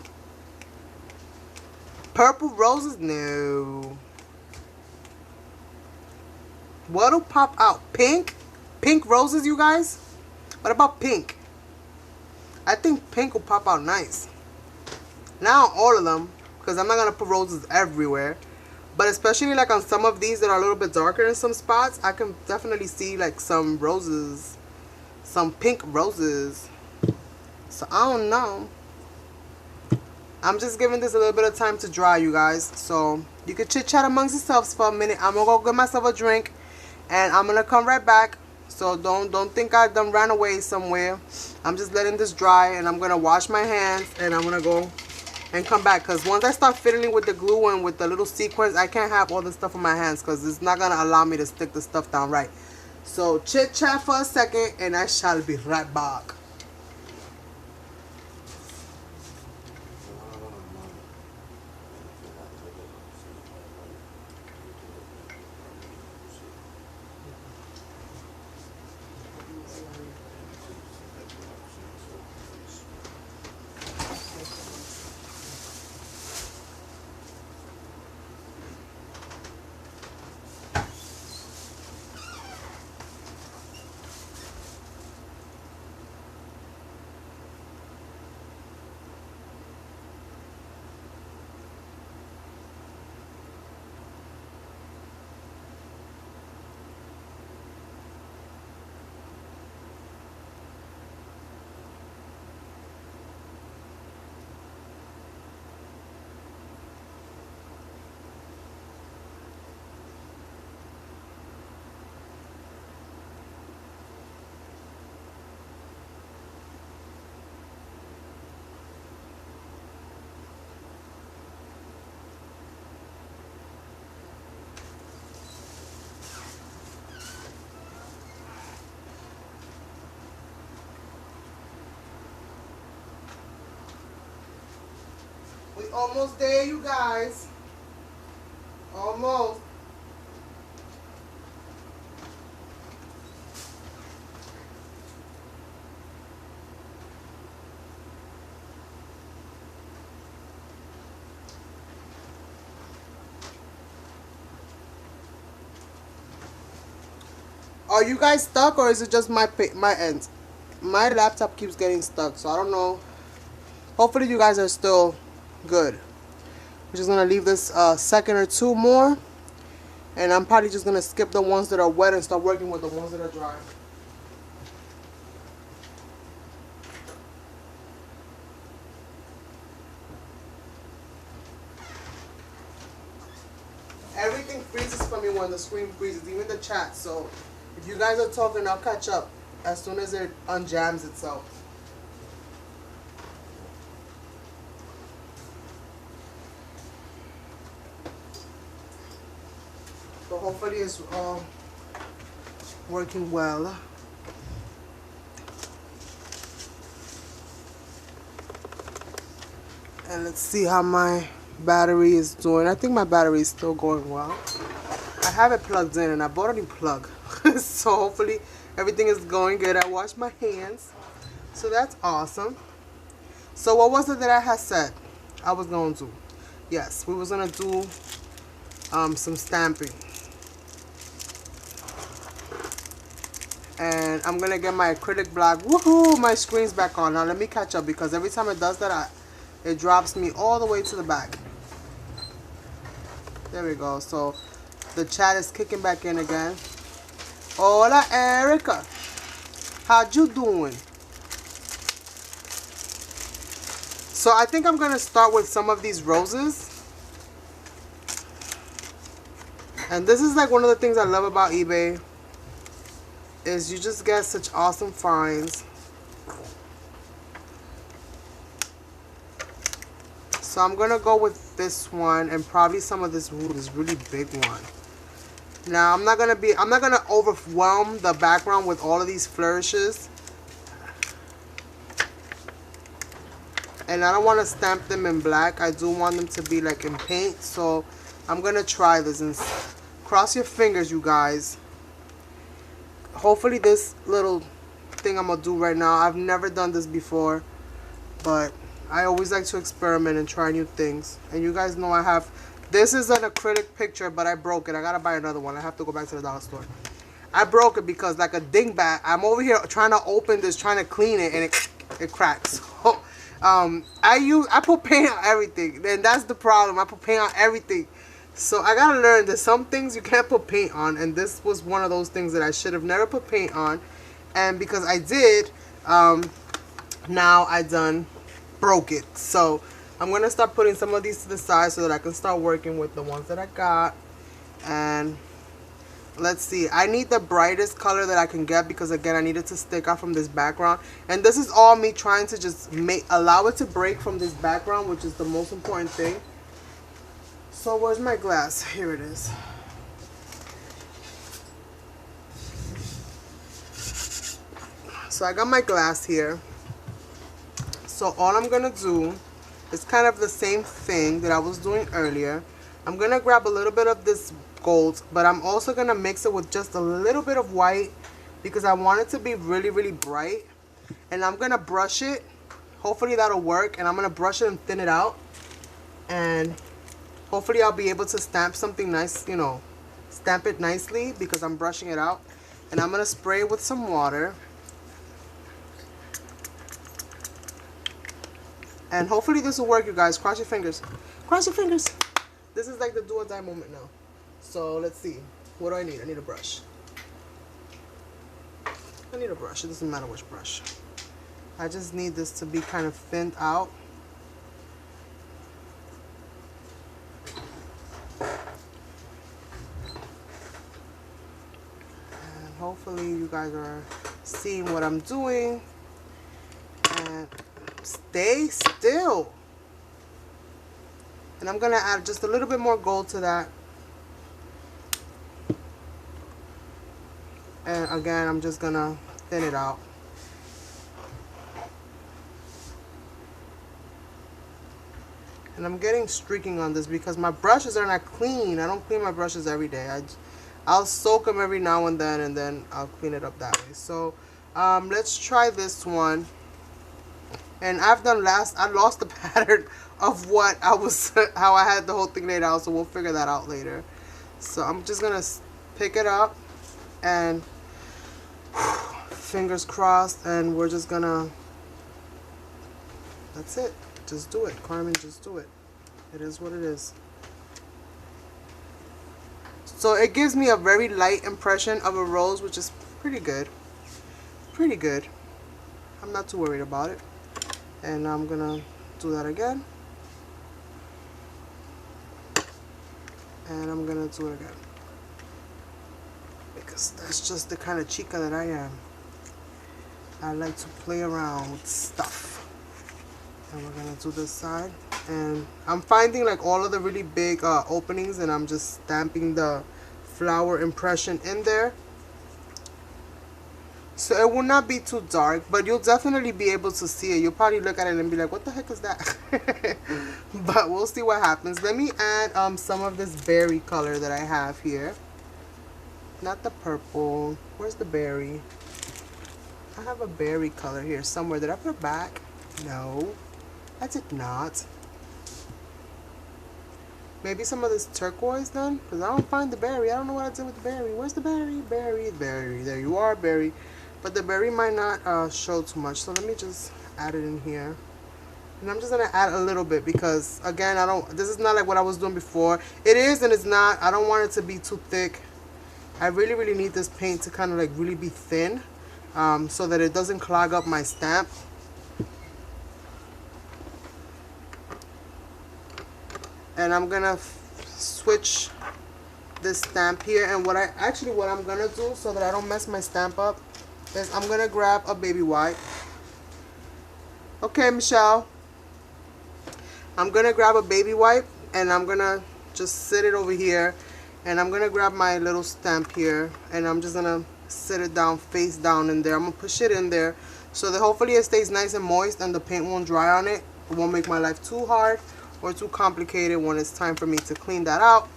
Purple roses? No. What'll pop out? Pink? Pink roses, you guys? What about pink? I think pink will pop out nice. Not on all of them, because I'm not going to put roses everywhere. But especially like on some of these that are a little bit darker in some spots, I can definitely see like some roses. Some pink roses. So I don't know. I'm just giving this a little bit of time to dry, you guys. So you can chit chat amongst yourselves for a minute. I'm gonna go get myself a drink and I'm gonna come right back. So don't think I done ran away somewhere. I'm just letting this dry and I'm gonna wash my hands and I'm gonna go and come back. Because once I start fiddling with the glue and with the little sequins, I can't have all this stuff on my hands because it's not gonna allow me to stick the stuff down right. So chit chat for a second and I shall be right back. We almost there, you guys. Almost. Are you guys stuck, or is it just my end? My laptop keeps getting stuck, so I don't know. Hopefully you guys are still good. We're just going to leave this a second or two more. And I'm probably just going to skip the ones that are wet and start working with the ones that are dry. Everything freezes for me when the screen freezes, even the chat. So if you guys are talking, I'll catch up as soon as it unjams itself. So hopefully it's all working well. And let's see how my battery is doing. I think my battery is still going well. I have it plugged in and I bought a new plug. So hopefully everything is going good. I washed my hands. So that's awesome. So what was it that I had said I was going to do? Yes, we was going to do some stamping. And I'm going to get my acrylic block. Woohoo! My screen's back on. Now let me catch up, because every time it does that, it drops me all the way to the back. There we go. So the chat is kicking back in again. Hola, Erica. How you doing? So I think I'm going to start with some of these roses. And this is like one of the things I love about eBay, is you just get such awesome finds. So I'm gonna go with this one and probably some of this really big one. Now I'm not gonna overwhelm the background with all of these flourishes. And I don't want to stamp them in black. I do want them to be like in paint. So I'm gonna try this, and cross your fingers, you guys. Hopefully this little thing I'm gonna do right now, I've never done this before, but I always like to experiment and try new things. And you guys know I have, this is an acrylic picture, but I broke it. I gotta buy another one. I have to go back to the dollar store. I broke it because, like a dingbat, I'm over here trying to open this, trying to clean it, and it cracks. So, I put paint on everything, and that's the problem. I put paint on everything. So I gotta learn that some things you can't put paint on, and this was one of those things that I should have never put paint on. And because I did, now I done broke it. So I'm gonna start putting some of these to the side so that I can start working with the ones that I got. And let's see, I need the brightest color that I can get, because again I need it to stick out from this background. And this is all me trying to just allow it to break from this background, which is the most important thing. So where's my glass? Here it is. So I got my glass here. So all I'm gonna do is kind of the same thing that I was doing earlier. I'm gonna grab a little bit of this gold, but I'm also gonna mix it with just a little bit of white, because I want it to be really, really bright. And I'm gonna brush it. Hopefully that'll work. And I'm gonna brush it and thin it out. And hopefully I'll be able to stamp something nice, you know, stamp it nicely, because I'm brushing it out. And I'm gonna spray it with some water. And hopefully this will work, you guys. Cross your fingers. Cross your fingers. This is like the do or die moment now. So let's see. What do I need? I need a brush. I need a brush. It doesn't matter which brush. I just need this to be kind of thinned out. And hopefully you guys are seeing what I'm doing. And stay still. And I'm gonna add just a little bit more gold to that. And again, I'm just gonna thin it out. And I'm getting streaking on this because my brushes are not clean. I don't clean my brushes every day. I'll soak them every now and then I'll clean it up that way. So let's try this one. And I lost the pattern of what I was, how I had the whole thing laid out. So we'll figure that out later. So I'm just gonna pick it up and fingers crossed, and we're just gonna, that's it. Just do it, Carmen, just do it. It is what it is. So it gives me a very light impression of a rose, which is pretty good. Pretty good. I'm not too worried about it. And I'm gonna do that again. And I'm gonna do it again. Because that's just the kind of chica that I am. I like to play around with stuff. And we're gonna do this side, and I'm finding like all of the really big openings, and I'm just stamping the flower impression in there, so it will not be too dark, but you'll definitely be able to see it. You'll probably look at it and be like, what the heck is that? But we'll see what happens. Let me add some of this berry color that I have here. Not the purple. Where's the berry? I have a berry color here somewhere. Did I put it back? No, I did not. Maybe some of this turquoise then? Because I don't find the berry. I don't know what I did with the berry. Where's the berry? Berry, berry. There you are, berry. But the berry might not show too much. So let me just add it in here. And I'm just going to add a little bit because, again, this is not like what I was doing before. It is and it's not. I don't want it to be too thick. I really, really need this paint to kind of like really be thin so that it doesn't clog up my stamp. And I'm gonna switch this stamp here, and what I'm gonna do so that I don't mess my stamp up is I'm gonna grab a baby wipe. Okay, Michelle. I'm gonna grab a baby wipe and I'm gonna just sit it over here, and I'm gonna grab my little stamp here, and I'm just gonna sit it down face down in there. I'm gonna push it in there so that hopefully it stays nice and moist and the paint won't dry on it. It won't make my life too hard or too complicated when it's time for me to clean that out.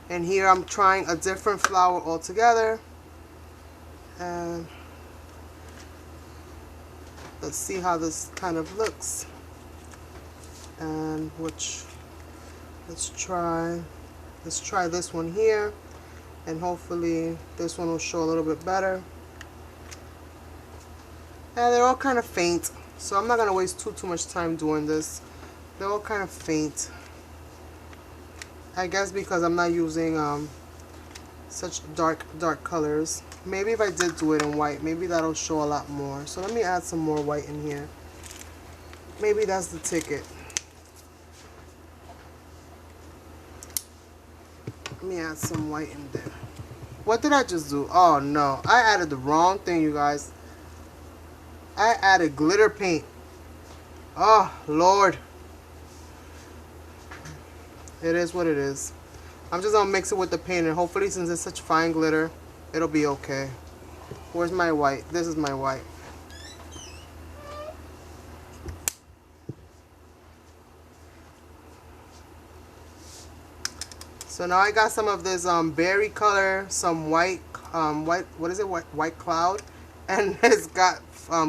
And here I'm trying a different flower altogether, and let's see how this kind of looks. And let's try this one here, and hopefully this one will show a little bit better. And they're all kind of faint, so I'm not gonna waste too much time doing this. They're all kind of faint. I guess because I'm not using such dark colors. Maybe if I did do it in white, maybe that'll show a lot more. So let me add some more white in here. Maybe that's the ticket. Let me add some white in there. What did I just do? Oh no, I added the wrong thing, you guys. I added glitter paint. Oh Lord. It is what it is. I'm just gonna mix it with the paint, and hopefully since it's such fine glitter, it'll be okay. Where's my white? This is my white. So now I got some of this berry color, some white, what is it? White cloud, and it's got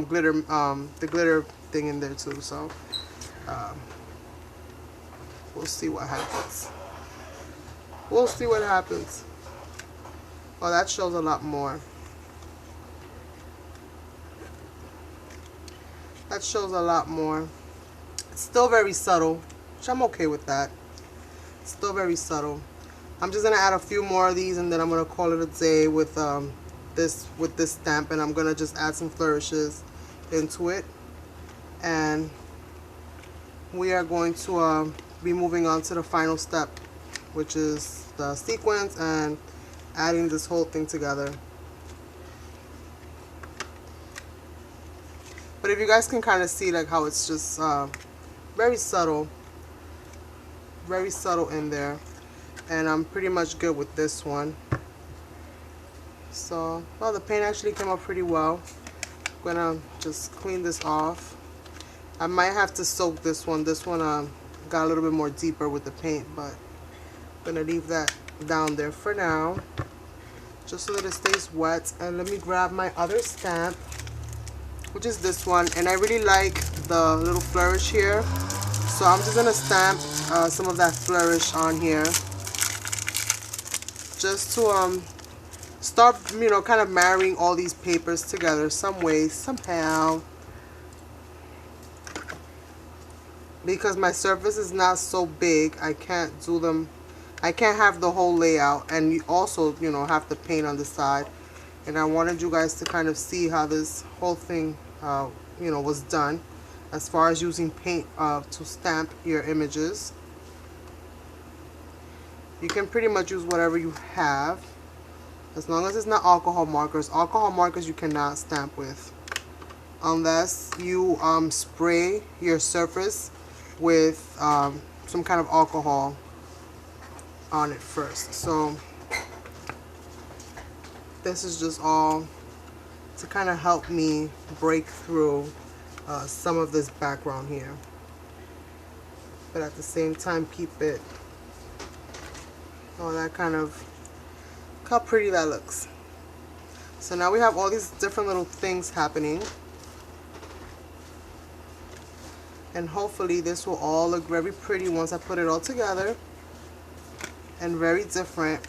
glitter, the glitter thing in there too. So we'll see what happens. We'll see what happens. Oh, that shows a lot more. That shows a lot more. It's still very subtle, which I'm okay with that. It's still very subtle. I'm just gonna add a few more of these, and then I'm gonna call it a day with this stamp, and I'm gonna just add some flourishes into it, and we are going to be moving on to the final step, which is the sequence and adding this whole thing together. But if you guys can kind of see like how it's just very subtle in there, and I'm pretty much good with this one. So, well, the paint actually came up pretty well. I'm gonna just clean this off. I might have to soak this one. This one got a little bit more deeper with the paint, but I'm gonna leave that down there for now, just so that it stays wet. And let me grab my other stamp, which is this one, and I really like the little flourish here, so I'm just gonna stamp some of that flourish on here, just to start, you know, kind of marrying all these papers together some way, somehow. Because my surface is not so big, I can't do them, I can't have the whole layout, and you also, you know, have to paint on the side. And I wanted you guys to kind of see how this whole thing, you know, was done as far as using paint to stamp your images. You can pretty much use whatever you have, as long as it's not alcohol markers. Alcohol markers you cannot stamp with unless you spray your surface with some kind of alcohol on it first. So this is just all to kind of help me break through some of this background here, but at the same time keep it all that kind of, look how pretty that looks. So now we have all these different little things happening, and hopefully this will all look very pretty once I put it all together, and very different.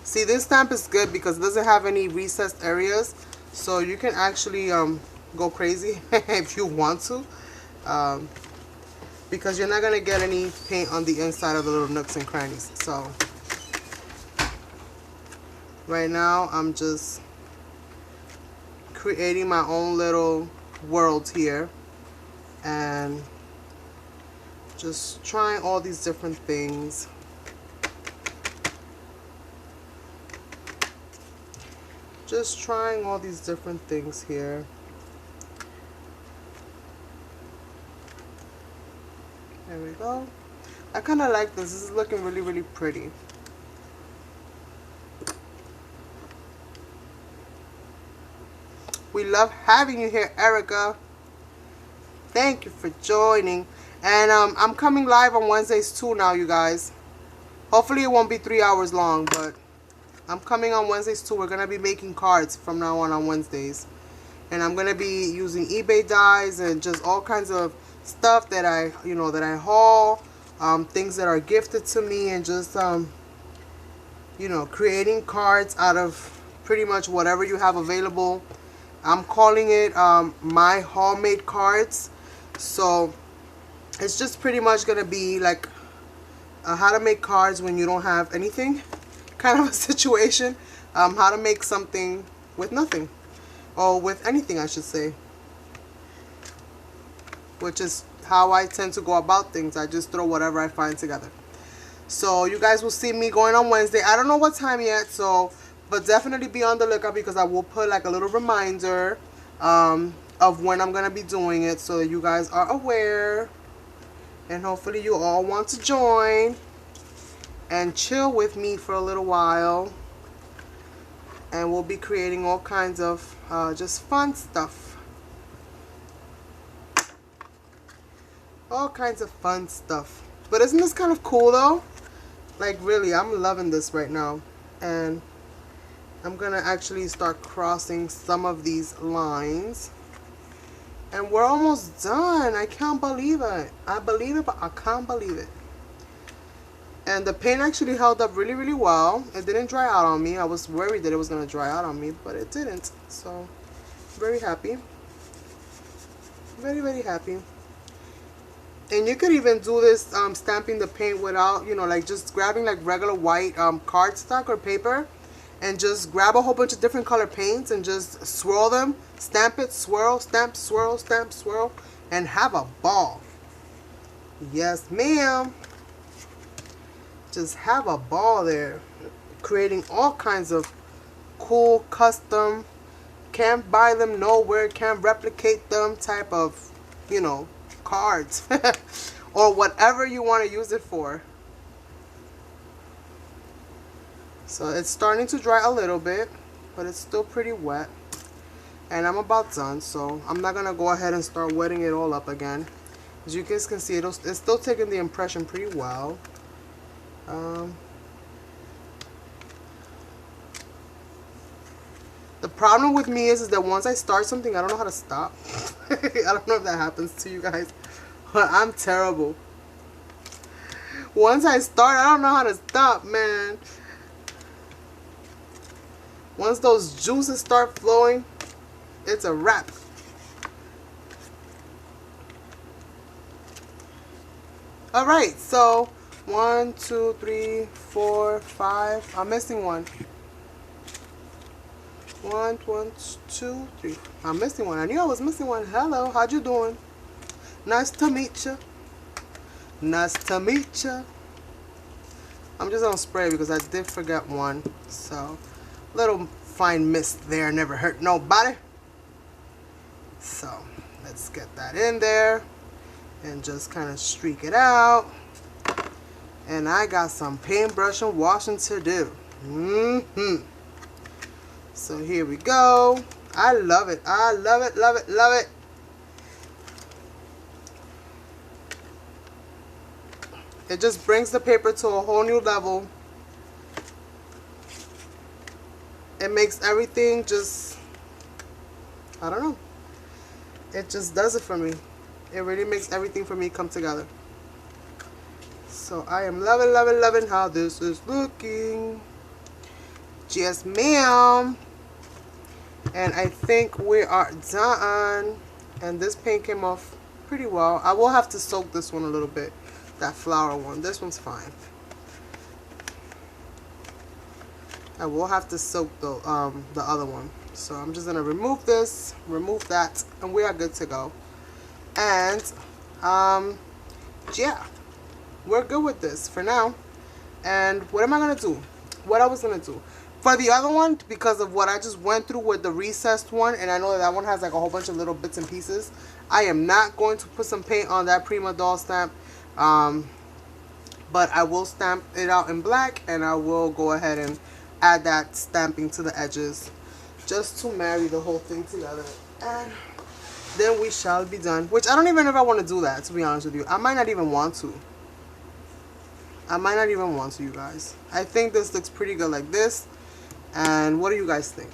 See, this stamp is good because it doesn't have any recessed areas, so you can actually go crazy if you want to, because you're not going to get any paint on the inside of the little nooks and crannies. So right now I'm just creating my own little world here and just trying all these different things. Just trying all these different things here. There we go. I kind of like this. This is looking really, really pretty. We love having you here, Erica. Thank you for joining. And I'm coming live on Wednesdays too now, you guys. Hopefully it won't be 3 hours long, but I'm coming on Wednesdays too. We're going to be making cards from now on Wednesdays. And I'm going to be using eBay dies and just all kinds of stuff that I, you know, that I haul. Things that are gifted to me, and just, you know, creating cards out of pretty much whatever you have available. I'm calling it my haul made cards. So it's just pretty much going to be like how to make cards when you don't have anything kind of a situation. How to make something with nothing, or with anything I should say, which is how I tend to go about things. I just throw whatever I find together. So you guys will see me going on Wednesday. I don't know what time yet, so but definitely be on the lookout, because I will put like a little reminder of when I'm going to be doing it, so that you guys are aware. And hopefully you all want to join and chill with me for a little while. And we'll be creating all kinds of just fun stuff. All kinds of fun stuff. But isn't this kind of cool though? Like really, I'm loving this right now. And I'm going to actually start crossing some of these lines. And we're almost done. I can't believe it. I believe it, but I can't believe it. And the paint actually held up really, really well. It didn't dry out on me. I was worried that it was going to dry out on me, but it didn't. So, very happy. Very, very happy. And you could even do this stamping the paint without, you know, like just grabbing like regular white cardstock or paper, and just grab a whole bunch of different color paints and just swirl them, stamp it, swirl, stamp, swirl, stamp, swirl, and have a ball. Yes, ma'am. Just have a ball there, creating all kinds of cool, custom, can't buy them nowhere, can't replicate them type of, you know, cards or whatever you want to use it for. So it's starting to dry a little bit, but it's still pretty wet, and I'm about done, so I'm not gonna go ahead and start wetting it all up again. As you guys can see, it's still taking the impression pretty well. The problem with me is that once I start something, I don't know how to stop. I don't know if that happens to you guys, but I'm terrible. Once I start, I don't know how to stop, man. Once those juices start flowing, it's a wrap. Alright, so 1, 2, 3, 4, 5. I'm missing one. 1, 2, 3. I'm missing one. I knew I was missing one. Hello, how'd you doing? Nice to meet you. Nice to meet you. I'm just gonna spray because I did forget one. So, little fine mist there never hurt nobody. So, let's get that in there and just kind of streak it out. And I got some paintbrush and washing to do. So here we go. I love it. I love it, love it, love it. It just brings the paper to a whole new level. It makes everything just, I don't know. It just does it for me. It really makes everything for me come together. So I am loving, loving, loving how this is looking. Yes, ma'am. And I think we are done. And this paint came off pretty well. I will have to soak this one a little bit. That flower one. This one's fine. I will have to soak the other one. So I'm just gonna remove this, remove that, and we are good to go. And yeah, we're good with this for now. And what am I gonna do? What I was gonna do for the other one, because of what I just went through with the recessed one, and I know that one has like a whole bunch of little bits and pieces, I am not going to put some paint on that Prima Doll stamp, but I will stamp it out in black, and I will go ahead and add that stamping to the edges just to marry the whole thing together, and then we shall be done. Which I don't even know if I want to do that, to be honest with you. I might not even want to. I might not even want to, you guys. I think this looks pretty good like this. And what do you guys think?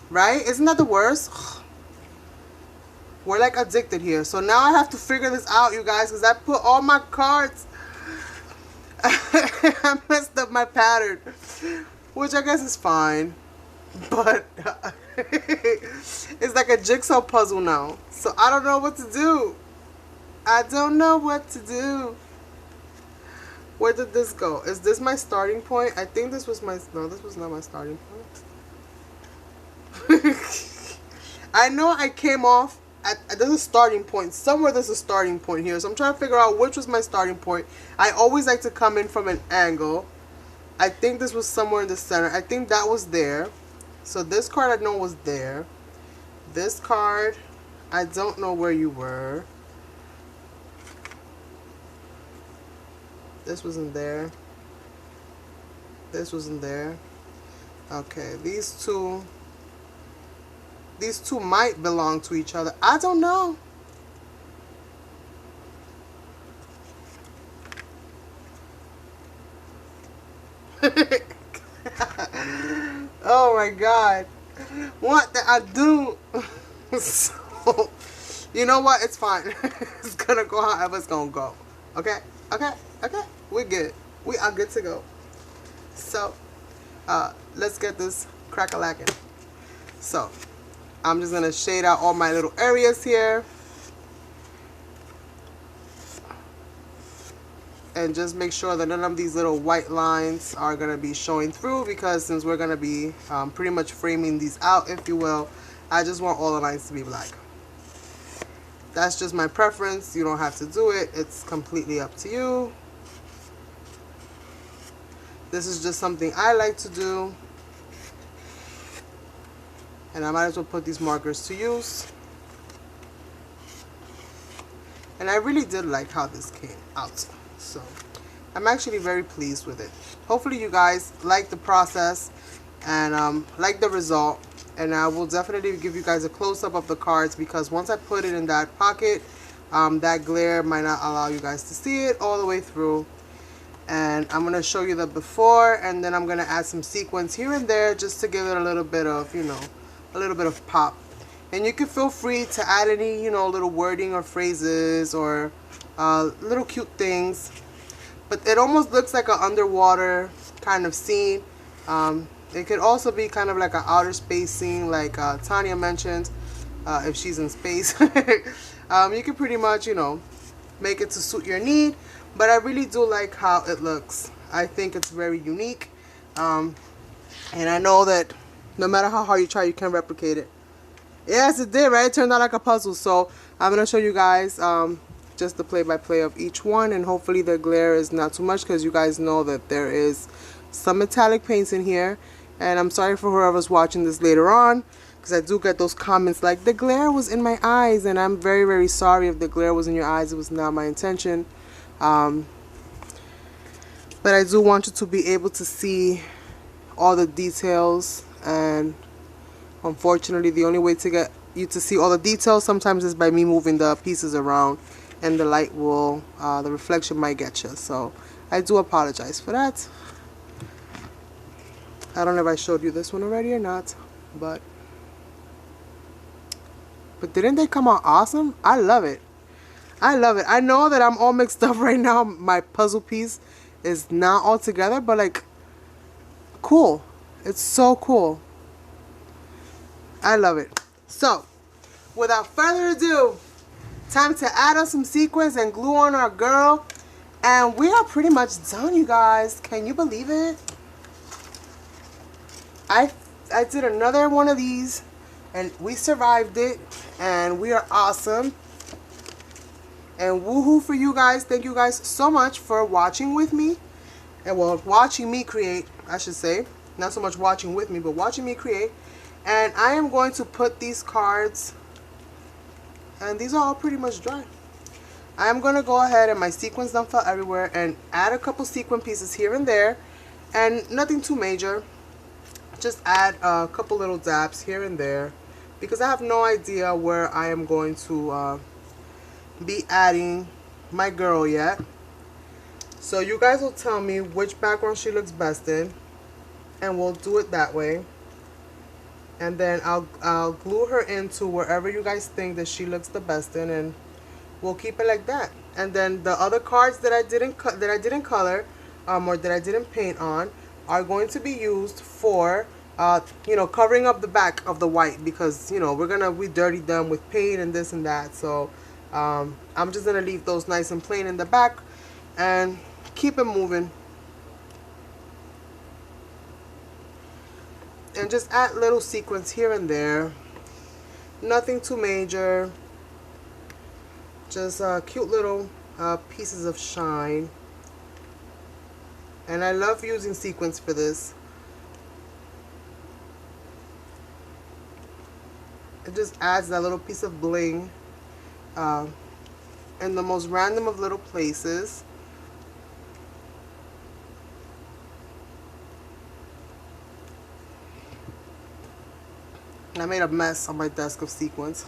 Right? Isn't that the worst? We're like addicted here. So now I have to figure this out, you guys, because I put all my cards. I messed up my pattern, which I guess is fine. But it's like a jigsaw puzzle now. So I don't know what to do. I don't know what to do. Where did this go? Is this my starting point? I think this was my... No, this was not my starting point. I know I came off at... There's a starting point. Somewhere there's a starting point here. So I'm trying to figure out which was my starting point. I always like to come in from an angle. I think this was somewhere in the center. I think that was there. So this card I know was there. This card, I don't know where you were. This wasn't there. This wasn't there. Okay, these two might belong to each other. I don't know. Oh my God. What did I do? So, you know what? It's fine. It's gonna go however it's gonna go. Okay? Okay? Okay? We're good. We are good to go. So, let's get this crack-a-lacking. So, I'm just gonna shade out all my little areas here. And just make sure that none of these little white lines are going to be showing through, because since we're going to be pretty much framing these out, if you will, I just want all the lines to be black. That's just my preference. You don't have to do it. It's completely up to you. This is just something I like to do. And I might as well put these markers to use. And I really did like how this came out. So I'm actually very pleased with it. Hopefully you guys like the process and like the result. and I will definitely give you guys a close-up of the cards, because once I put it in that pocket, that glare might not allow you guys to see it all the way through. And I'm going to show you the before, and then I'm going to add some sequins here and there just to give it a little bit of, you know, a little bit of pop. And you can feel free to add any, you know, little wording or phrases or little cute things. But it almost looks like an underwater kind of scene. It could also be kind of like an outer space scene, like Tanya mentioned, if she's in space. You can pretty much, you know, make it to suit your need. But I really do like how it looks. I think it's very unique. And I know that no matter how hard you try, you can replicate it. Yes, it did, right? It turned out like a puzzle. So I'm going to show you guys just the play-by-play of each one. And hopefully the glare is not too much, because you guys know that there is some metallic paints in here. And I'm sorry for whoever's watching this later on, because I do get those comments like, the glare was in my eyes. And I'm very, very sorry if the glare was in your eyes. It was not my intention. But I do want you to be able to see all the details, and unfortunately the only way to get you to see all the details sometimes is by me moving the pieces around, and the light will, the reflection might get you. So I do apologize for that. I don't know if I showed you this one already or not, but didn't they come out awesome? I love it. I love it. I know that I'm all mixed up right now. My puzzle piece is not all together, but like, cool. It's so cool. I love it. So, without further ado, time to add on some sequins and glue on our girl. And we are pretty much done, you guys. Can you believe it? I did another one of these, and we survived it, and we are awesome. And woohoo for you guys. Thank you guys so much for watching with me. And well, watching me create, I should say. Not so much watching with me, but watching me create. And I am going to put these cards, and these are all pretty much dry. I am going to go ahead, and my sequins don't fall everywhere, and add a couple sequin pieces here and there. And nothing too major. Just add a couple little dabs here and there, because I have no idea where I am going to be adding my girl yet. So you guys will tell me which background she looks best in, and we'll do it that way. And then I'll glue her into wherever you guys think that she looks the best in, and we'll keep it like that. And then the other cards that I didn't color or that I didn't paint on are going to be used for you know, covering up the back of the white, because you know we dirty them with paint and this and that. So I'm just gonna leave those nice and plain in the back and keep it moving, and just add little sequins here and there. Nothing too major, just cute little pieces of shine. And I love using sequins for this. It just adds that little piece of bling in the most random of little places. And I made a mess on my desk of sequins.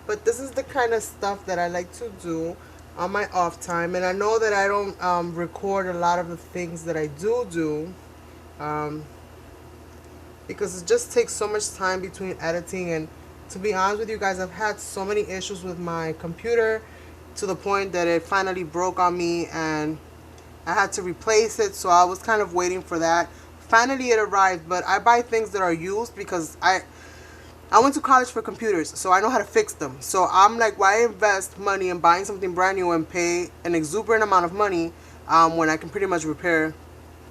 But this is the kind of stuff that I like to do on my off time. And I know that I don't record a lot of the things that I do because it just takes so much time between editing. And to be honest with you guys, I've had so many issues with my computer to the point that it finally broke on me and I had to replace it. So I was kind of waiting for that. Finally it arrived, but I buy things that are used because I went to college for computers, so I know how to fix them. So I'm like, why invest money in buying something brand new and pay an exuberant amount of money when I can pretty much repair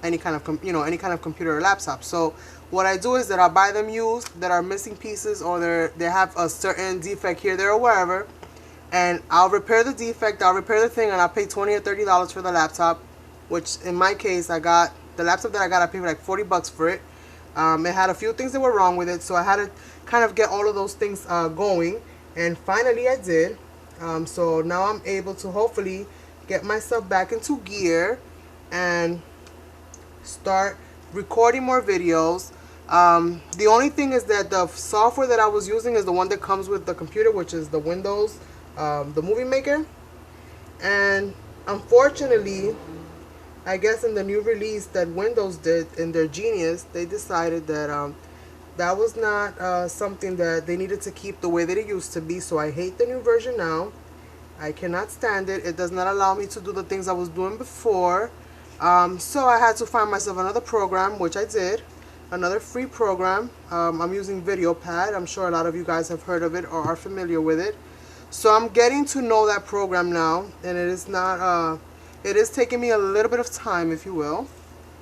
any kind of any kind of computer or laptop? So what I do is that I buy them used that are missing pieces, or they have a certain defect here, there, or wherever, and I'll repair the defect. I'll repair the thing, and I'll pay $20 or $30 for the laptop. Which in my case, I got the laptop that I got. I paid like $40 for it. It had a few things that were wrong with it, so I had to kind of get all of those things going, and finally I did. So now I'm able to hopefully get myself back into gear and start recording more videos. The only thing is that the software that I was using is the one that comes with the computer, which is the Windows, the Movie Maker. And unfortunately, I guess in the new release that Windows did in their genius, they decided that that was not something that they needed to keep the way that it used to be. So I hate the new version now. I cannot stand it. It does not allow me to do the things I was doing before. So I had to find myself another program, which I did. Another free program. I'm using VideoPad. I'm sure a lot of you guys have heard of it or are familiar with it. So I'm getting to know that program now, and it is not, it is taking me a little bit of time, if you will.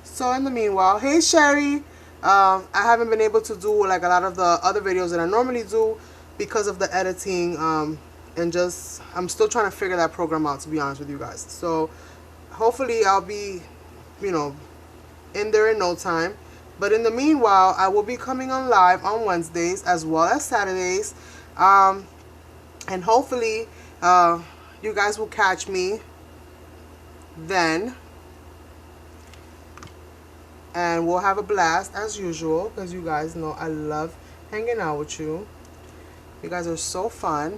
So in the meanwhile, hey Sherry, I haven't been able to do like a lot of the other videos that I normally do because of the editing, and just, I'm still trying to figure that program out, to be honest with you guys. So hopefully I'll be, you know, in there in no time. But in the meanwhile, I will be coming on live on Wednesdays as well as Saturdays. And hopefully you guys will catch me then. And we'll have a blast as usual, because you guys know I love hanging out with you. You guys are so fun.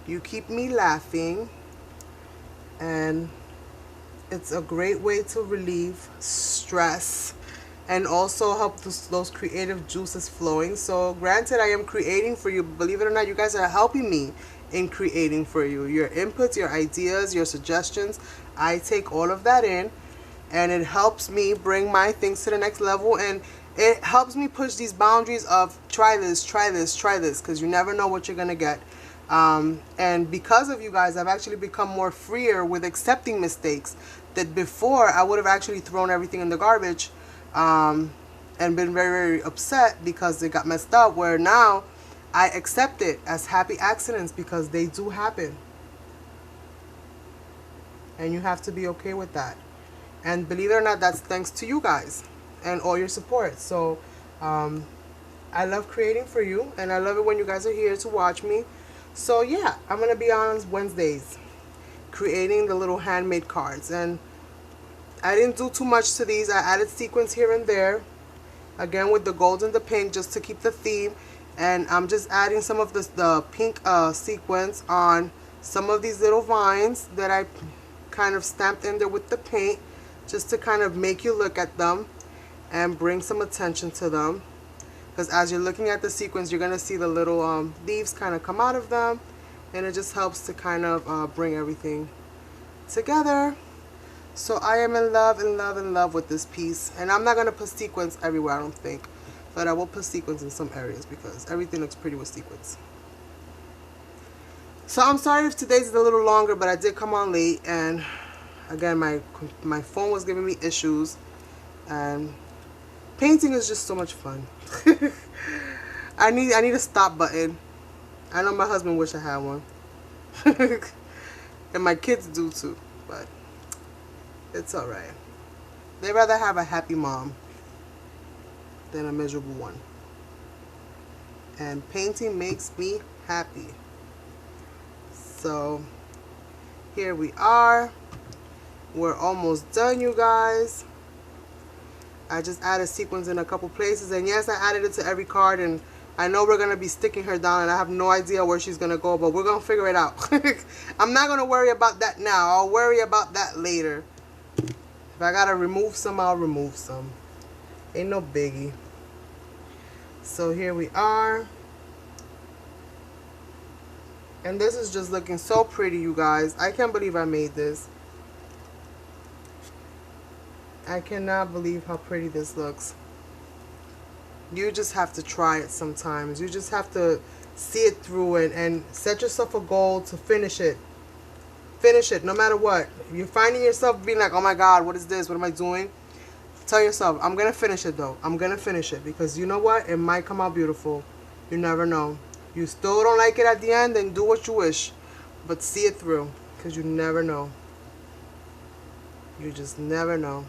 You keep me laughing. And it's a great way to relieve stress and also help those creative juices flowing. So granted, I am creating for you, but believe it or not, you guys are helping me in creating for you. Your inputs, your ideas, your suggestions, I take all of that in, and it helps me bring my things to the next level, and it helps me push these boundaries of try this, try this, try this, because you never know what you're gonna get. And because of you guys, I've actually become more freer with accepting mistakes that before I would have actually thrown everything in the garbage, and been very, very upset because they got messed up, where now I accept it as happy accidents because they do happen. And you have to be okay with that. And believe it or not, that's thanks to you guys and all your support. So I love creating for you, and I love it when you guys are here to watch me. So yeah, I'm going to be on Wednesdays creating the little handmade cards. And I didn't do too much to these. I added sequins here and there, again with the gold and the pink, just to keep the theme. And I'm just adding some of the pink sequins on some of these little vines that I kind of stamped in there with the paint, just to kind of make you look at them and bring some attention to them. Because as you're looking at the sequins, you're going to see the little leaves kind of come out of them, and it just helps to kind of bring everything together. So I am in love, in love, in love with this piece. And I'm not going to put sequins everywhere, I don't think. But I will put sequins in some areas because everything looks pretty with sequins. So I'm sorry if today's a little longer, but I did come on late. And again, my phone was giving me issues. And painting is just so much fun. I need a stop button. I know my husband wish I had one. And my kids do too. But it's alright. They'd rather have a happy mom than a miserable one. And painting makes me happy. So here we are. We're almost done, you guys. I just added sequins in a couple places, and yes, I added it to every card, and I know we're going to be sticking her down, and I have no idea where she's going to go, but we're going to figure it out. I'm not going to worry about that now. I'll worry about that later. If I got to remove some, I'll remove some. Ain't no biggie. So here we are. And this is just looking so pretty, you guys. I can't believe I made this. I cannot believe how pretty this looks. You just have to try it sometimes. You just have to see it through and set yourself a goal to finish it. Finish it no matter what. If you're finding yourself being like, oh my God, what is this? What am I doing? Tell yourself, I'm going to finish it though. I'm going to finish it because you know what? It might come out beautiful. You never know. You still don't like it at the end, then do what you wish. But see it through because you never know. You just never know.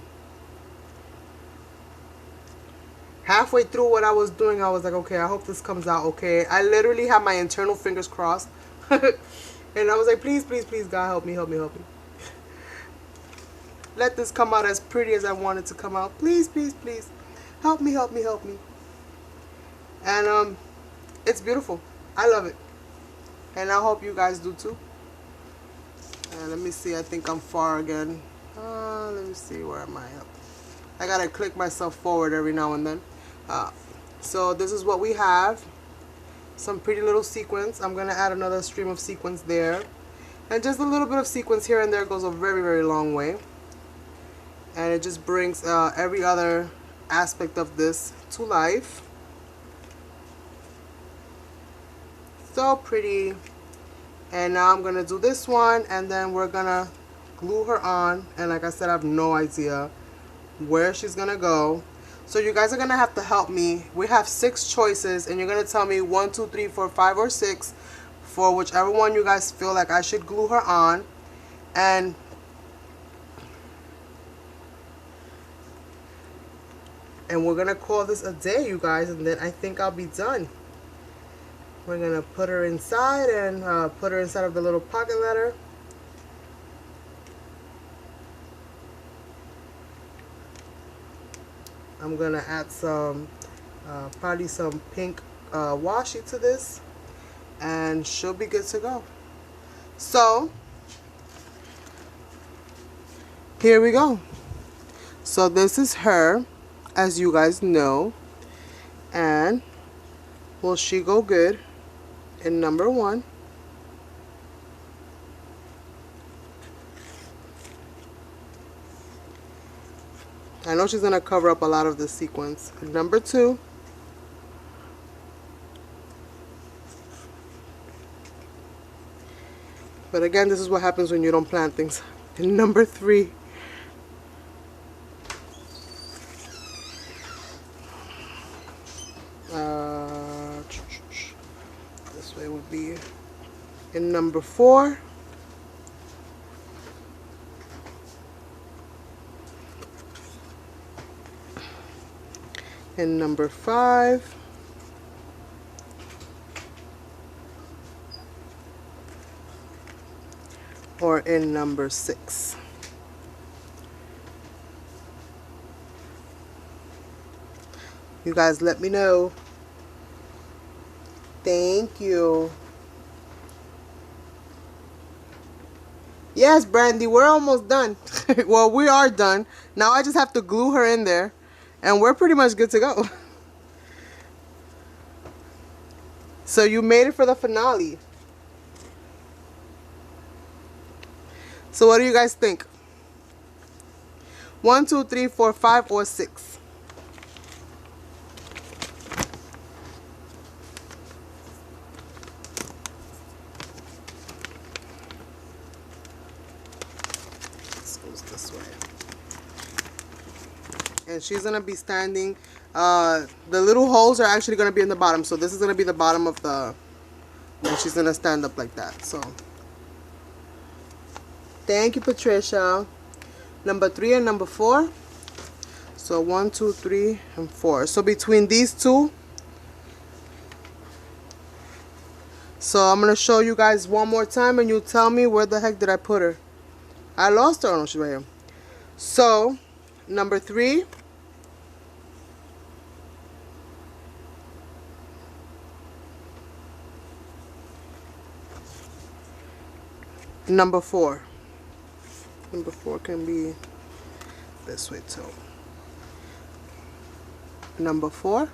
Halfway through what I was doing, I was like, okay, I hope this comes out okay. I literally had my internal fingers crossed. And I was like, please, please, please, God, help me, help me, help me. let this come out as pretty as I want it to come out. Please, please, please. Help me, help me, help me. And it's beautiful. I love it. And I hope you guys do too. And let me see, I think I'm far again. Let me see, where am I up? I gotta click myself forward every now and then. So this is what we have. Some pretty little sequins. I'm gonna add another stream of sequins there. And just a little bit of sequins here and there goes a very, very long way. And it just brings every other aspect of this to life. So pretty. And now I'm going to do this one, and then we're going to glue her on. And like I said, I have no idea where she's going to go. So you guys are going to have to help me. We have 6 choices, and you're going to tell me 1, 2, 3, 4, 5, or 6 for whichever one you guys feel like I should glue her on. And we're going to call this a day, you guys, and then I think I'll be done. We're going to put her inside and put her inside of the little pocket letter. I'm going to add some, probably some pink washi to this, and she'll be good to go. So, here we go. So this is her, as you guys know, and will she go good in number 1? I know she's going to cover up a lot of the sequins. In number 2. But again, this is what happens when you don't plan things. In number 3. This way would be in number 4. In number 5. Or in number 6. You guys let me know. Thank you. Yes, Brandy, we're almost done. Well, we are done. Now I just have to glue her in there, and we're pretty much good to go. So you made it for the finale. So what do you guys think? 1, 2, 3, 4, 5, or 6? This way. And she's gonna be standing, the little holes are actually gonna be in the bottom, so this is gonna be the bottom of the, and she's gonna stand up like that. So thank you, Patricia. Number 3 and number 4. So 1, 2, 3, and 4. So between these two, so I'm gonna show you guys one more time, and you tell me where the heck did I put her. I lost her. Oh no, she's right here. So number 3, number 4. Number 4 can be this way too. Number 4.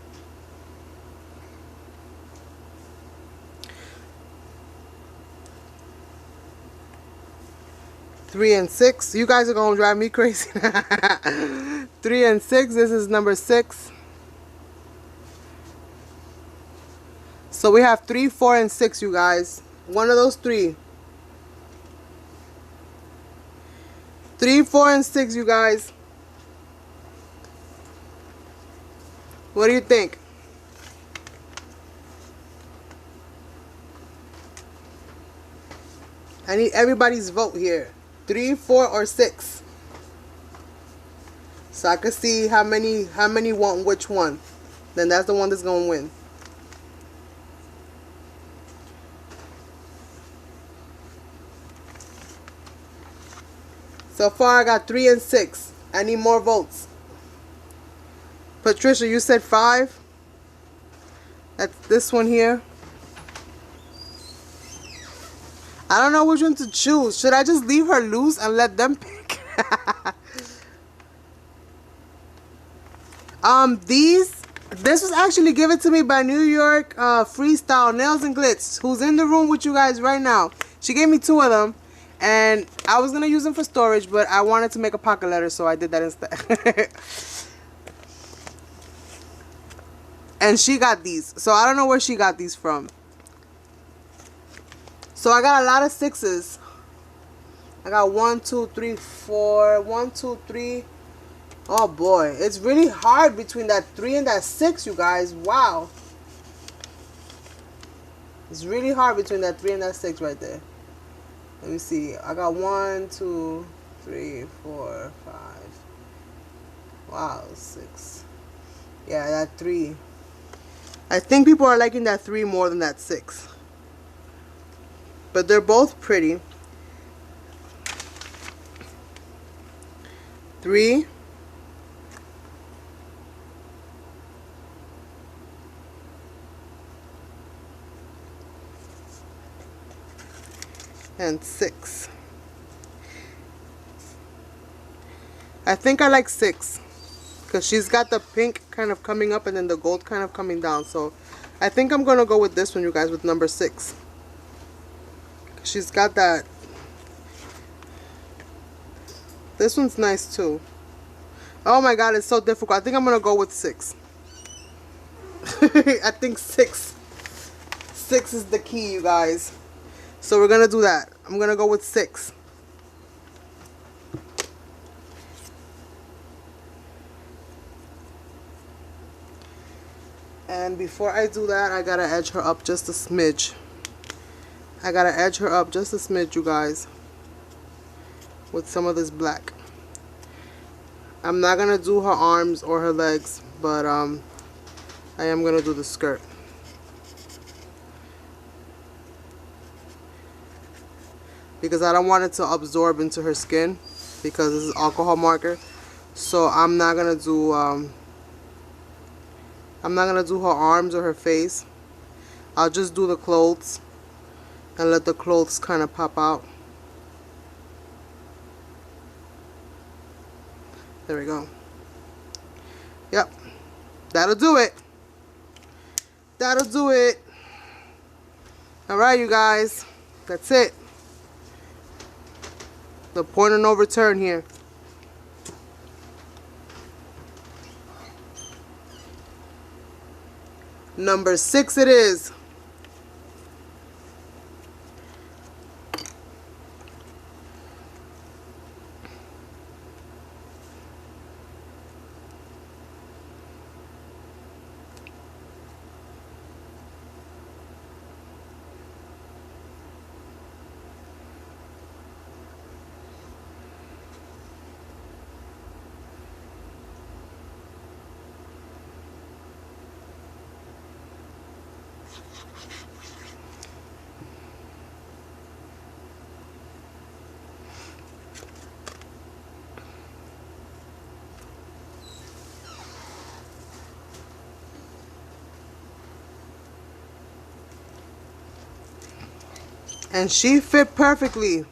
Three and 6. You guys are gonna drive me crazy. 3 and 6. This is number 6. So we have 3, 4, and 6, you guys. One of those 3. 3, 4, and 6, you guys. What do you think? I need everybody's vote here. 3, 4, or 6. So I can see how many want which one. Then that's the one that's gonna win. So far I got 3 and 6. I need more votes. Patricia, you said 5. That's this one here. I don't know which one to choose. Should I just leave her loose and let them pick? This was actually given to me by New York Freestyle Nails and Glitz, who's in the room with you guys right now. She gave me 2 of them, and I was gonna use them for storage, but I wanted to make a pocket letter, so I did that instead. And she got these, so I don't know where she got these from. So I got a lot of 6s. I got 1, 2, 3, 4. 1, 2, 3. Oh boy, it's really hard between that 3 and that 6, you guys. Wow. It's really hard between that 3 and that 6 right there. Let me see. I got 1, 2, 3, 4, 5. Wow, 6. Yeah, that 3. I think people are liking that 3 more than that 6. But they're both pretty. 3. And 6. I think I like 6 because she's got the pink kind of coming up and then the gold kind of coming down. So I think I'm gonna go with this one, you guys, with number 6. She's got that. This one's nice too. Oh my god, it's so difficult. I think I'm gonna go with 6. I think 6 is the key, you guys. So we're gonna do that. I'm gonna go with 6. And before I do that, I gotta edge her up just a smidge. I gotta edge her up just a smidge, you guys, with some of this black. I'm not gonna do her arms or her legs, but I am gonna do the skirt. Because I don't want it to absorb into her skin, because this is alcohol marker. So I'm not gonna do her arms or her face. I'll just do the clothes and let the clothes kind of pop out. There we go. Yep, that'll do it. That'll do it. All right, you guys, that's it. The point of no return here. Number 6 it is. And she fit perfectly.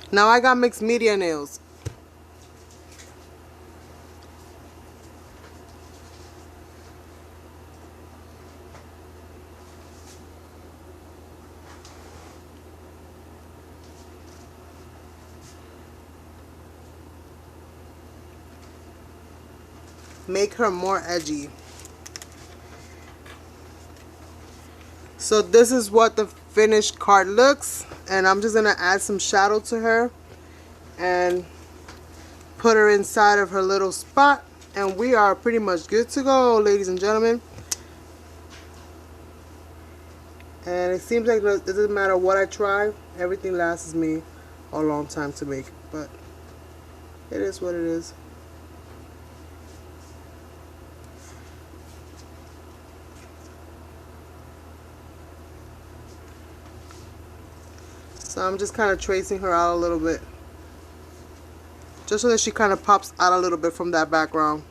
Now I got mixed media nails. Make her more edgy. So this is what the finished card looks, and I'm just gonna add some shadow to her and put her inside of her little spot, and we are pretty much good to go, ladies and gentlemen. And it seems like it doesn't matter what I try, everything lasts me a long time to make, but it is what it is. So I'm just kind of tracing her out a little bit, just so that she kind of pops out a little bit from that background.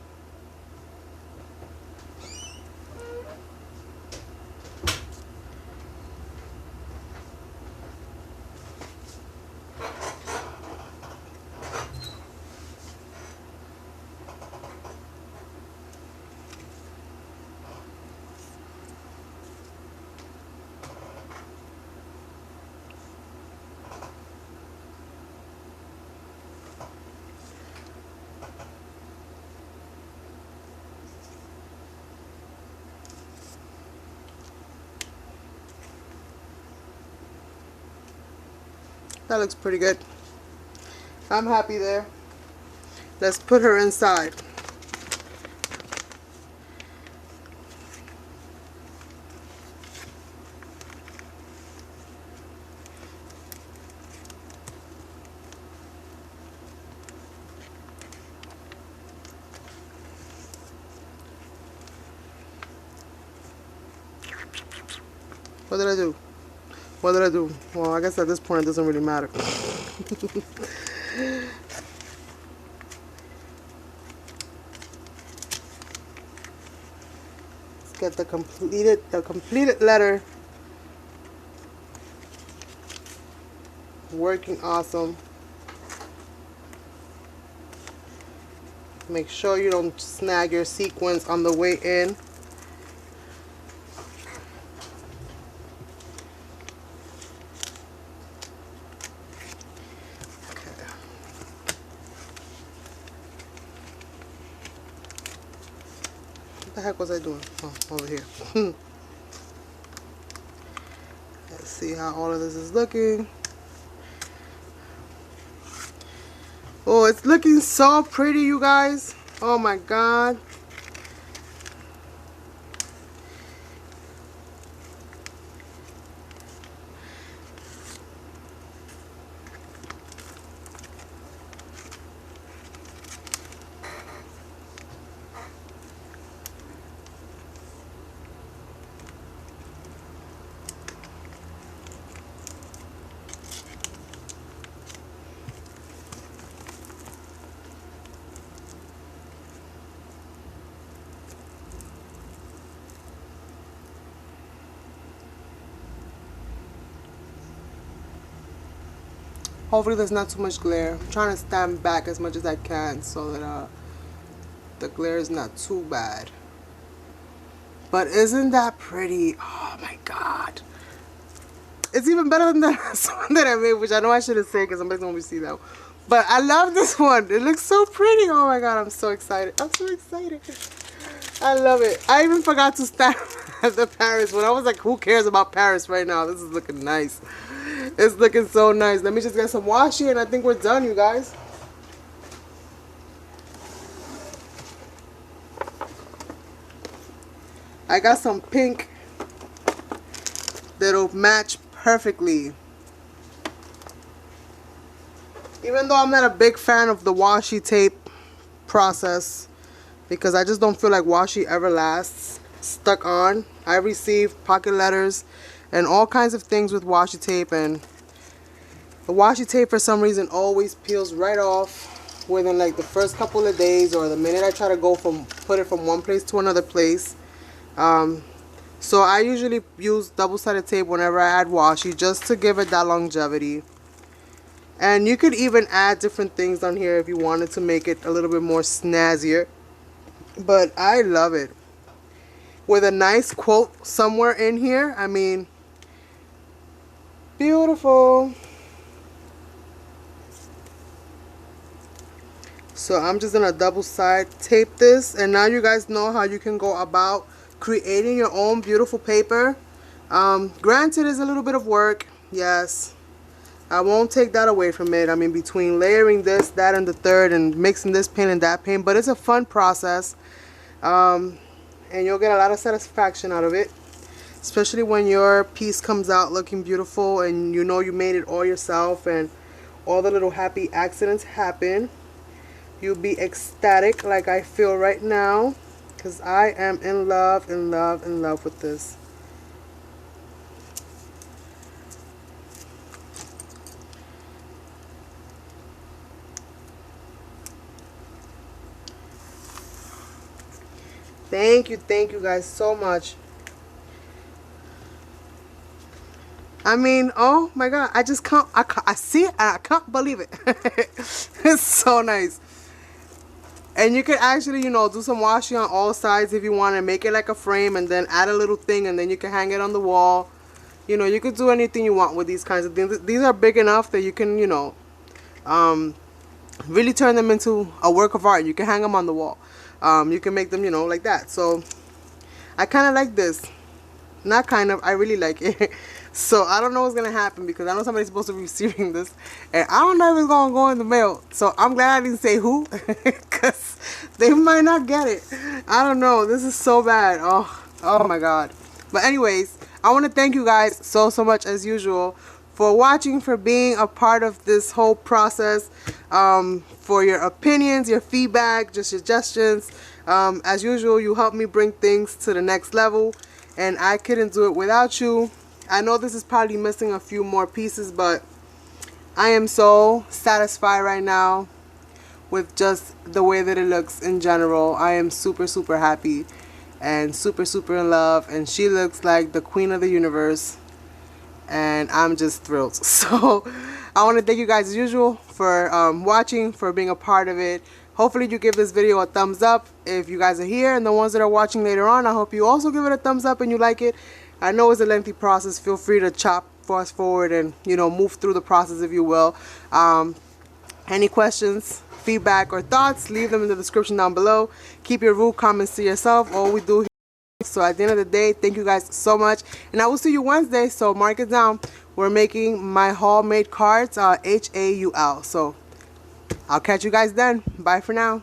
That looks pretty good. I'm happy there. Let's put her inside. What did I do? What did I do? Well, I guess at this point it doesn't really matter. Let's get the completed letter working awesome. Make sure you don't snag your sequins on the way in. What the heck was I doing? Oh, over here. Let's see how all of this is looking. Oh, it's looking so pretty, you guys. Oh my God. Hopefully there's not too much glare. I'm trying to stand back as much as I can so that the glare is not too bad. But isn't that pretty? Oh my God. It's even better than the last one that I made, which I know I shouldn't say because somebody's going to see that. But I love this one. It looks so pretty. Oh my God, I'm so excited. I'm so excited. I love it. I even forgot to stand at the Paris one. I was like, who cares about Paris right now? This is looking nice. It's looking so nice. Let me just get some washi and I think we're done, you guys. I got some pink that'll match perfectly. Even though I'm not a big fan of the washi tape process, because I just don't feel like washi ever lasts stuck on. I received pocket letters and all kinds of things with washi tape, and the washi tape for some reason always peels right off within like the first couple of days, or the minute I try to put it from one place to another place. So I usually use double-sided tape whenever I add washi, just to give it that longevity. And you could even add different things on here if you wanted to make it a little bit more snazzier. But I love it. With a nice quote somewhere in here. I mean, beautiful. So I'm just going to double-side tape this. And now you guys know how you can go about creating your own beautiful paper. Granted, it's a little bit of work. Yes. I won't take that away from it. I mean, between layering this, that, and the third, and mixing this paint and that paint. But it's a fun process. And you'll get a lot of satisfaction out of it. Especially when your piece comes out looking beautiful and you know you made it all yourself and all the little happy accidents happen. You'll be ecstatic like I feel right now. Because I am in love, in love, in love with this. Thank you guys so much. I mean, oh my god, I just can't, I see it and I can't believe it. It's so nice. And you can actually, you know, do some washing on all sides if you want to make it like a frame, and then add a little thing, and then you can hang it on the wall. You know, you could do anything you want with these kinds of things. These are big enough that you can, you know, really turn them into a work of art. You can hang them on the wall. You can make them, you know, like that. So I kind of like this. Not kind of, I really like it. So I don't know what's gonna happen, because I know somebody's supposed to be receiving this, and I don't know if it's gonna go in the mail. So I'm glad I didn't say who, because they might not get it. I don't know. This is so bad. Oh my god. But anyways, I want to thank you guys so much, as usual, for watching, for being a part of this whole process, for your opinions, your feedback, just suggestions. As usual, you help me bring things to the next level, and I couldn't do it without you. I know this is probably missing a few more pieces, but I am so satisfied right now with just the way that it looks in general. I am super happy and super in love, and she looks like the queen of the universe, and I'm just thrilled. So I want to thank you guys as usual for watching, for being a part of it. Hopefully you give this video a thumbs up if you guys are here, and the ones that are watching later on, I hope you also give it a thumbs up and you like it. I know it's a lengthy process. Feel free to fast forward and, you know, move through the process if you will. Any questions, feedback, or thoughts, leave them in the description down below. Keep your rude comments to yourself. All we do here. So at the end of the day, thank you guys so much, and I will see you Wednesday, so mark it down. We're making my haul made cards, HAUL. So I'll catch you guys then. Bye for now.